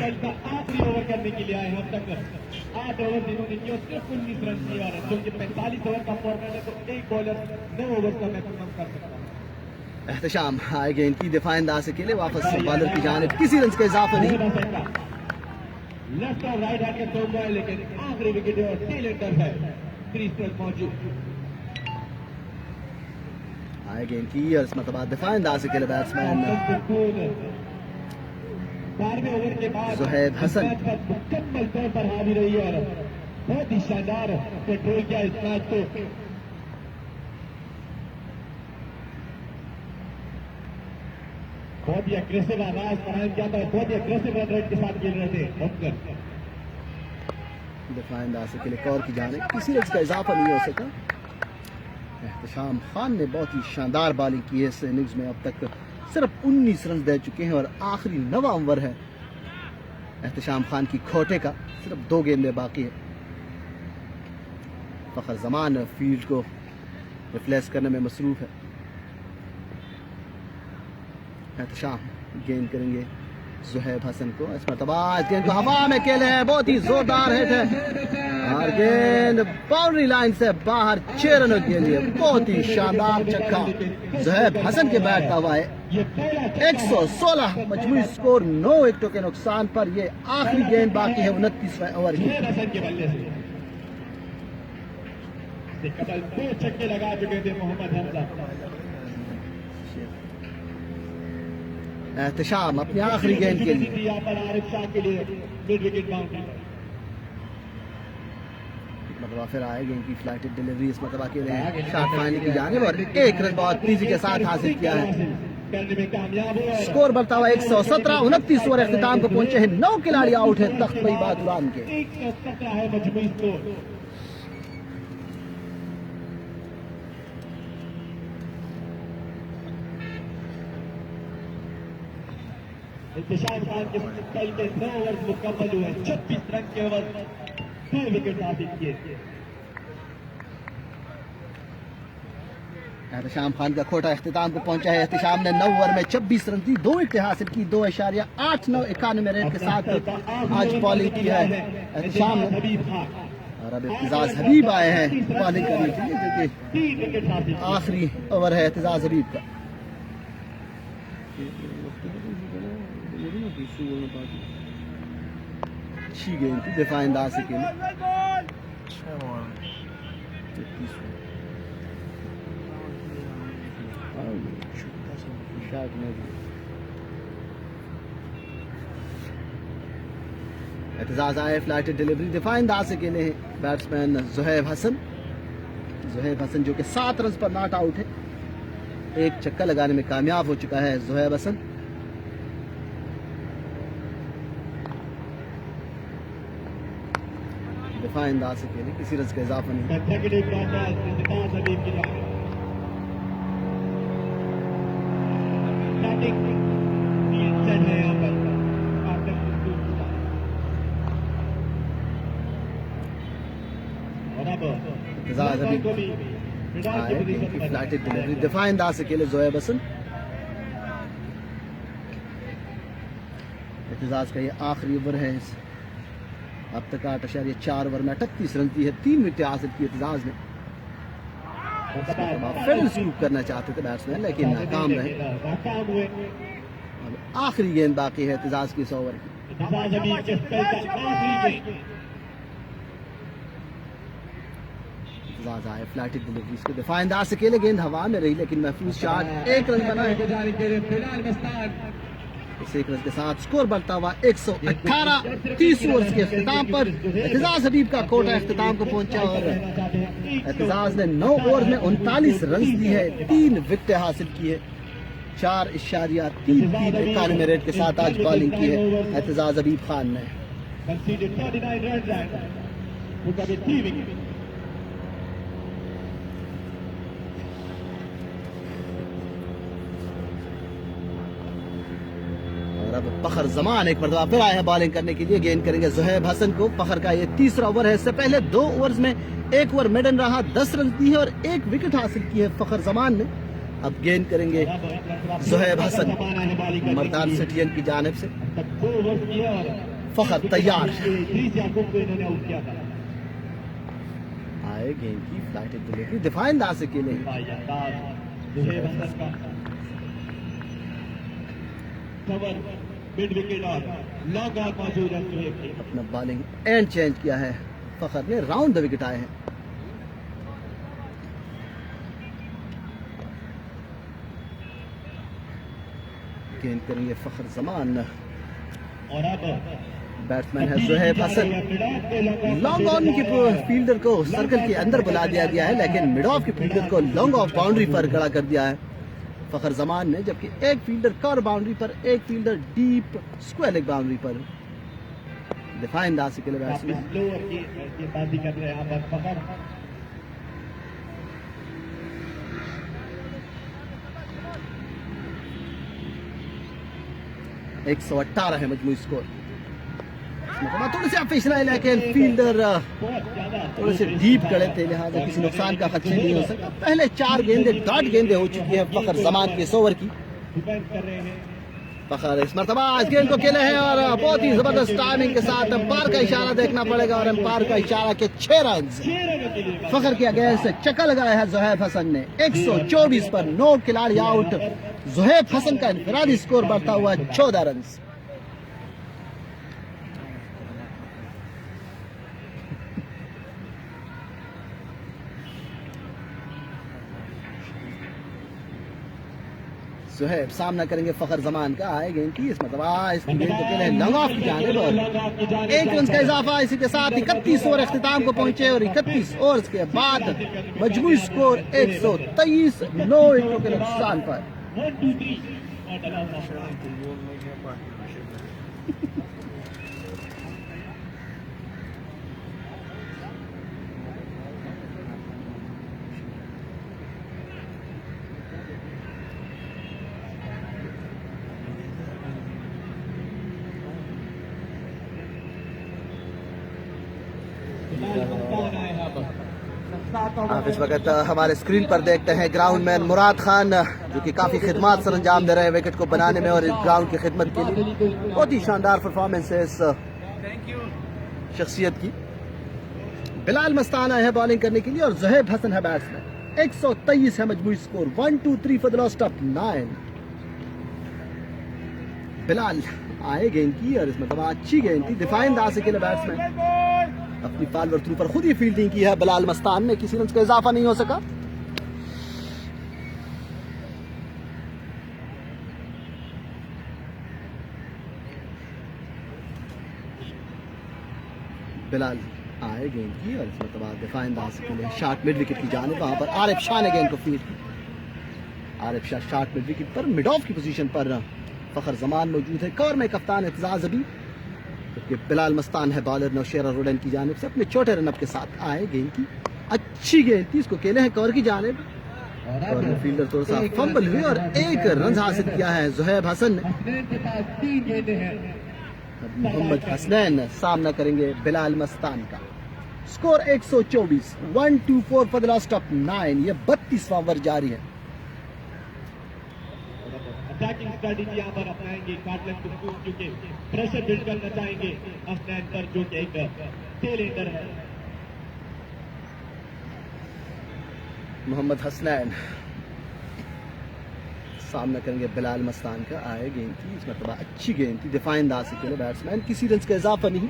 कल का आखिरी ओवर करने के लिए आए हैं। अब तक 8 ओवर जिन्होंने किए सिर्फ 19 रन किए और क्योंकि 45 ओवर का फॉर्मेट है तो एक बॉलर 9 ओवर का मैक्सिमम कर सकता है। एहतशाम आए गेंद की दफाई अंदाज से खेले वापस बॉलर की जानिब, किसी रन का इजाफा नहीं। लेफ्ट और राइट हैंड के कॉम्बो है लेकिन आखिरी विकेट और टेल एंडर है क्रीज पर मौजूद। आए गेंद की और इस मतलब दफाई अंदाज से खेले बैट्समैन 12वें ओवर के बाद ज़ुहैब हसन। मुकम्मल तौर पर हावी रही और बहुत ही शानदार कंट्रोल किया इस मैच को। बहुत ही अग्रेसिव आगाज फराहम किया था, बहुत ही अग्रेसिव रन रेट के साथ खेल रहे थे बंकर। दफाई अंदाज से खेले कौर की जानिब, किसी रन का इजाफा नहीं हो सका। एहतशाम खान ने बहुत ही शानदार बॉलिंग की है इस इनिंग्स में। अब तक सिर्फ 19 रन दे चुके हैं और आखिरी 9वां ओवर है एहतशाम खान की खोटे का। सिर्फ 2 गेंदें बाकी है। फखर जमान फील्ड को रिप्लेस करने में मसरूफ है। एहतशाम गेंद करेंगे ज़ुहैब हसन को। इस मरतबा गेंद को हवा में खेले हैं, बहुत ही जोरदार हिट है और गेंद बाउंड्री लाइन से बाहर 6 रनों के लिए बहुत ही शानदार छक्का ज़ुहैब हसन के बैट का हुआ है। 116 मजमूई स्कोर 9 विकेटों के नुकसान पर। ये आखिरी गेंद बाकी है 29वें ओवर की। के बल्ले से कबल 2 छक्के लगा चुके थे मोहम्मद हमजा। एहतशाम अपनी आखिरी गेंद के लिए यहाँ पर आरिफ शाह के लिए मिड विकेट बाउंड्री। मतलब फिर आए गेंद की फ्लाइटेड डिलीवरी इस मतलब के लिए शॉट फाइनल की जानिब और 1 रन बहुत तेजी के साथ हासिल किया है। करने में कामयाब हुआ। स्कोर बढ़ता हुआ 117। 29 ओवर अख्तिताम को पहुंचे हैं। 9 खिलाड़ी आउट है तख्त बहादुरान के। 117 है मजमूई स्कोर। इंतशार खान के कल के 9 ओवर मुकम्मल हुए। 26 रन के ओवर 2 विकेट हासिल किए। एहतशाम खान का खोटा अख्तिताम को पहुंचा है। एहतशाम ने 9 ओवर में 26 रन दी, 2 विकेट हासिल की। 2.8991 रेट के साथ आज बॉलिंग किया है एहतशाम ने। और अब एतजाज हबीब आए हैं बॉलिंग करने के लिए, जो कि 3 विकेट हासिल। आखिरी ओवर है एतजाज हबीब का। अच्छी गेंद थी दफाई अंदाज से खेली। एतजाज आए फ्लाइटेड डिलीवरी दफाई अंदाज से खेले हैं बैट्समैन ज़ुहैब हसन। ज़ुहैब हसन जो कि 7 रन पर नॉट आउट है। 1 छक्का लगाने में कामयाब हो चुका है ज़ुहैब हसन। दफाई अंदाज से खेले, किसी रन का इजाफा नहीं। कंसेक्यूटिव ड्रॉप इंतजाज हबीब की तरफ। बैटिंग सेट है यहाँ पर। और अब एतजाज हबीब को भी आए गेंद की फ्लाइटेड डिलीवरी दफाई अंदाज से खेले ज़ुहैब हसन। एतजाज का ये आखिरी ओवर है। अब तक 8.4 ओवर में 38 रन की है, 3 विकेट हासिल की एतजाज ने। फिर स्कूप करना चाहते थे बैट्समैन लेकिन नाकाम रहे। नाकाम हुए। अब आखिरी गेंद बाकी है एतजाज की 100 ओवर की। इंतजाज हबीब के स्पेल का आखिरी गेंद। एतजाज आए, फ्लैटेड डिलीवरी, इसके दिफा अंदाज से खेले, गेंद हवा में रही लेकिन महफूज शॉट, एक रन बना है। इस एक रन के साथ स्कोर बढ़ता हुआ 118। 30 ओवर्स के अख्ताम पर एतजाज हबीब का कोटा अख्ताम को पहुंचा और एतजाज ने 9 ओवर में 39 रन दी है, 3 विकेटें हासिल की है, 4.33 रेट के साथ आज बॉलिंग की है एतजाज हबीब खान ने। और अब फखर जमान एक मरतबा फिर आए हैं बॉलिंग करने के लिए, गेंद करेंगे ज़ुहैब हसन को। फखर का ये तीसरा ओवर है, इससे पहले 2 ओवर्स में 1 ओवर मेडन रहा, 10 रन दी है और 1 विकेट हासिल की है फखर जमान ने। अब गेंद करेंगे ज़ुहैब हसन मर्दान सिटियन की जानिब से। फखर तैयार, आए गेंद की फ्लाइटेड डिलीवरी, दिफा अंदाज से खेले, अपना बॉलिंग एंड चेंज किया है फखर ने, राउंड द विकेट आए हैं। गेंद करेंगे फखर जमान और अब बैट्समैन है ज़ुहैब हसन। लॉन्ग ऑन की फील्डर को सर्कल के अंदर बुला दिया गया है लेकिन मिड ऑफ की फील्डर को लॉन्ग ऑफ बाउंड्री पर खड़ा कर दिया है फखर जमान ने, जबकि एक फील्डर कर्व बाउंड्री पर, एक fielder deep square leg boundary पर। दिफा अंदाज से खेले बैट्समैन, एक 118 है मजमूई स्कोर। थोड़े से फिसलाए लेकिन फील्डर थोड़े से डीप खड़े थे, लिहाजा किसी नुकसान का खदशा नहीं हो सकता। पहले 4 गेंदे डॉट गेंदे हो चुकी है फखर जमान के इस ओवर की। फखर इस मरतबा इस गेंद को खेले हैं और बहुत ही जबरदस्त टाइमिंग के साथ अंपायर का इशारा देखना पड़ेगा और अंपायर का इशारा के 6 रन फखर के अगेंस्ट से चक्का लगाया है ज़ुहैब हसन ने। 124 पर 9 खिलाड़ी आउट, ज़ुहैब हसन का इनफरादी स्कोर बढ़ता हुआ 14 रन। ज़ुहैब सामना करेंगे फखर जमान का, आए गेंद की इस मतलब इस गेंद को खेले लॉन्ग ऑफ की जानिब और 1 रन का इजाफा। इसी के साथ 31 ओवर अख्तिताम को पहुंचे और 31 ओवर्स के बाद मजमूई स्कोर 123, 9 विकेटों के नुकसान पर। आप इस वक्त हमारे स्क्रीन पर देखते हैं ग्राउंड मैन मुराद खान, जो कि काफ़ी खिदमत सर अंजाम दे रहे हैं विकेट को बनाने में और इस ग्राउंड की खिदमत के लिए। बहुत ही शानदार परफॉर्मेंस है इस शख्सियत की। बिलाल मस्तान आए हैं बॉलिंग करने के लिए और ज़ुहैब हसन है बैट्समैन। 123 है मजमूई score, 1 2 3 for the last of 9। Bilal आए गेंद की और इसमें तमाम अच्छी गेंद थी, दिफाई अंदाज से खेले बैट्समैन। अपनी फॉलोअर थ्रू पर खुद ही फील्डिंग की है बिलाल मस्तान ने, किसी रन का इजाफा नहीं हो सका। बिलाल आए गेंद की और इसमें तबाह दिफा अंदाज से खेले शॉट मिड विकेट की जानिब, वहां पर आरिफ शाह ने गेंद को फील्ड की। Arif Shah shot mid wicket पर, मिड ऑफ की पोजीशन पर फखर जमान मौजूद है। कवर में कप्तान एतजाज अभी, जबकि बिलाल मस्तान है बॉलर नौशेरा रोडन की जानिब से। अपने छोटे रनअप के साथ आए गेंद की, अच्छी गेंद थी, इसको खेले हैं कवर की जानिब और फील्डर थोड़ा सा फंबल हुए और 1 रन हासिल किया है ज़ुहैब हसन ने। मोहम्मद हसनैन सामना करेंगे बिलाल मस्तान का। Score 124, 1 2 4 for the last of 9। ये 32वां ओवर जारी है। अटैकिंग स्ट्रेटजी यहाँ पर अपनाएंगे स्कॉटलैंड क्योंकि प्रेशर बिल्ड करना चाहेंगे अफगान पर, जो कि एक टेल एंडर है। मोहम्मद हसनैन सामना करेंगे बिलाल मस्तान का। आए गेंद थी, इस मतलब अच्छी गेंद थी, दिफाई अंदाज से खेले बैट्समैन, किसी रन का इजाफा नहीं।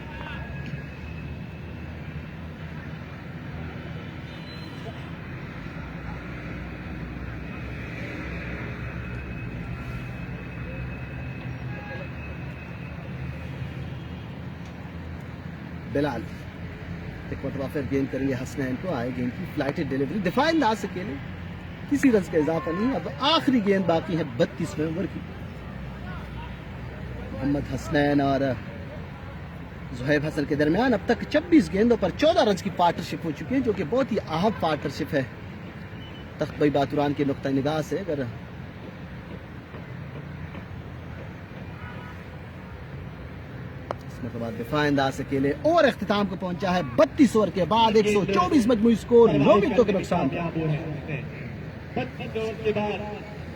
बिलाल एक मरतबा फिर गेंद करेंगे हसनैन को। आए गेंद की फ्लाइटेड डिलीवरी, दिफा अंदाज से खेले, किसी रन का इजाफा नहीं। अब आखिरी गेंद बाकी है 32वें ओवर की। मोहम्मद हसनैन और ज़ुहैब हसन के दरमियान अब तक 26 गेंदों पर 14 रन की पार्टनरशिप हो चुकी है, जो कि बहुत ही अहम पार्टनरशिप है तख्त बातुरान के नुक्ता निगाह से। अगर मतलब दिफा अंदाज से खेले और इख्तिताम को पहुंचा है 32 ओवर के बाद 124 मजमूई स्कोर, 9 विकेटों के नुकसान। 32 ओवर के बाद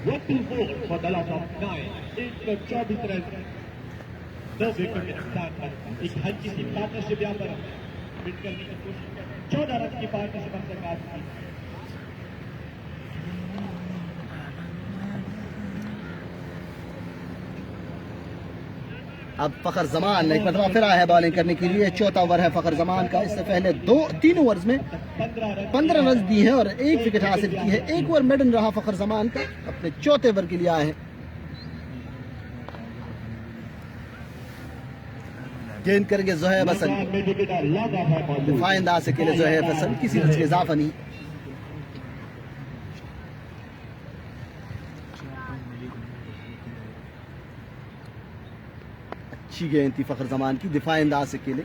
124 for the loss of 9, 124 run 2 wicket के नुकसान पर एक हल्की सी पार्टनरशिप यहाँ पर बिल्ड करने की कोशिश, 14 रन की पार्टनरशिप हमसे काट की। अब फखर जमान एक मरतबा फिर आया है बॉलिंग करने के लिए। चौथा ओवर है फखर जमान का। इससे पहले 3 ओवर्स में 15 रन दी है और 1 विकेट हासिल की है। 1 ओवर मेडन रहा फखर जमान का। अपने चौथे ओवर के लिए आए हैं। गेंद करेंगे ज़ुहैब हसन, दिफा अंदाज से खेले ज़ुहैब हसन, किसी रन का इजाफा नहीं। अच्छी गेंद थी फखर जमान की, दिफा अंदाज से खेले।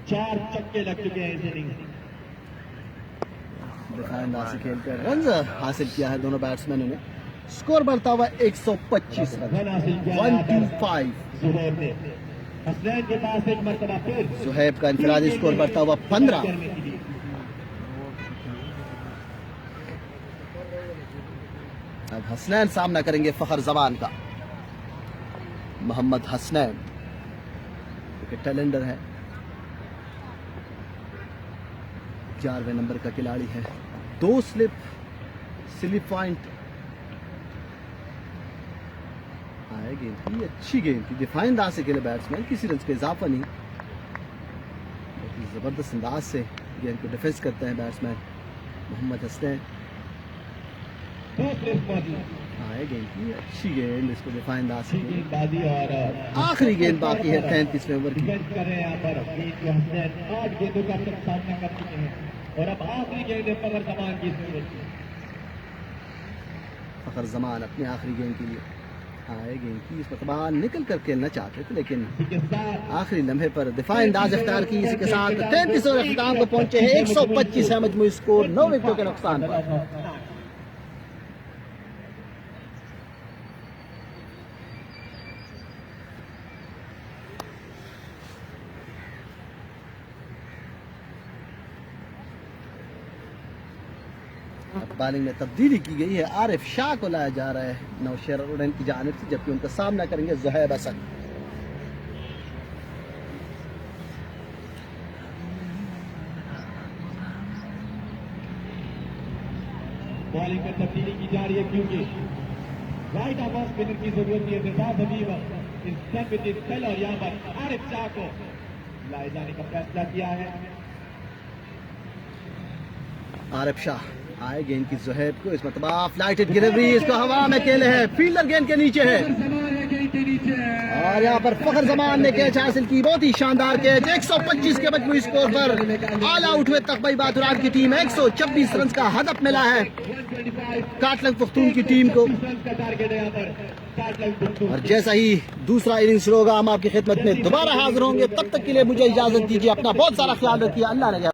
चार छक्के लग चुके हैं इस इनिंग्स में। दिफा अंदाज से खेलकर रन हासिल किया है दोनों बैट्समैनों ने। स्कोर बढ़ता हुआ 125 रन, 125। ज़ुहैब ने हसनैन के पास एक मरतबा फिर ज़ुहैब का इनफरादी स्कोर बढ़ता हुआ 15। अब हसनैन सामना करेंगे फखर जमान का। मोहम्मद हसनैन विकेट टेलेंडर है, 4वें नंबर का खिलाड़ी है। 2 स्लिप पॉइंट। आए गेंद की, अच्छी गेंद थी, दिफा अंदाज से खेले बैट्समैन, किसी रन का इजाफा नहीं। जबरदस्त अंदाज से गेंद को डिफेंस करते हैं बैट्समैन मोहम्मद हसनैन। आए गेंद की, अच्छी गेंद, इसको दिफा अंदाज से गेंदबाजी और आखिरी गेंद बाकी है 33वें ओवर की। डिफेंस कर रहे हैं यहाँ पर हसनैन। 8 गेंदों का अब तक सामना कर चुके हैं और अब आखिरी गेंद है फखर जमान की। फखर जमान अपनी आखिरी गेंद के लिए आए गेंद की, इस मरतबा निकल कर खेलना चाहते थे लेकिन आखिरी लम्हे पर दिफा अंदाज अख्तियार की। इसी के साथ 33 ओवर अख्तिताम को पहुंचे हैं। 125 है मजमूई स्कोर, 9 विकेटों के नुकसान पर। बॉलिंग में तब्दीली की गई है, आरिफ शाह को लाया जा रहा है नौशेर उड़न की जानिब से, जबकि उनका सामना करेंगे ज़ुहैब हसन। बॉलिंग में तब्दीली की जा रही है क्योंकि राइट ऑफ ऑफ स्पिनर की जरूरत है। निजाम हबीब इस डन विद दिस स्पेल और यहाँ पर आरिफ शाह को लाए जाने का फैसला किया है। आरिफ शाह आए गेंद की ज़ुहैब को, इस मरतबा फ्लाइटेड डिलीवरी, इसको हवा में खेले है, फील्डर गेंद के नीचे है और यहाँ पर फखर जमान ने कैच हासिल की। बहुत ही शानदार कैच। 125 के मजमूई स्कोर पर ऑल आउट हुए तख्त बातुरान की टीम। 126 रन का हदफ मिला है काटलंग पुख्तून की टीम को। और जैसा ही दूसरा इनिंग शुरू होगा हम आपकी खिदमत में दोबारा हाजिर होंगे। तब तक के लिए मुझे इजाजत दीजिए। अपना बहुत सारा ख्याल रखिए। अल्लाह ने